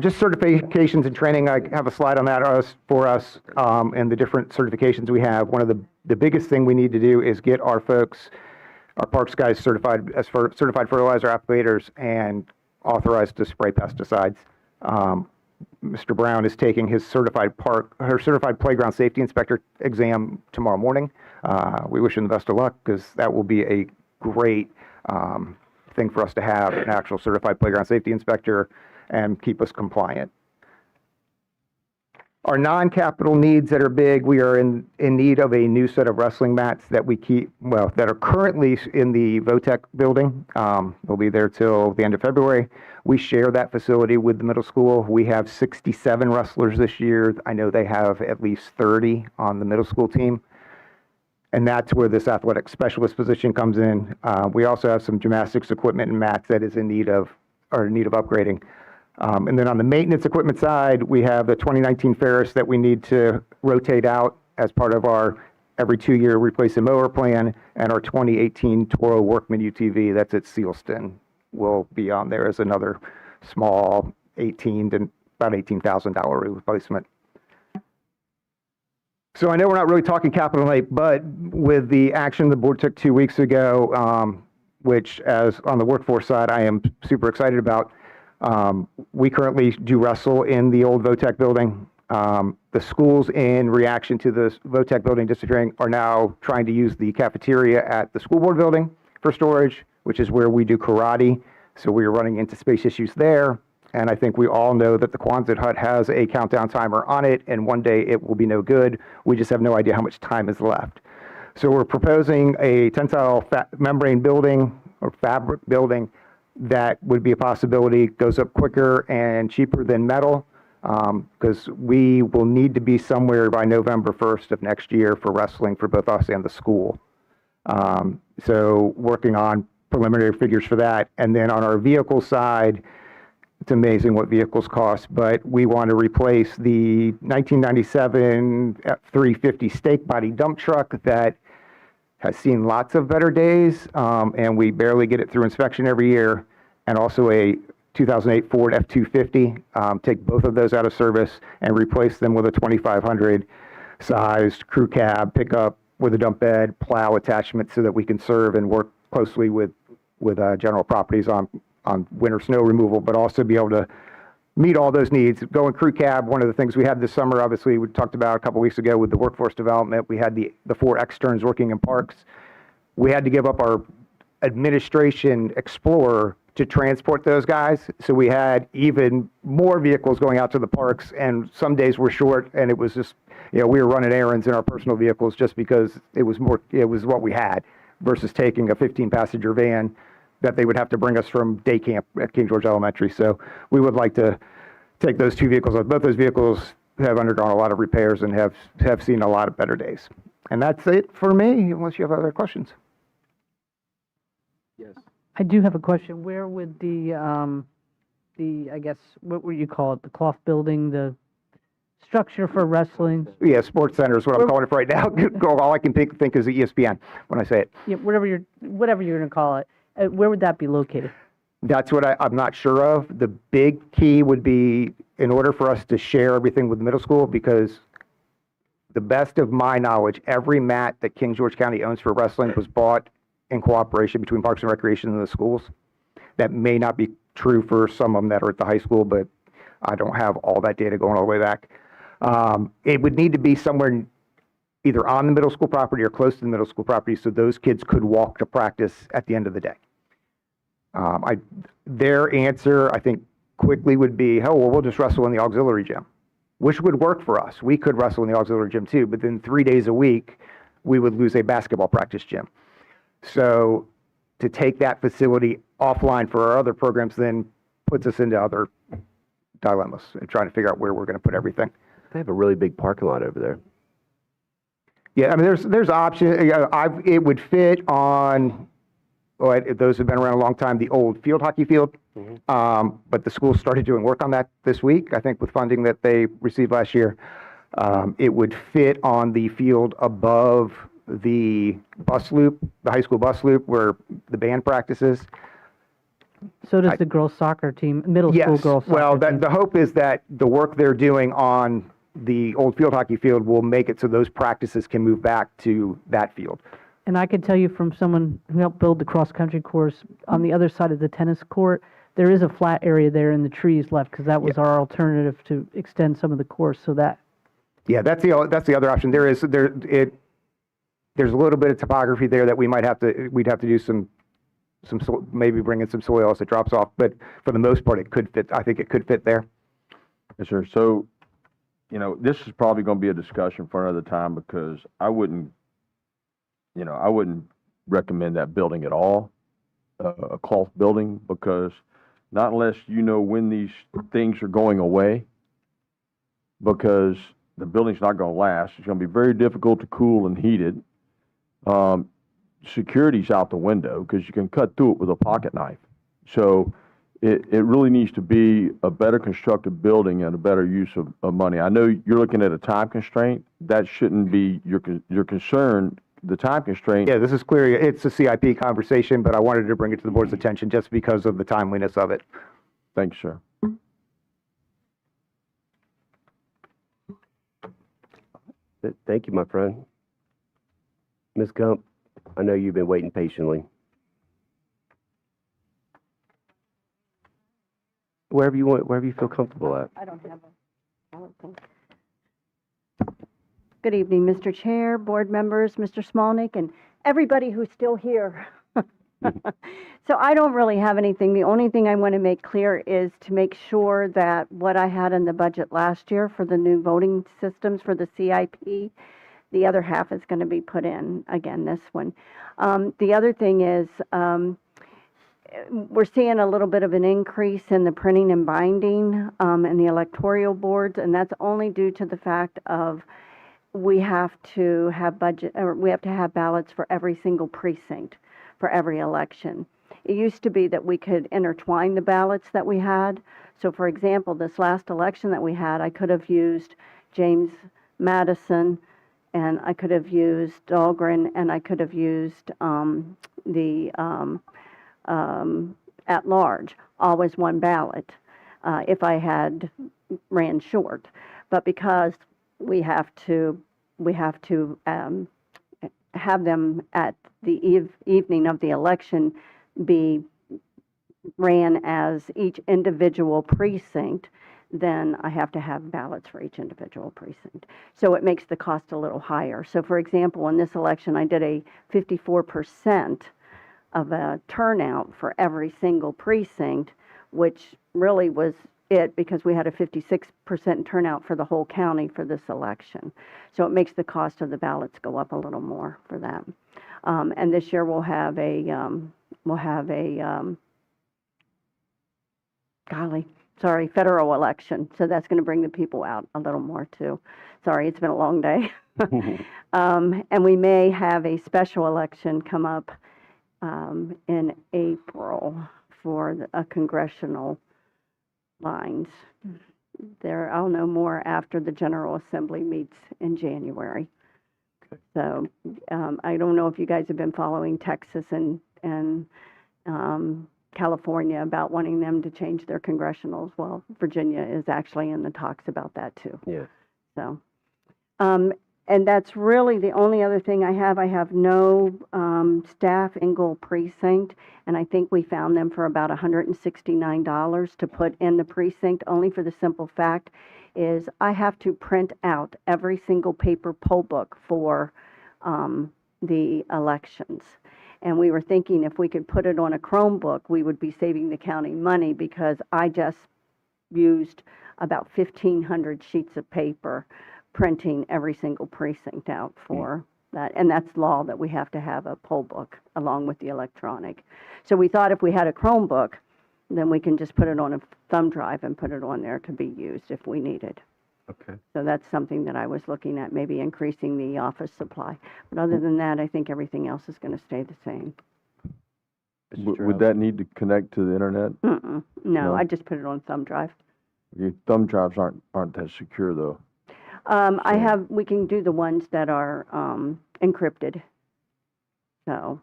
Just certifications and training, I have a slide on that for us and the different certifications we have. One of the biggest thing we need to do is get our folks, our parks guys, certified as certified fertilizer applicators and authorized to spray pesticides. Mr. Brown is taking his certified playground safety inspector exam tomorrow morning. We wish him the best of luck because that will be a great thing for us to have, an actual certified playground safety inspector, and keep us compliant. Our non-capital needs that are big, we are in need of a new set of wrestling mats that that are currently in the VOTEC building. They'll be there till the end of February. We share that facility with the middle school. We have 67 wrestlers this year. I know they have at least 30 on the middle school team. And that's where this athletic specialist position comes in. We also have some gymnastics equipment and mats that is in need of upgrading. And then on the maintenance equipment side, we have the 2019 Ferris that we need to rotate out as part of our every 2-year replace a mower plan, and our 2018 Toro Workman UTV that's at Sealston will be on there as another small about $18,000 replacement. So I know we're not really talking capital tonight, but with the action the board took 2 weeks ago, which as on the workforce side, I am super excited about. We currently do wrestle in the old VOTEC building. The schools, in reaction to the VOTEC building disappearing, are now trying to use the cafeteria at the school board building for storage, which is where we do karate. So we are running into space issues there. And I think we all know that the Quonset hut has a countdown timer on it, and one day it will be no good. We just have no idea how much time is left. So we're proposing a tensile membrane building or fabric building that would be a possibility, goes up quicker and cheaper than metal, because we will need to be somewhere by November 1st of next year for wrestling for both us and the school. So working on preliminary figures for that. And then on our vehicle side, it's amazing what vehicles cost, but we want to replace the 1997 F-350 stake body dump truck that has seen lots of better days, and we barely get it through inspection every year, and also a 2008 Ford F-250. Take both of those out of service and replace them with a 2500 sized crew cab pickup with a dump bed, plow attachment, so that we can serve and work closely with General Properties on on winter snow removal, but also be able to meet all those needs. Going crew cab, one of the things we had this summer, obviously, we talked about a couple weeks ago with the workforce development, we had the 4 externs working in parks. We had to give up our administration Explorer to transport those guys. So we had even more vehicles going out to the parks, and some days were short, and it was just, we were running errands in our personal vehicles just because it was what we had versus taking a 15-passenger van that they would have to bring us from day camp at King George Elementary. So we would like to take those 2 vehicles. Both those vehicles have undergone a lot of repairs and have seen a lot of better days. And that's it for me, unless you have other questions. Yes. I do have a question. Where would I guess, what would you call it, the cloth building, the structure for wrestling? Yeah, Sports Center is what I'm calling it right now. All I can think is the ESPN when I say it. Yeah, whatever you're going to call it. Where would that be located? That's what I'm not sure of. The big key would be in order for us to share everything with middle school, because the best of my knowledge, every mat that King George County owns for wrestling was bought in cooperation between Parks and Recreation and the schools. That may not be true for some of them that are at the high school, but I don't have all that data going all the way back. It would need to be somewhere either on the middle school property or close to the middle school property so those kids could walk to practice at the end of the day. Their answer, I think, quickly would be, oh, well, we'll just wrestle in the auxiliary gym, which would work for us. We could wrestle in the auxiliary gym too, but then 3 days a week, we would lose a basketball practice gym. So to take that facility offline for our other programs then puts us into other dilemmas and trying to figure out where we're going to put everything. They have a really big parking lot over there. Yeah, I mean, there's options. It would fit on, those who've been around a long time, the old field hockey field. Mm-hmm. But the school started doing work on that this week, I think, with funding that they received last year. It would fit on the field above the bus loop, the high school bus loop where the band practices. So does the girls' soccer team, middle school girls' soccer well, team. The hope is that the work they're doing on the old field hockey field will make it so those practices can move back to that field. And I can tell you from someone who helped build the cross-country course, on the other side of the tennis court, there is a flat area there and the trees left, because that was our alternative to extend some of the course, so that. Yeah, that's the other option. There's a little bit of topography there that we'd have to do some maybe bring in some soil as it drops off, but for the most part, it could fit. I think it could fit there. Yes, sir. So, this is probably going to be a discussion for another time, because I wouldn't recommend that building at all, a cloth building, because not unless you know when these things are going away, because the building's not going to last. It's going to be very difficult to cool and heat it. Security's out the window because you can cut through it with a pocket knife. So it really needs to be a better constructed building and a better use of money. I know you're looking at a time constraint. That shouldn't be your concern. The time constraint. Yeah, this is clear. It's a CIP conversation, but I wanted to bring it to the board's attention just because of the timeliness of it. Thanks, sir. Thank you, my friend. Ms. Gump, I know you've been waiting patiently. Wherever you feel comfortable at. I don't have a PowerPoint. Good evening, Mr. Chair, board members, Mr. Smolnik, and everybody who's still here. So I don't really have anything. The only thing I want to make clear is to make sure that what I had in the budget last year for the new voting systems for the CIP, the other half is going to be put in again, this one. The other thing is we're seeing a little bit of an increase in the printing and binding and the electoral boards, and that's only due to the fact of we have to have ballots for every single precinct for every election. It used to be that we could intertwine the ballots that we had. So for example, this last election that we had, I could have used James Madison, and I could have used Dahlgren, and I could have used at large, always one ballot, if I had ran short. But because we have to have them at the evening of the election be ran as each individual precinct, then I have to have ballots for each individual precinct. So it makes the cost a little higher. So for example, in this election, I did a 54% of a turnout for every single precinct, which really was it because we had a 56% turnout for the whole county for this election. So it makes the cost of the ballots go up a little more for that. And this year we'll have a federal election. So that's going to bring the people out a little more too. Sorry, it's been a long day. And we may have a special election come up in April for a congressional lines. I'll know more after the General Assembly meets in January. So I don't know if you guys have been following Texas and California about wanting them to change their congressionals. Well, Virginia is actually in the talks about that too. Yeah. So, and that's really the only other thing I have. I have no staff in Gold Precinct, and I think we found them for about $169 to put in the precinct, only for the simple fact is I have to print out every single paper poll book for the elections. And we were thinking if we could put it on a Chromebook, we would be saving the county money because I just used about 1,500 sheets of paper printing every single precinct out for that. And that's law that we have to have a poll book along with the electronic. So we thought if we had a Chromebook, then we can just put it on a thumb drive and put it on there to be used if we need it. Okay. So that's something that I was looking at, maybe increasing the office supply. But other than that, I think everything else is going to stay the same. Would that need to connect to the internet? No, No? I just put it on thumb drive. Your thumb drives aren't that secure though. We can do the ones that are encrypted. So,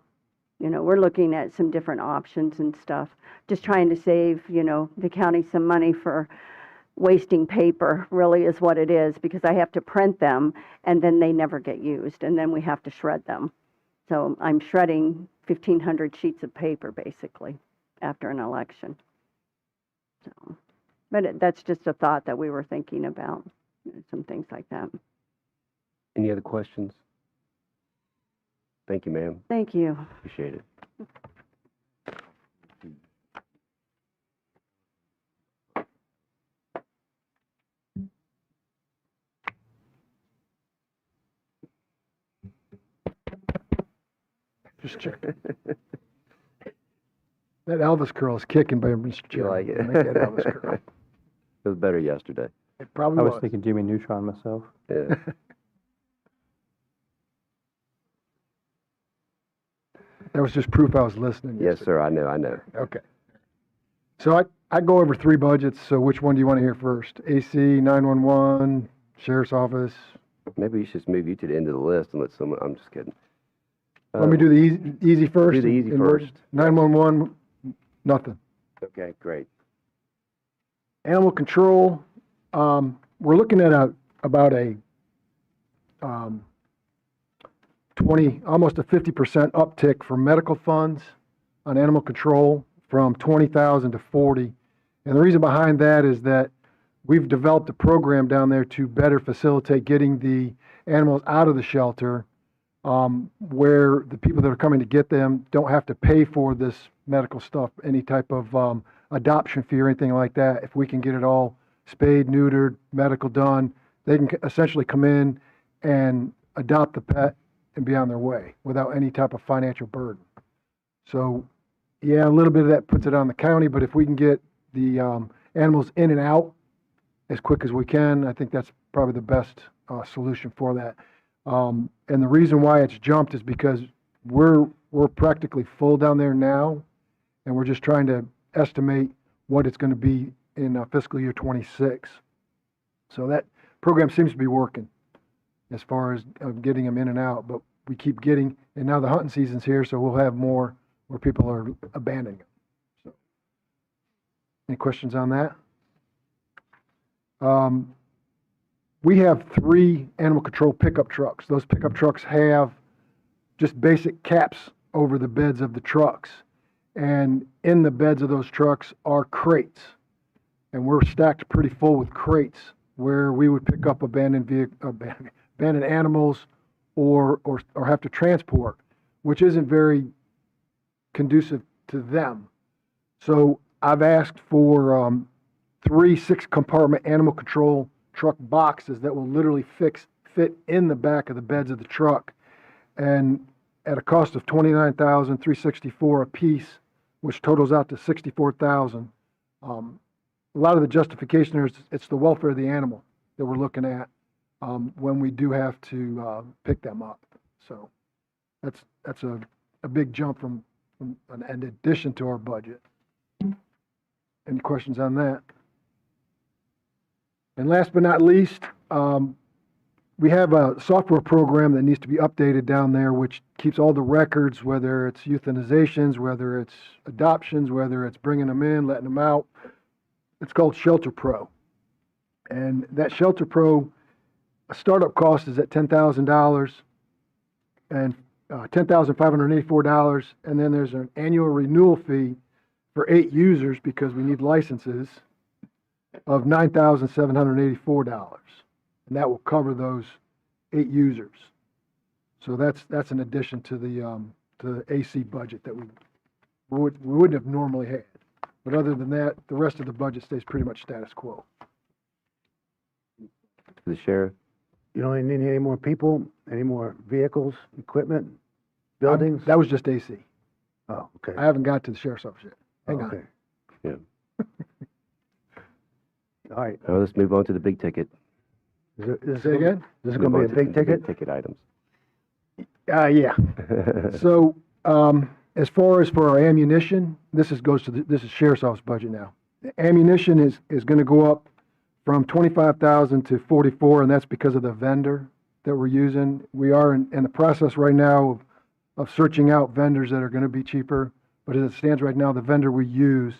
we're looking at some different options and stuff. Just trying to save, the county some money for wasting paper, really is what it is, because I have to print them and then they never get used and then we have to shred them. So I'm shredding 1,500 sheets of paper basically after an election. So, but that's just a thought that we were thinking about, some things like that. Any other questions? Thank you, ma'am. Thank you. Appreciate it. Just checking. That Elvis curl is kicking, by Mr. You Chairman. like it? Make that Elvis curl. It was better yesterday. It probably I was. was thinking Jimmy Neutron myself. Yeah. That was just proof I was listening. Yes, yesterday. sir. I know. Okay. So I go over 3 budgets, so which one do you want to hear first? AC, 911, Sheriff's Office? Maybe we should just move you to the end of the list and let someone, I'm just kidding. Let me do the easy first. Do the easy and first. 911, nothing. Okay, great. Animal control, we're looking at about a 20, almost a 50% uptick for medical funds on animal control from 20,000 to 40. And the reason behind that is that we've developed a program down there to better facilitate getting the animals out of the shelter, where the people that are coming to get them don't have to pay for this medical stuff, any type of adoption fee or anything like that. If we can get it all spayed, neutered, medical done, they can essentially come in and adopt the pet and be on their way without any type of financial burden. So, yeah, a little bit of that puts it on the county, but if we can get the animals in and out as quick as we can, I think that's probably the best solution for that. And the reason why it's jumped is because we're practically full down there now, and we're just trying to estimate what it's going to be in fiscal year 26. So that program seems to be working as far as getting them in and out, but we keep getting, and now the hunting season's here, so we'll have more where people are abandoning them. So, any questions on that? We have 3 animal control pickup trucks. Those pickup trucks have just basic caps over the beds of the trucks. And in the beds of those trucks are crates. And we're stacked pretty full with crates where we would pick up abandoned animals or have to transport, which isn't very conducive to them. So I've asked for 3 6-compartment animal control truck boxes that will literally fit in the back of the beds of the truck, and at a cost of $29,364 a piece, which totals out to $64,000. A lot of the justification is it's the welfare of the animal that we're looking at when we do have to pick them up. So that's a big jump from an addition to our budget. Any questions on that? And last but not least, we have a software program that needs to be updated down there, which keeps all the records, whether it's euthanizations, whether it's adoptions, whether it's bringing them in, letting them out. It's called Shelter Pro. And that Shelter Pro, a startup cost is at $10,000 and $10,584. And then there's an annual renewal fee for 8 users, because we need licenses, of $9,784. And that will cover those 8 users. So that's an addition to the AC budget that we wouldn't have normally had. But other than that, the rest of the budget stays pretty much status quo. The sheriff? You don't need any more people, any more vehicles, equipment, buildings? That was just AC. Oh, okay. I haven't got to the sheriff's office yet. Hang on. Okay. Yeah. All right. Well, let's move on to the big ticket. Say again? This is going to be a big ticket? Big ticket items. Yeah. So, as far as for our ammunition, this is sheriff's office budget now. The ammunition is going to go up from 25,000 to 44, and that's because of the vendor that we're using. We are in the process right now of searching out vendors that are going to be cheaper. But as it stands right now, the vendor we use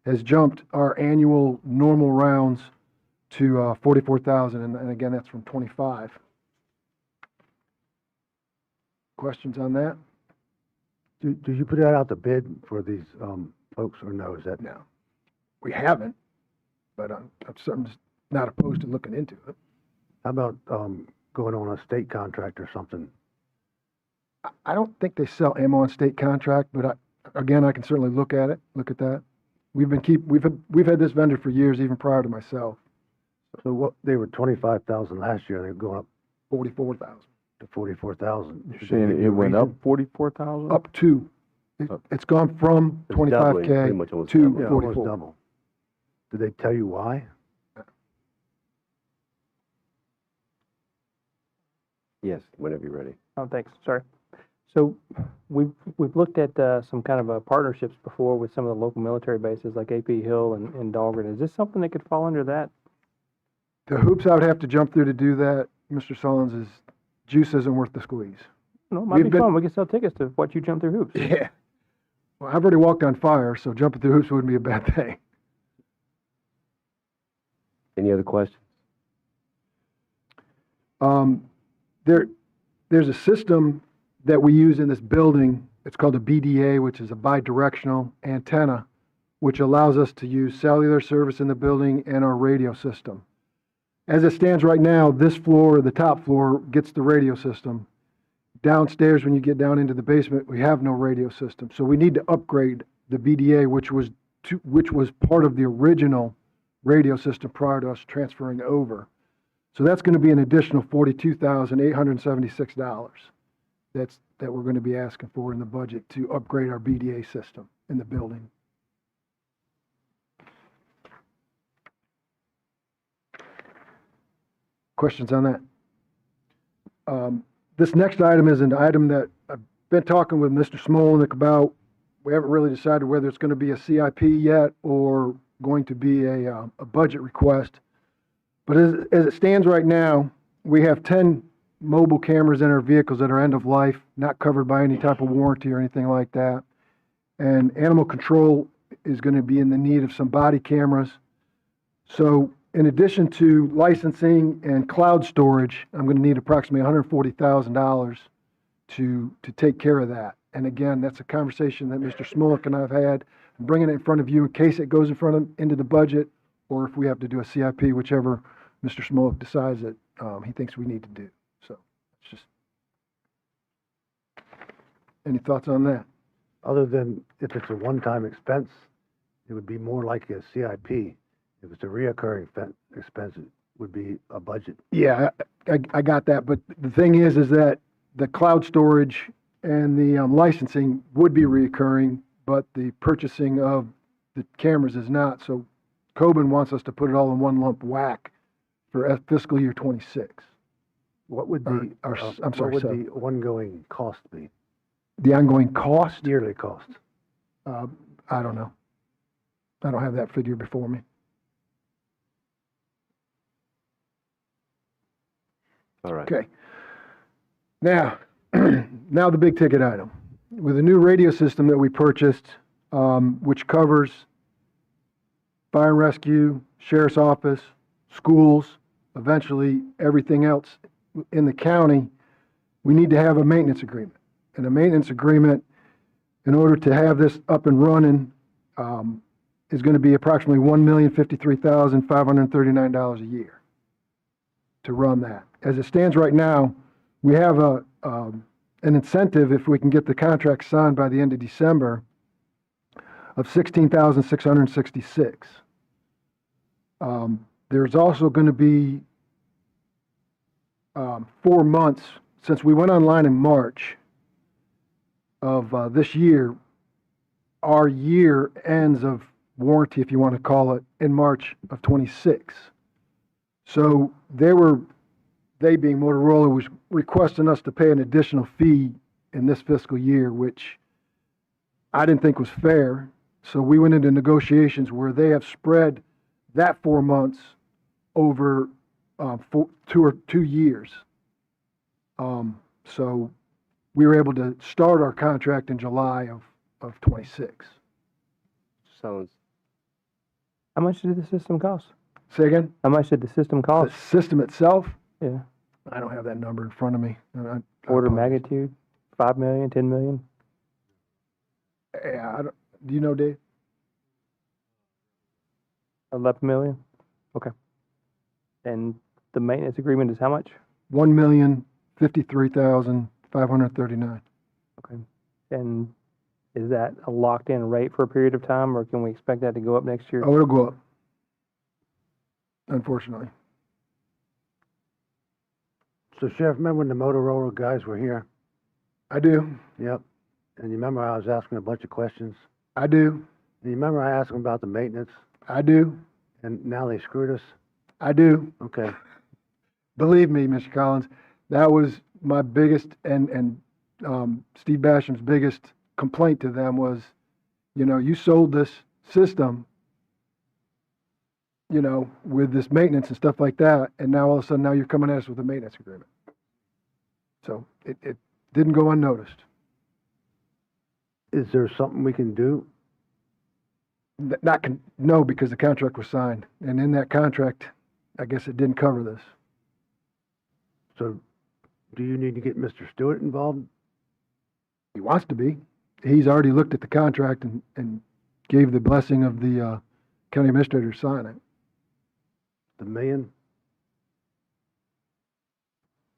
has jumped our annual normal rounds to 44,000, and again, that's from 25. Questions on that? Do you put that out to bid for these folks, or no? Is that No, we haven't, but I'm certainly not opposed to looking into it. How about going on a state contract or something? I don't think they sell ammo on state contract, but again, I can certainly look at that. We've had this vendor for years, even prior to myself. So what, they were 25,000 last year, they're going up 44,000 to 44,000. You're saying it went up 44,000? Up to. It's gone from It's doubling, 25K pretty much almost to doubling. Yeah, almost 44. double. Did they tell you why? Yes, whenever you're ready. Oh, thanks. Sorry. So we've looked at some kind of partnerships before with some of the local military bases like AP Hill and Dahlgren. Is this something that could fall under that? The hoops I would have to jump through to do that, Mr. Sullins, is juice isn't worth the squeeze. No, it might be fun. We can sell tickets to watch you jump through hoops. Yeah. Well, I've already walked on fire, so jumping through hoops wouldn't be a bad thing. Any other questions? There's a system that we use in this building. It's called a BDA, which is a bidirectional antenna, which allows us to use cellular service in the building and our radio system. As it stands right now, this floor, the top floor, gets the radio system. Downstairs, when you get down into the basement, we have no radio system. So we need to upgrade the BDA, which was part of the original radio system prior to us transferring over. So that's going to be an additional $42,876 that we're going to be asking for in the budget to upgrade our BDA system in the building. Questions on that? This next item is an item that I've been talking with Mr. Smolnick about. We haven't really decided whether it's going to be a CIP yet or going to be a budget request. But as it stands right now, we have 10 mobile cameras in our vehicles that are end of life, not covered by any type of warranty or anything like that. And animal control is going to be in the need of some body cameras. So in addition to licensing and cloud storage, I'm going to need approximately $140,000 to take care of that. And again, that's a conversation that Mr. Smolik and I have had. I'm bringing it in front of you in case it goes into the budget, or if we have to do a CIP, whichever Mr. Smolik decides that he thinks we need to do. So, it's just, any thoughts on that? Other than if it's a one-time expense, it would be more like a CIP. If it's a reoccurring expense, it would be a budget. Yeah, I got that, but the thing is that the cloud storage and the licensing would be reoccurring, but the purchasing of the cameras is not. So Coben wants us to put it all in one lump whack for fiscal year 26. What would the, I'm sorry, what would so the ongoing cost be? the ongoing cost, Yearly cost? I don't know. I don't have that figure before me. All right. Okay. Now, now the big ticket item. With a new radio system that we purchased, which covers fire and rescue, sheriff's office, schools, eventually everything else in the county, we need to have a maintenance agreement. And a maintenance agreement, in order to have this up and running, is going to be approximately $1,053,539 a year to run that. As it stands right now, we have an incentive, if we can get the contract signed by the end of December, of $16,666. There's also going to be 4 months, since we went online in March of this year. Our year ends of warranty, if you want to call it, in March of 26. So they being Motorola, was requesting us to pay an additional fee in this fiscal year, which I didn't think was fair. So we went into negotiations where they have spread that 4 months over 2 years. So we were able to start our contract in July of 26. Sounds. How much did the system cost? Say again? How much did the system The cost? system itself, Yeah. I don't have that number in front of me. Order of magnitude? 5 million, 10 million? Yeah, do you know, Dave? 11 million? Okay. And the maintenance agreement is how much? $1,053,539. Okay. And is that a locked-in rate for a period of time, or can we expect that to go up next year? Oh, it'll go up. Unfortunately. So Sheriff, remember when the Motorola guys were here? I do. Yep. And you remember I was asking a bunch of questions? I do. And you remember I asked them about the maintenance? I do. And now they screwed us? I do. Okay. Believe me, Mr. Collins, that was my biggest and Steve Basham's biggest complaint to them was, you sold this system, with this maintenance and stuff like that, and now all of a sudden now you're coming at us with a maintenance agreement. So it didn't go unnoticed. Is there something we can do? No, because the contract was signed, and in that contract, I guess it didn't cover this. So do you need to get Mr. Stewart involved? He wants to be. He's already looked at the contract and gave the blessing of the county administrator to sign it. The million?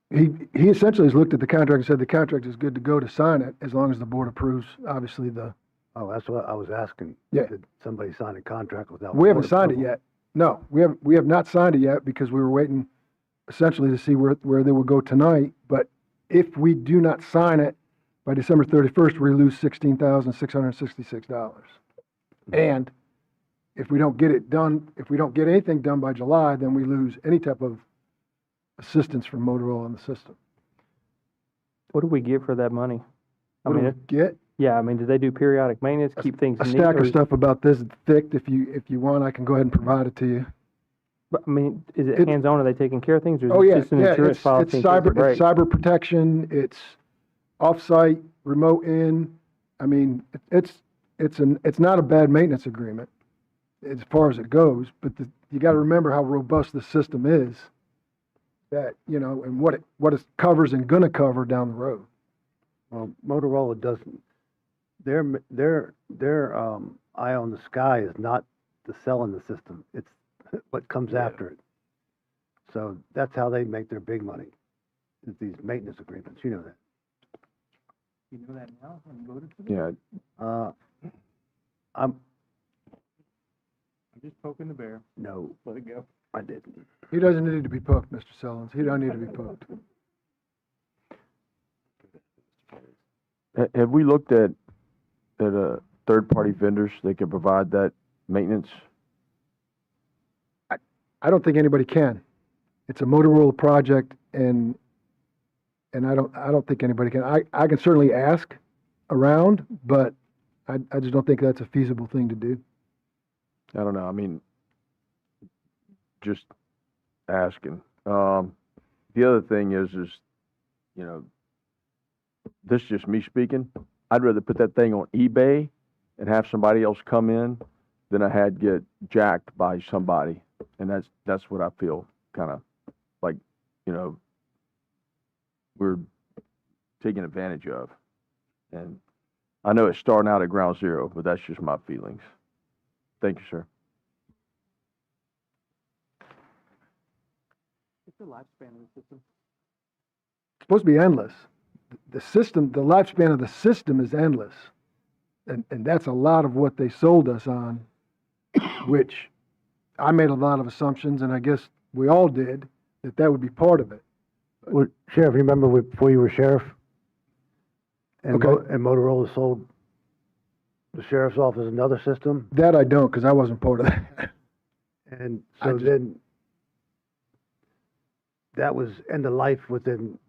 He essentially has looked at the contract and said the contract is good to go to sign it, as long as the board approves, obviously, Oh, that's what I was asking. Yeah. Did somebody sign a contract without? we haven't board signed it approval? yet. No, we have not signed it yet because we were waiting essentially to see where they will go tonight. But if we do not sign it by December 31st, we lose $16,666. And if we don't get it done, if we don't get anything done by July, then we lose any type of assistance from Motorola in the system. What do we get for that money? What do we get? Yeah, I mean, do they do periodic maintenance, keep things A neat? stack or of is- stuff about this thick. If you want, I can go ahead and provide it to you. But, I mean, is it It- hands-on? Are they taking care of things, or is Oh, it yeah, just an yeah, insurance it's policy in case it breaks? cyber protection, it's off-site, remote in. I mean, it's not a bad maintenance agreement as far as it goes, but you gotta remember how robust the system is, that, and what it covers and gonna cover down the road. Well, Motorola doesn't their eye on the sky is not the selling the system. It's what comes after it. So that's how they make their big money, is these maintenance agreements. You know that. You know that now when you voted for them? Yeah, I'm Just poking the bear. no, Let it go. I didn't. He doesn't need to be poked, Mr. Sellens. He don't need to be poked. have we looked at third-party vendors that can provide that maintenance? I don't think anybody can. It's a Motorola project, and I don't think anybody can. I can certainly ask around, but I just don't think that's a feasible thing to do. I don't know. I mean, just asking. The other thing is, you know, this is just me speaking. I'd rather put that thing on eBay and have somebody else come in than I had get jacked by somebody. And that's what I feel kind of like, you know, we're taking advantage of. And I know it's starting out at ground zero, but that's just my feelings. Thank you, sir. What's the lifespan of the system? It's supposed to be endless. The system, the lifespan of the system is endless. And that's a lot of what they sold us on, which I made a lot of assumptions, and I guess we all did, that would be part of it. Well, Sheriff, you remember before you were sheriff? And, Okay. and Motorola sold the sheriff's office another system? That I don't, because I wasn't part of that. And I so just- then that was end of life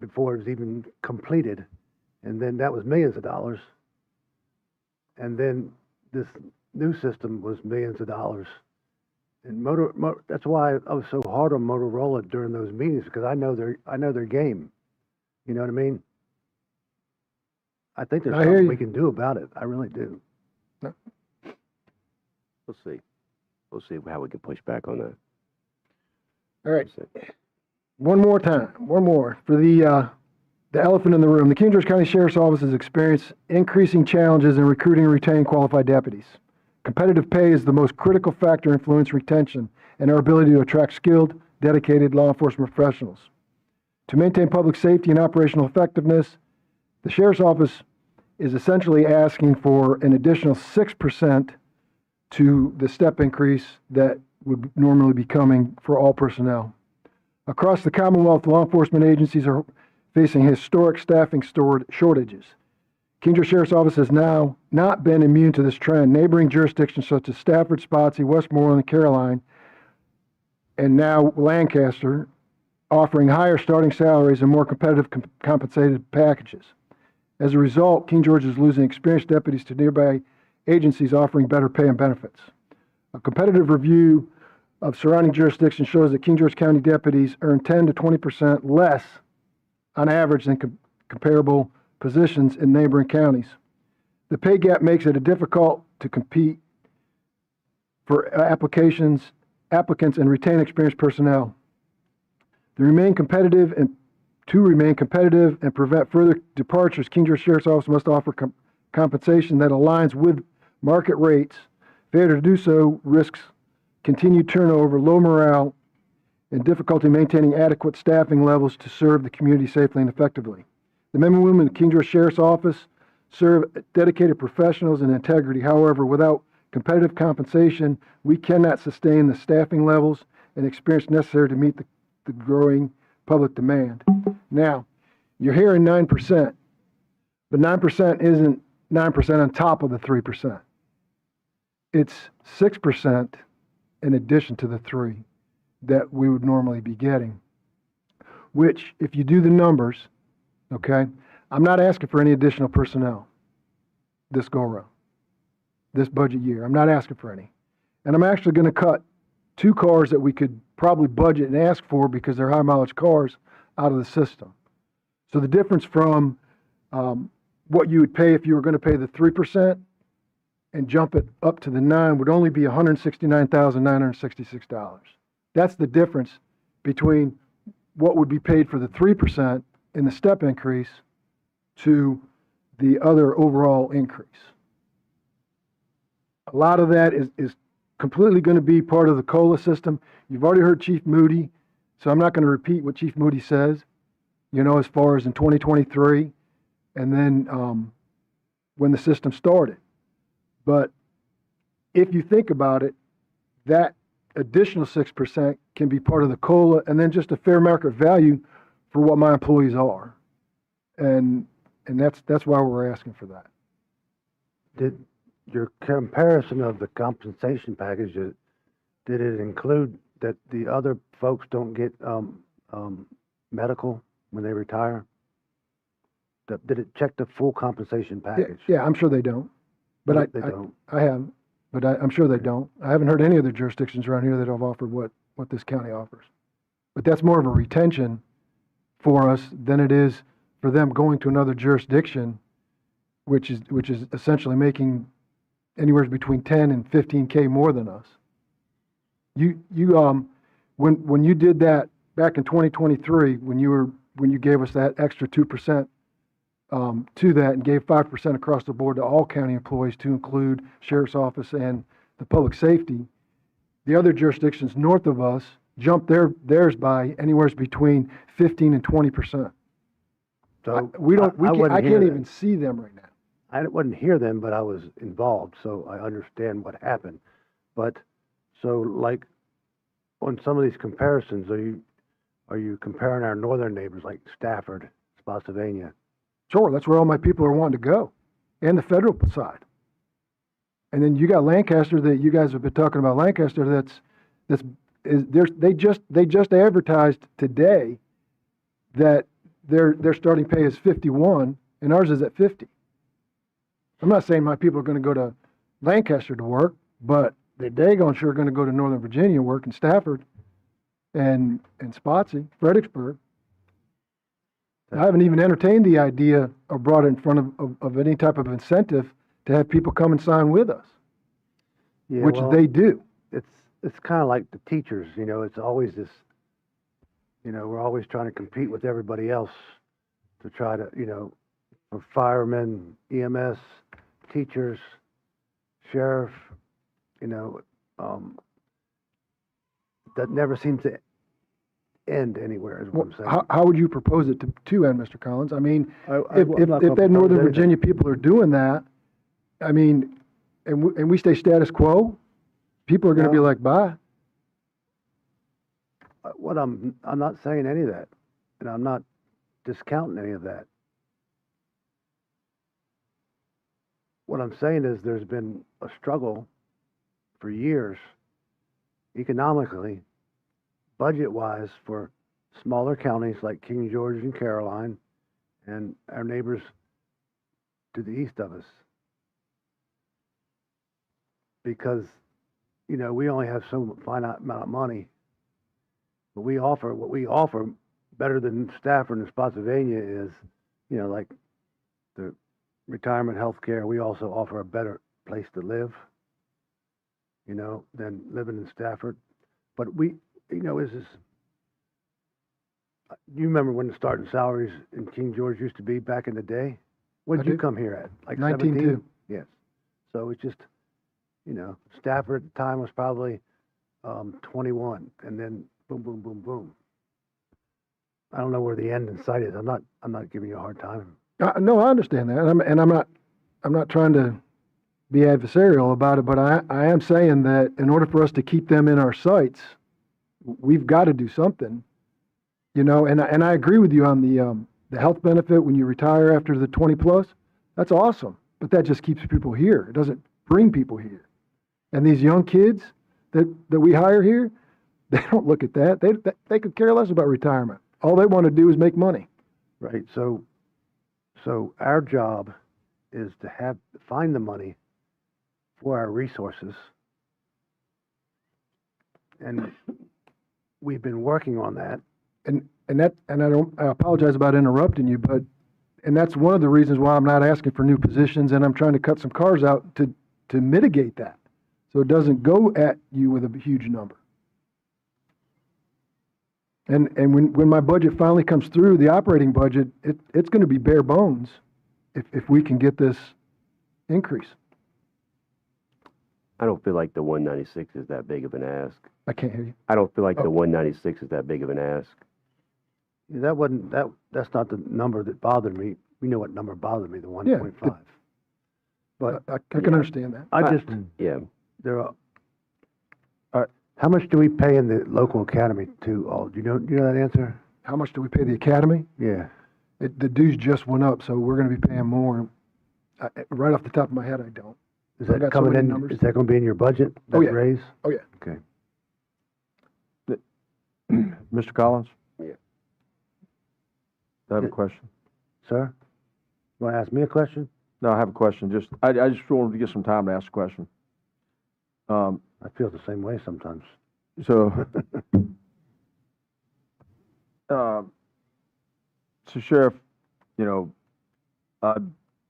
before it was even completed. And then that was millions of dollars. And then this new system was millions of dollars. And that's why I was so hard on Motorola during those meetings, because I know their game. You know what I mean? I think there's I hear something you. we can do about it. I really do. We'll see. We'll see how we can push back on that. All right. One more time. One more. For the elephant in the room, the King George County Sheriff's Office has experienced increasing challenges in recruiting and retaining qualified deputies. Competitive pay is the most critical factor influencing retention and our ability to attract skilled, dedicated law enforcement professionals. To maintain public safety and operational effectiveness, the Sheriff's Office is essentially asking for an additional 6% to the step increase that would normally be coming for all personnel. Across the Commonwealth, law enforcement agencies are facing historic staffing shortages. King George Sheriff's Office has now not been immune to this trend. Neighboring jurisdictions such as Stafford, Spotsy, Westmoreland, and Caroline, and now Lancaster, offering higher starting salaries and more competitive compensated packages. As a result, King George is losing experienced deputies to nearby agencies offering better pay and benefits. A competitive review of surrounding jurisdictions shows that King George County deputies earn 10 to 20% less on average than comparable positions in neighboring counties. The pay gap makes it difficult to compete for applicants and retain experienced personnel. To remain competitive and prevent further departures, King George Sheriff's Office must offer compensation that aligns with market rates. Failure to do so risks continued turnover, low morale, and difficulty maintaining adequate staffing levels to serve the community safely and effectively. The men and women of the King George Sheriff's Office serve dedicated professionals and integrity. However, without competitive compensation, we cannot sustain the staffing levels and experience necessary to meet the growing public demand. Now, you're hearing 9%, but 9% isn't 9% on top of the 3%. It's 6% in addition to the 3 that we would normally be getting, which, if you do the numbers, okay, I'm not asking for any additional personnel this go-around, this budget year. I'm not asking for any. And I'm actually going to cut 2 cars that we could probably budget and ask for because they're high-mileage cars out of the system. So the difference from what you would pay if you were going to pay the 3% and jump it up to the 9 would only be $169,966. That's the difference between what would be paid for the 3% in the step increase to the other overall increase. A lot of that is completely going to be part of the COLA system. You've already heard Chief Moody, so I'm not going to repeat what Chief Moody says, as far as in 2023, and then when the system started. But if you think about it, that additional 6% can be part of the COLA and then just a fair market value for what my employees are. And that's why we're asking for that. Did your comparison of the compensation package, did it include that the other folks don't get medical when they retire? Did it check the full compensation package? Yeah, I'm sure they don't. But They don't. I haven't. But I'm sure they don't. I haven't heard any other jurisdictions around here that have offered what this county offers. But that's more of a retention for us than it is for them going to another jurisdiction, which is essentially making anywhere between 10 and 15K more than us. When you did that back in 2023, when you gave us that extra 2% to that and gave 5% across the board to all county employees, to include sheriff's office and the public safety, the other jurisdictions north of us jumped theirs by anywhere between 15 and 20%. So I can't even see them right now. I wouldn't hear them, but I was involved, so I understand what happened. But so, like, on some of these comparisons, are you comparing our northern neighbors like Stafford, Spotsylvania? Sure, that's where all my people are wanting to go, and the federal side. And then you got Lancaster that you guys have been talking about. Lancaster, they just advertised today that their starting pay is 51, and ours is at 50. I'm not saying my people are going to go to Lancaster to work, but they're daggone sure going to go to Northern Virginia and work in Stafford and Spotsy, Fredericksburg. I haven't even entertained the idea or brought it in front of any type of incentive to have people come and sign with us, Yeah, which well, they do. It's kind of like the teachers, it's always this, we're always trying to compete with everybody else to try to, for firemen, EMS, teachers, sheriff, that never seems to end anywhere, is what I'm saying. How would you propose it to end, Mr. Collins? I mean, I'm not if gonna that propose Northern anything. Virginia people are doing that, I mean, and we stay status quo, people are going to be like, bye. I'm not saying any of that, and I'm not discounting any of that. What I'm saying is there's been a struggle for years, economically, budget-wise, for smaller counties like King George and Caroline, and our neighbors to the east of us. Because, we only have so finite amount of money, but what we offer better than Stafford and Spotsylvania is, like the retirement health care. We also offer a better place to live, than living in Stafford. But is this, you remember when the starting salaries in King George used to be back in the day? What did you come here at? Like 17? Yes. So it's just, Stafford at the time was probably 21, and then boom, boom, boom, boom. I don't know where the end in sight is. I'm not giving you a hard time. No, I understand that, and I'm not trying to be adversarial about it, but I am saying that in order for us to keep them in our sights, we've got to do something, and I agree with you on the health benefit when you retire after the 20 plus. That's awesome, but that just keeps people here. It doesn't bring people here. And these young kids that we hire here, they don't look at that. They could care less about retirement. All they want to do is make money. Right. So our job is to find the money for our resources, and we've been working on that. I apologize about interrupting you, and that's one of the reasons why I'm not asking for new positions, and I'm trying to cut some cars out to mitigate that, so it doesn't go at you with a huge number. And when my budget finally comes through, the operating budget, it's going to be bare bones if we can get this increase. I don't feel like the 196 is that big of an ask. I can't hear you. I don't feel like Oh. the 196 is that big of an ask. Yeah, that's not the number that bothered me. We know what number bothered me, the one Yeah, point five. But I can understand that. I just, Yeah. there are, how much do we pay in the local academy to all? Do you know that answer? How much do we pay the academy? Yeah. The dues just went up, so we're gonna be paying more. Right off the top of my head, I don't. Is I that got so coming many in, numbers. is that gonna be in your budget, that Oh, yeah. raise? Oh, yeah. Okay. Mr. Collins? Yeah. I have a question. Sir? You wanna ask me a question? No, I have a question. I just wanted to get some time to ask a question. I feel the same way sometimes. So, so Sheriff, I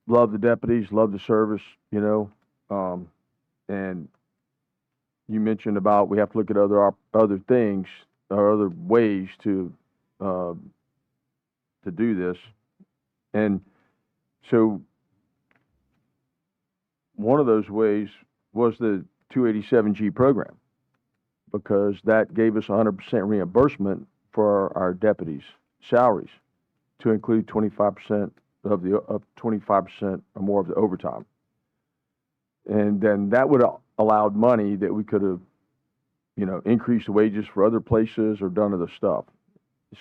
love the deputies, love the service, and you mentioned about we have to look at other things or other ways to do this, and so one of those ways was the 287G program, because that gave us 100% reimbursement for our deputies' salaries to include 25% of 25% or more of the overtime. And then that would have allowed money that we could have, increased the wages for other places or done other stuff.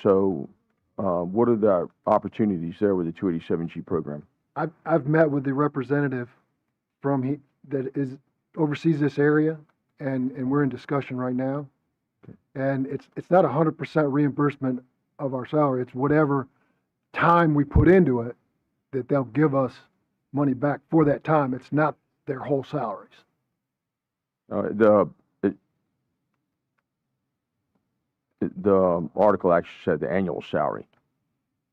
So, what are the opportunities there with the 287G program? I've met with the representative that oversees this area, and we're in discussion right now. And it's not 100% reimbursement of our salary. It's whatever time we put into it that they'll give us money back for that time. It's not their whole salaries. The article actually said the annual salary.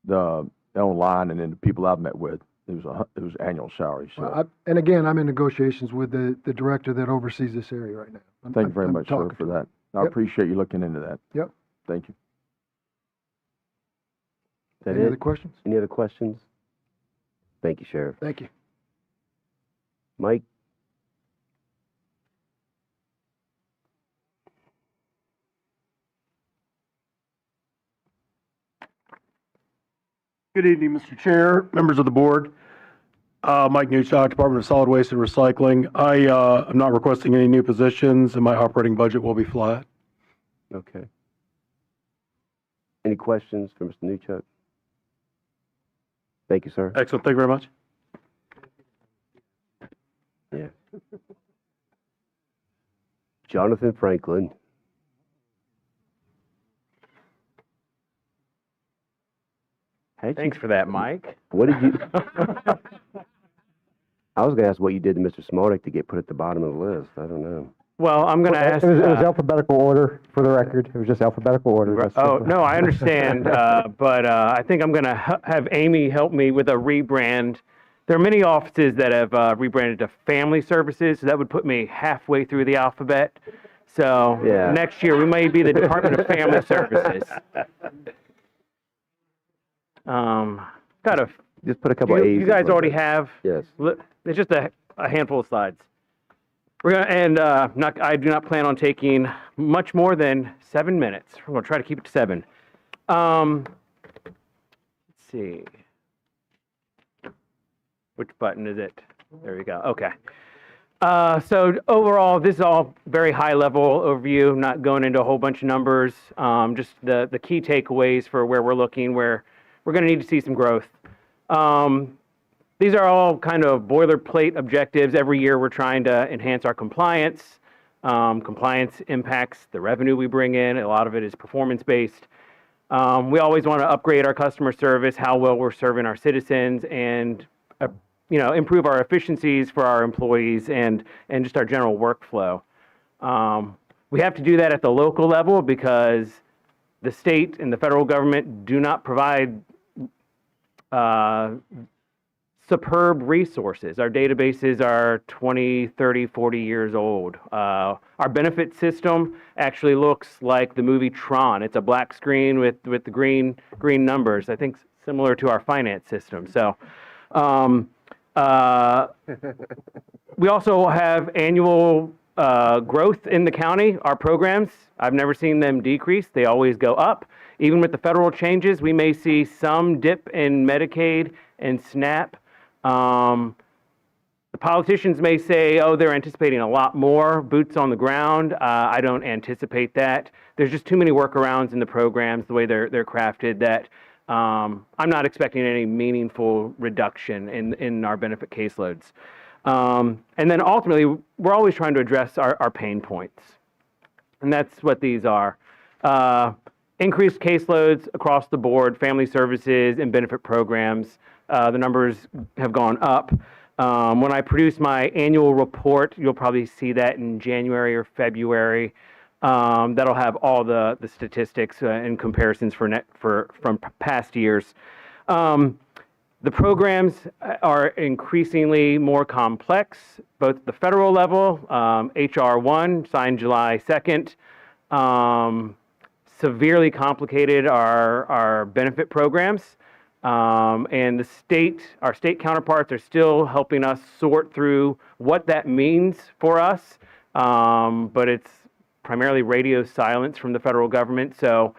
The online and then the people I've met with, it was annual salary. So And again, I'm in negotiations with the director that oversees this area right now. thank you very I'm much, sir, talking for to him. that. I Yep. appreciate you looking into that. Yep. Thank you. Is that Any it? other questions? Any other questions? Thank you, Sheriff. Thank you. Mike? Good evening, Mr. Chair, members of the board. Mike Newstock, Department of Solid Waste and Recycling. I'm not requesting any new positions, and my operating budget will be flat. Okay. Any questions for Mr. Newchuk? Thank you, sir. Excellent, thank you very much. Yeah. Jonathan Franklin. Thanks for that, Mike. What did you? I was going to ask what you did to Mr. Smartick to get put at the bottom of the list. I don't know. Well, I'm going to ask. It was alphabetical order, for the record. It was just alphabetical order. That's Oh, just- no, I understand, but I think I'm going to have Amy help me with a rebrand. There are many offices that have rebranded to Family Services, so that would put me halfway through the alphabet. So Yeah. next year, we may be the Department of Family Services. Got a. Just put a couple of A's. You in guys front of already it. have. Yes. It's just a handful of slides. We're gonna I do not plan on taking much more than 7 minutes. We're gonna try to keep it to 7. Let's see. Which button is it? There we go. Okay. So overall, this is all very high level overview, not going into a whole bunch of numbers. Just the key takeaways for where we're looking, where we're going to need to see some growth. These are all kind of boilerplate objectives. Every year we're trying to enhance our compliance. Compliance impacts the revenue we bring in. A lot of it is performance-based. We always want to upgrade our customer service, how well we're serving our citizens, and improve our efficiencies for our employees and just our general workflow. We have to do that at the local level because the state and the federal government do not provide superb resources. Our databases are 20, 30, 40 years old. Our benefit system actually looks like the movie Tron. It's a black screen with the green numbers. I think similar to our finance system. So we also have annual growth in the county. Our programs, I've never seen them decrease. They always go up. Even with the federal changes, we may see some dip in Medicaid and SNAP. The politicians may say, oh, they're anticipating a lot more boots on the ground. I don't anticipate that. There's just too many workarounds in the programs, the way they're crafted, that I'm not expecting any meaningful reduction in our benefit caseloads. And then ultimately, we're always trying to address our pain points. And that's what these are. Increased caseloads across the board, family services and benefit programs. The numbers have gone up. When I produce my annual report, you'll probably see that in January or February. That'll have all the statistics and comparisons from past years. The programs are increasingly more complex, both at the federal level. HR 1, signed July 2nd, severely complicated our benefit programs. And our state counterparts are still helping us sort through what that means for us. But it's primarily radio silence from the federal government. So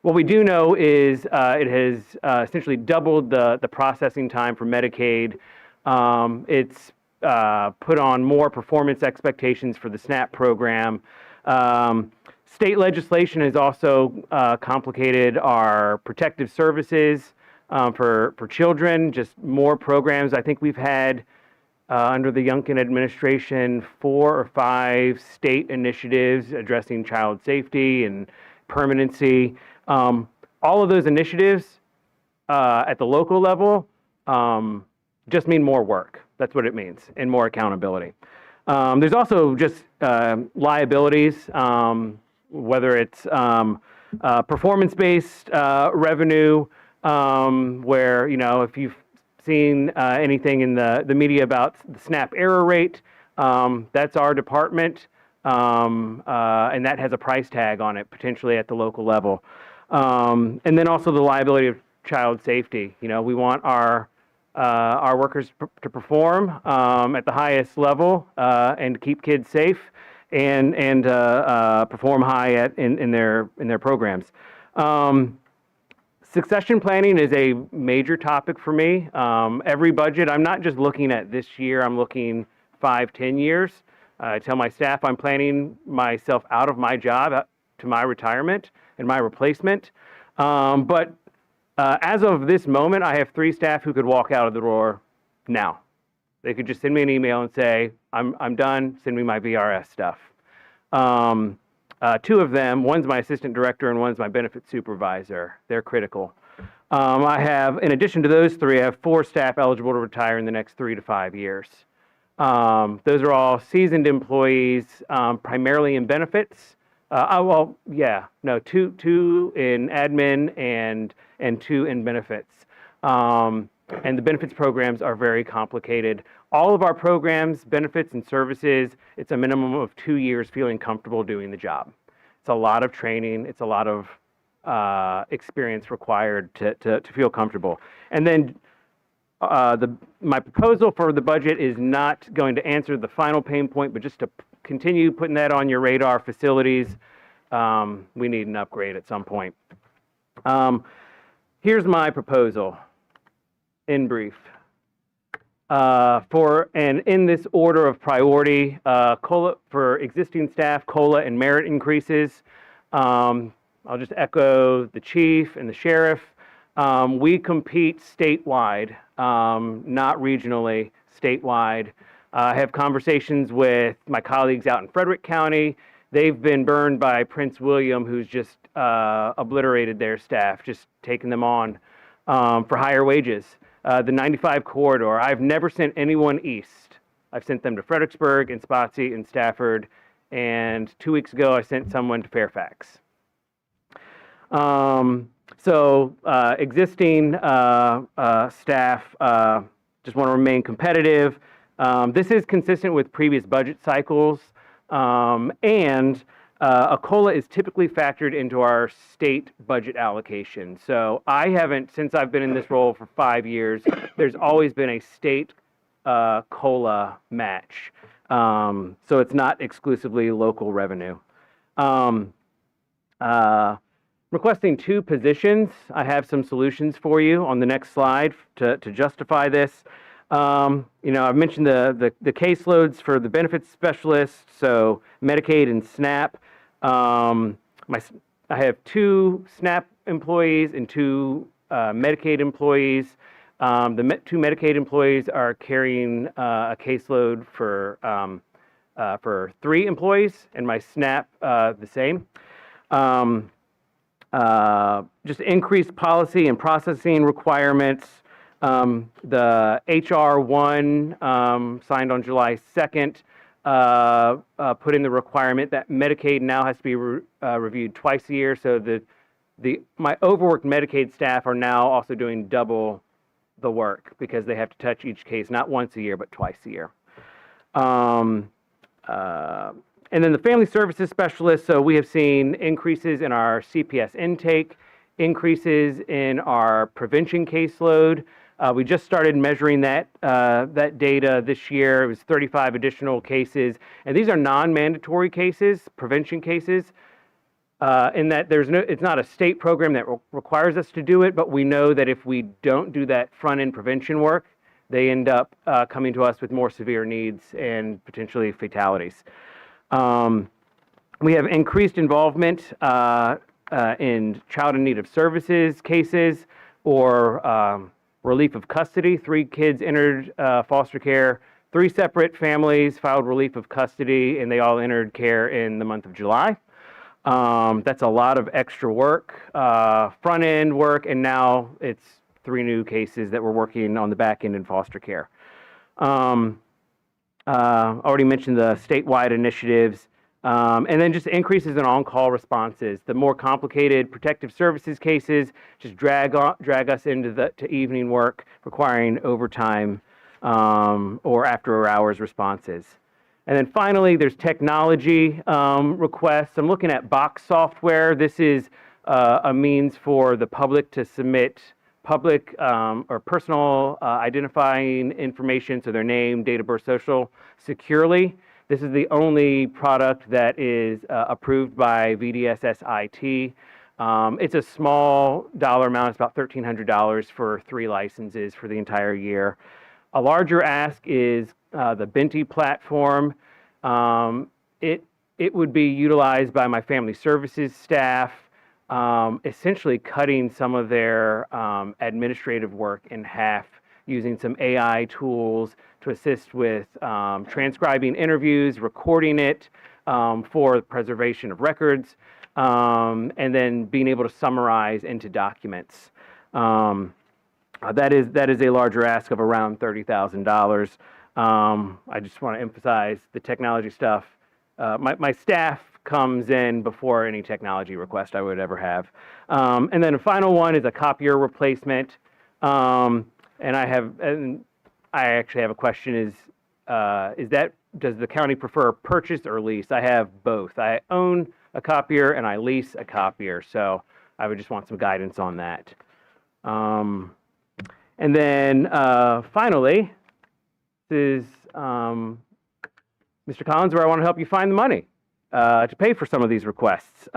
what we do know is it has essentially doubled the processing time for Medicaid. It's put on more performance expectations for the SNAP program. State legislation has also complicated our protective services for children, just more programs. I think we've had, under the Youngkin administration, 4 or 5 state initiatives addressing child safety and permanency. All of those initiatives at the local level just mean more work. That's what it means, and more accountability. There's also just liabilities, whether it's performance-based revenue, where, if you've seen anything in the media about the SNAP error rate, that's our department, and that has a price tag on it, potentially at the local level. And then also the liability of child safety. We want our workers to perform at the highest level and keep kids safe and perform high in their programs. Succession planning is a major topic for me. Every budget, I'm not just looking at this year, I'm looking 5, 10 years. I tell my staff I'm planning myself out of my job to my retirement and my replacement. But as of this moment, I have 3 staff who could walk out of the door now. They could just send me an email and say, I'm done, send me my VRS stuff. 2 of them, one's my assistant director and one's my benefit supervisor. They're critical. I have, in addition to those 3, I have 4 staff eligible to retire in the next 3 to 5 years. Those are all seasoned employees, primarily in benefits. 2 in admin and 2 in benefits. And the benefits programs are very complicated. All of our programs, benefits and services, it's a minimum of 2 years feeling comfortable doing the job. It's a lot of training. It's a lot of experience required to feel comfortable. And then my proposal for the budget is not going to answer the final pain point, but just to continue putting that on your radar. Facilities, we need an upgrade at some point. Here's my proposal in brief. In this order of priority, COLA for existing staff, COLA and merit increases. I'll just echo the chief and the sheriff. We compete statewide, not regionally, statewide. I have conversations with my colleagues out in Frederick County. They've been burned by Prince William, who's just obliterated their staff, just taking them on for higher wages. The 95 corridor, I've never sent anyone east. I've sent them to Fredericksburg and Spotsy and Stafford, and 2 weeks ago I sent someone to Fairfax. Existing staff just want to remain competitive. This is consistent with previous budget cycles, and a COLA is typically factored into our state budget allocation. So I haven't, since I've been in this role for 5 years, there's always been a state COLA match. So it's not exclusively local revenue. Requesting 2 positions. I have some solutions for you on the next slide to justify this. I've mentioned the caseloads for the benefits specialists, so Medicaid and SNAP. I have 2 SNAP employees and 2 Medicaid employees. The 2 Medicaid employees are carrying a caseload for 3 employees, and my SNAP the same. Just increased policy and processing requirements. The HR 1 signed on July 2nd put in the requirement that Medicaid now has to be reviewed twice a year. So my overworked Medicaid staff are now also doing double the work because they have to touch each case not once a year but twice a year. And then the family services specialists, so we have seen increases in our CPS intake, increases in our prevention caseload. We just started measuring that data this year. It was 35 additional cases, and these are non-mandatory cases, prevention cases, in that it's not a state program that requires us to do it, but we know that if we don't do that front-end prevention work, they end up coming to us with more severe needs and potentially fatalities. We have increased involvement in child in need of services cases or relief of custody. 3 kids entered foster care. 3 separate families filed relief of custody, and they all entered care in the month of July. That's a lot of extra work, front-end work, and now it's 3 new cases that we're working on the back end in foster care. Already mentioned the statewide initiatives, and then just increases in on-call responses. The more complicated protective services cases just drag us into evening work, requiring overtime or after-hours responses. And then finally, there's technology requests. I'm looking at box software. This is a means for the public to submit public or personal identifying information, so their name, date of birth, social, securely. This is the only product that is approved by VDSSIT. It's a small dollar amount. It's about $1,300 for 3 licenses for the entire year. A larger ask is the Benti platform. It would be utilized by my family services staff, essentially cutting some of their administrative work in half, using some AI tools to assist with transcribing interviews, recording it for preservation of records, and then being able to summarize into documents. That is a larger ask of around $30,000. I just want to emphasize the technology stuff. My staff comes in before any technology request I would ever have. And then a final one is a copier replacement. And I actually have a question does the county prefer purchase or lease? I have both. I own a copier and I lease a copier, so I would just want some guidance on that. And then finally, this is Mr. Collins, where I want to help you find the money to pay for some of these requests.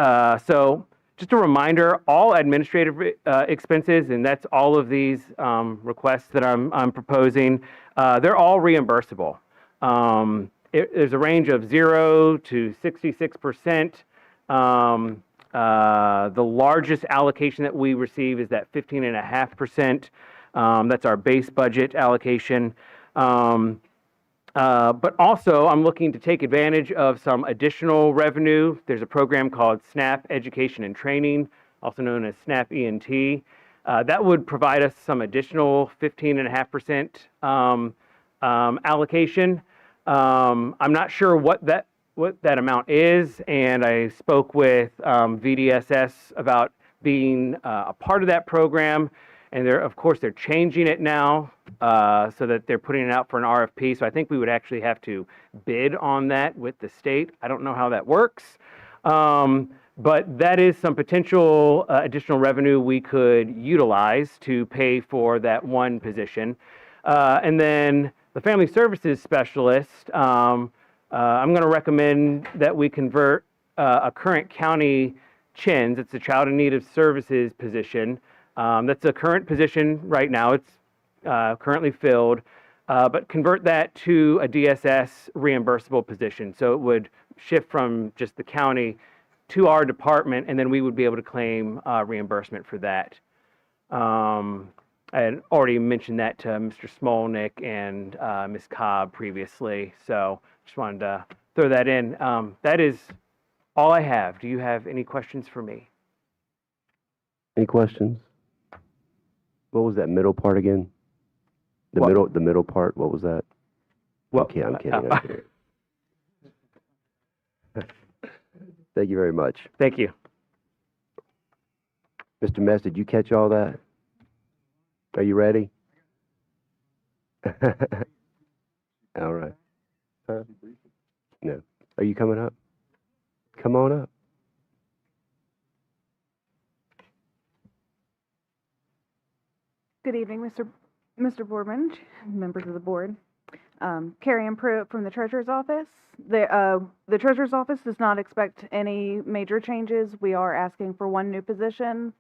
So just a reminder, all administrative expenses, and that's all of these requests that I'm proposing, they're all reimbursable. There's a range of 0 to 66%. The largest allocation that we receive is that 15.5%. That's our base budget allocation. But also, I'm looking to take advantage of some additional revenue. There's a program called SNAP Education and Training, also known as SNAP ENT. That would provide us some additional 15.5% allocation. I'm not sure what that amount is, and I spoke with VDSS about being a part of that program. And of course, they're changing it now so that they're putting it out for an RFP. So I think we would actually have to bid on that with the state. I don't know how that works. But that is some potential additional revenue we could utilize to pay for that one position. And then the family services specialist, I'm going to recommend that we convert a current county CHINS, it's a Child in Need of Services position. That's a current position right now. It's currently filled, but convert that to a DSS reimbursable position. So it would shift from just the county to our department, and then we would be able to claim reimbursement for that. I had already mentioned that to Mr. Smolnick and Ms. Cobb previously, so just wanted to throw that in. That is all I have. Do you have any questions for me? Any questions? What was that middle part again? The What? middle part, what was that? Well, I'm kidding. I'm kidding. Thank you very much. Thank you. Mr. Mess, did you catch all that? Are you ready? All right. Huh? No. Are you coming up? Come on up. Good evening, Mr. Boardman, members of the board. Carrie Ann Pruitt from the Treasurer's Office. The Treasurer's Office does not expect any major changes. We are asking for one new position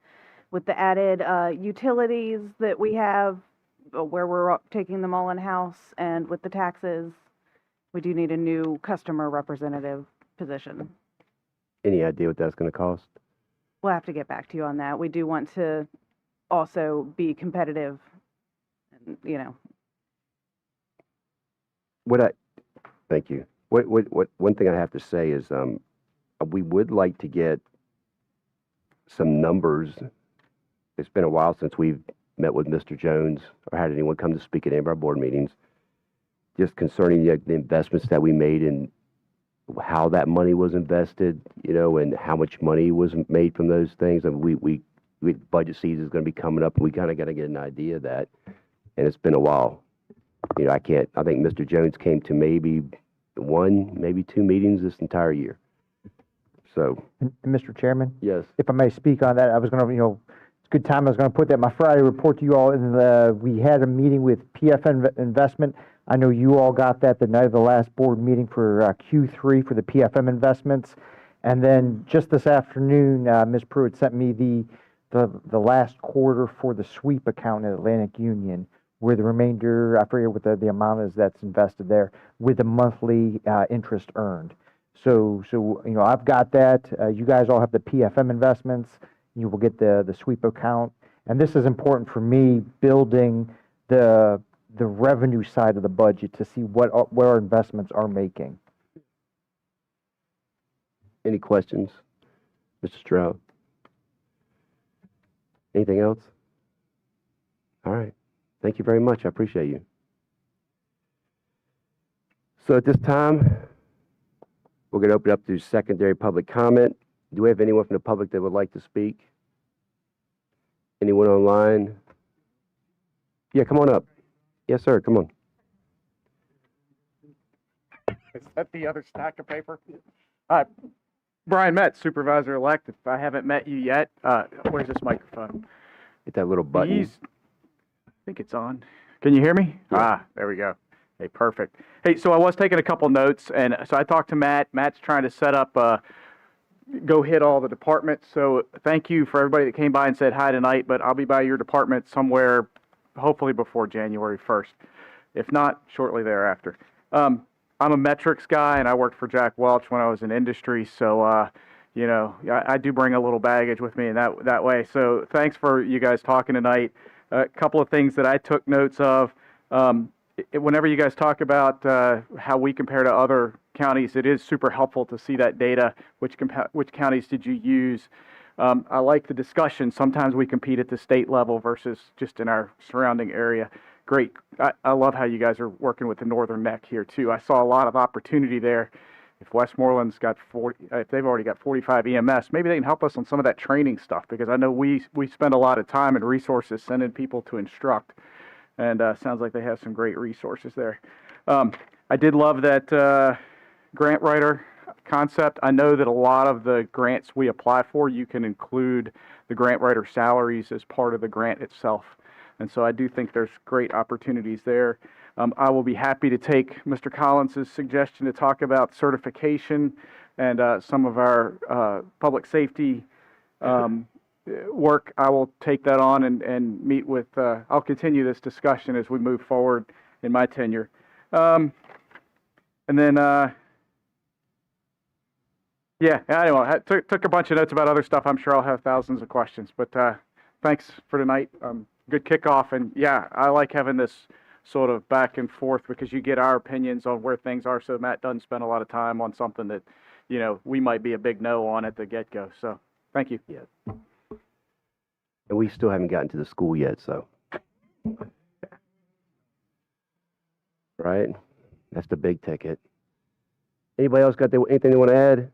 with the added utilities that we have, where we're taking them all in-house, and with the taxes, we do need a new customer representative position. Any idea what that's going to cost? We'll have to get back to you on that. We do want to also be competitive, and, Thank you. One thing I have to say is, we would like to get some numbers. It's been a while since we've met with Mr. Jones or had anyone come to speak at any of our board meetings, just concerning the investments that we made and how that money was invested, and how much money was made from those things. And we budget season is going to be coming up, and we kind of got to get an idea of that. And it's been a while. I think Mr. Jones came to maybe one, maybe two meetings this entire year. So. And Mr. Chairman? Yes. If I may speak on that, I was going to, it's a good time, I was going to put that in my Friday report to you all. We had a meeting with PFM Investment. I know you all got that the night of the last board meeting for Q3 for the PFM investments. And then just this afternoon, Ms. Pruitt sent me the last quarter for the sweep account at Atlantic Union, where the remainder, I forget what the amount is that's invested there, with the monthly interest earned. So I've got that. You guys all have the PFM investments. You will get the sweep account. And this is important for me, building the revenue side of the budget to see what our investments are making. Any questions, Mr. Stroud? Anything else? All right. Thank you very much. I appreciate you. So at this time, we're going to open up to secondary public comment. Do we have anyone from the public that would like to speak? Anyone online? Yeah, come on up. Yes, sir. Come on. Is that the other stack of paper? Brian Metz, Supervisor-elect. If I haven't met you yet, where's this microphone? Hit that little button. I think it's on. Can you hear me? Yeah. There we go. Hey, perfect. Hey, so I was taking a couple notes, and so I talked to Matt. Matt's trying to set up, go hit all the departments. So thank you for everybody that came by and said hi tonight, but I'll be by your department somewhere, hopefully before January 1st. If not, shortly thereafter. I'm a metrics guy, and I worked for Jack Welch when I was in industry, so I do bring a little baggage with me in that way. So thanks for you guys talking tonight. A couple of things that I took notes of. Whenever you guys talk about how we compare to other counties, it is super helpful to see that data. Which counties did you use? I like the discussion. Sometimes we compete at the state level versus just in our surrounding area. Great. I love how you guys are working with the Northern Neck here too. I saw a lot of opportunity there. If Westmoreland's got 40, if they've already got 45 EMS, maybe they can help us on some of that training stuff, because I know we spend a lot of time and resources sending people to instruct, and sounds like they have some great resources there. I did love that grant writer concept. I know that a lot of the grants we apply for, you can include the grant writer salaries as part of the grant itself. And so I do think there's great opportunities there. I will be happy to take Mr. Collins's suggestion to talk about certification and some of our public safety work. I will take that on and meet with, I'll continue this discussion as we move forward in my tenure. And then, yeah, anyway, I took a bunch of notes about other stuff. I'm sure I'll have thousands of questions, but thanks for tonight. Good kickoff. And yeah, I like having this sort of back and forth because you get our opinions on where things are. So Matt doesn't spend a lot of time on something that, you know, we might be a big no on at the get-go. So thank you. Yeah. And we still haven't gotten to the school yet, so. Right? That's the big ticket. Anybody else got anything they want to add?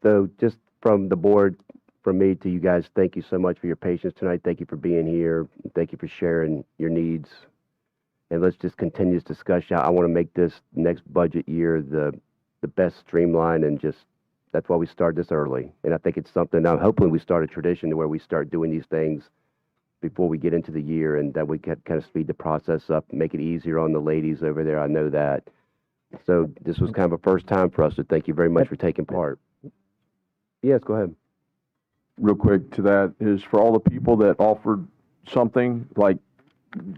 So just from the board, from me to you guys, thank you so much for your patience tonight. Thank you for being here. Thank you for sharing your needs. And let's just continue this discussion. I want to make this next budget year the best streamline, and just that's why we started this early. And I think it's something, now hopefully we start a tradition where we start doing these things before we get into the year, and that we can kind of speed the process up, make it easier on the ladies over there. I know that. So this was kind of a first time for us, so thank you very much for taking part. Yes, go ahead. Real quick to that is for all the people that offered something like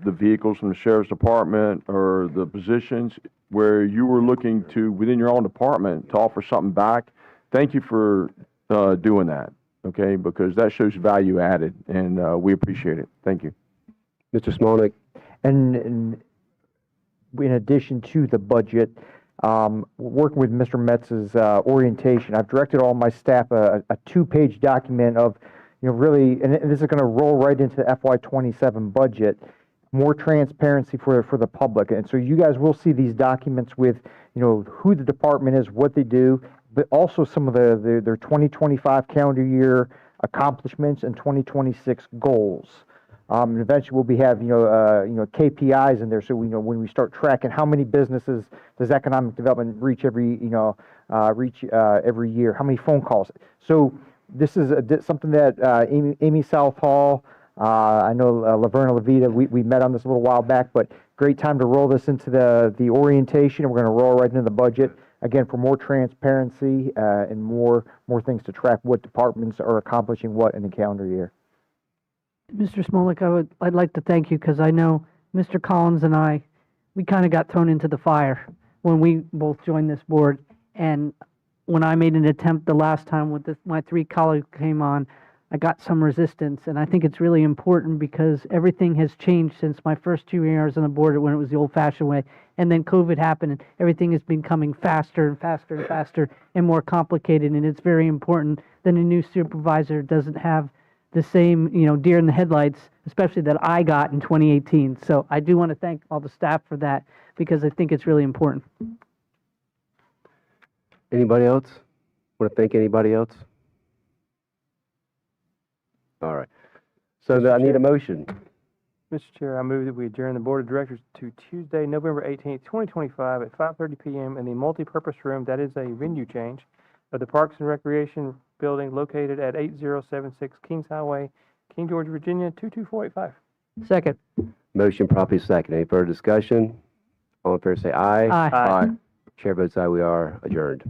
the vehicles from the sheriff's department or the positions where you were looking to, within your own department, to offer something back. Thank you for doing that, okay? Because that shows value added, and we appreciate it. Thank you. Mr. Smolnick? And in addition to the budget, working with Mr. Metz's orientation, I've directed all my staff a two-page document of, you know, really, and this is going to roll right into the FY27 budget, more transparency for the public. And so you guys will see these documents with, you know, who the department is, what they do, but also some of their 2025 calendar year accomplishments and 2026 goals. And eventually we'll have, you know, KPIs in there, so we know when we start tracking how many businesses does economic development reach every, you know, every year, how many phone calls. So this is something that Amy Southall, I know Laverna Levita, we met on this a little while back, but great time to roll this into the orientation, and we're going to roll right into the budget. Again, for more transparency and more things to track what departments are accomplishing what in the calendar year. Mr. Smolnick, I'd like to thank you because I know Mr. Collins and I, we kind of got thrown into the fire when we both joined this board. And when I made an attempt the last time with my three colleagues came on, I got some resistance. And I think it's really important because everything has changed since my first 2 years on the board when it was the old-fashioned way. And then COVID happened, and everything has been coming faster and faster and faster and more complicated. And it's very important that a new supervisor doesn't have the same, you know, deer in the headlights, especially that I got in 2018. So I do want to thank all the staff for that because I think it's really important. Anybody else? Want to thank anybody else? All right. So I need a motion. Mr. Chair, I move that we adjourn the Board of Directors to Tuesday, November 18th, 2025 at 5:30 p.m. in the multipurpose room, that is a venue change, of the Parks and Recreation Building located at 8076 Kings Highway, King George, Virginia, 22485. Second. Motion properly second. Any further discussion? All in favor say aye. Aye. Aye. Chair votes aye. We are adjourned.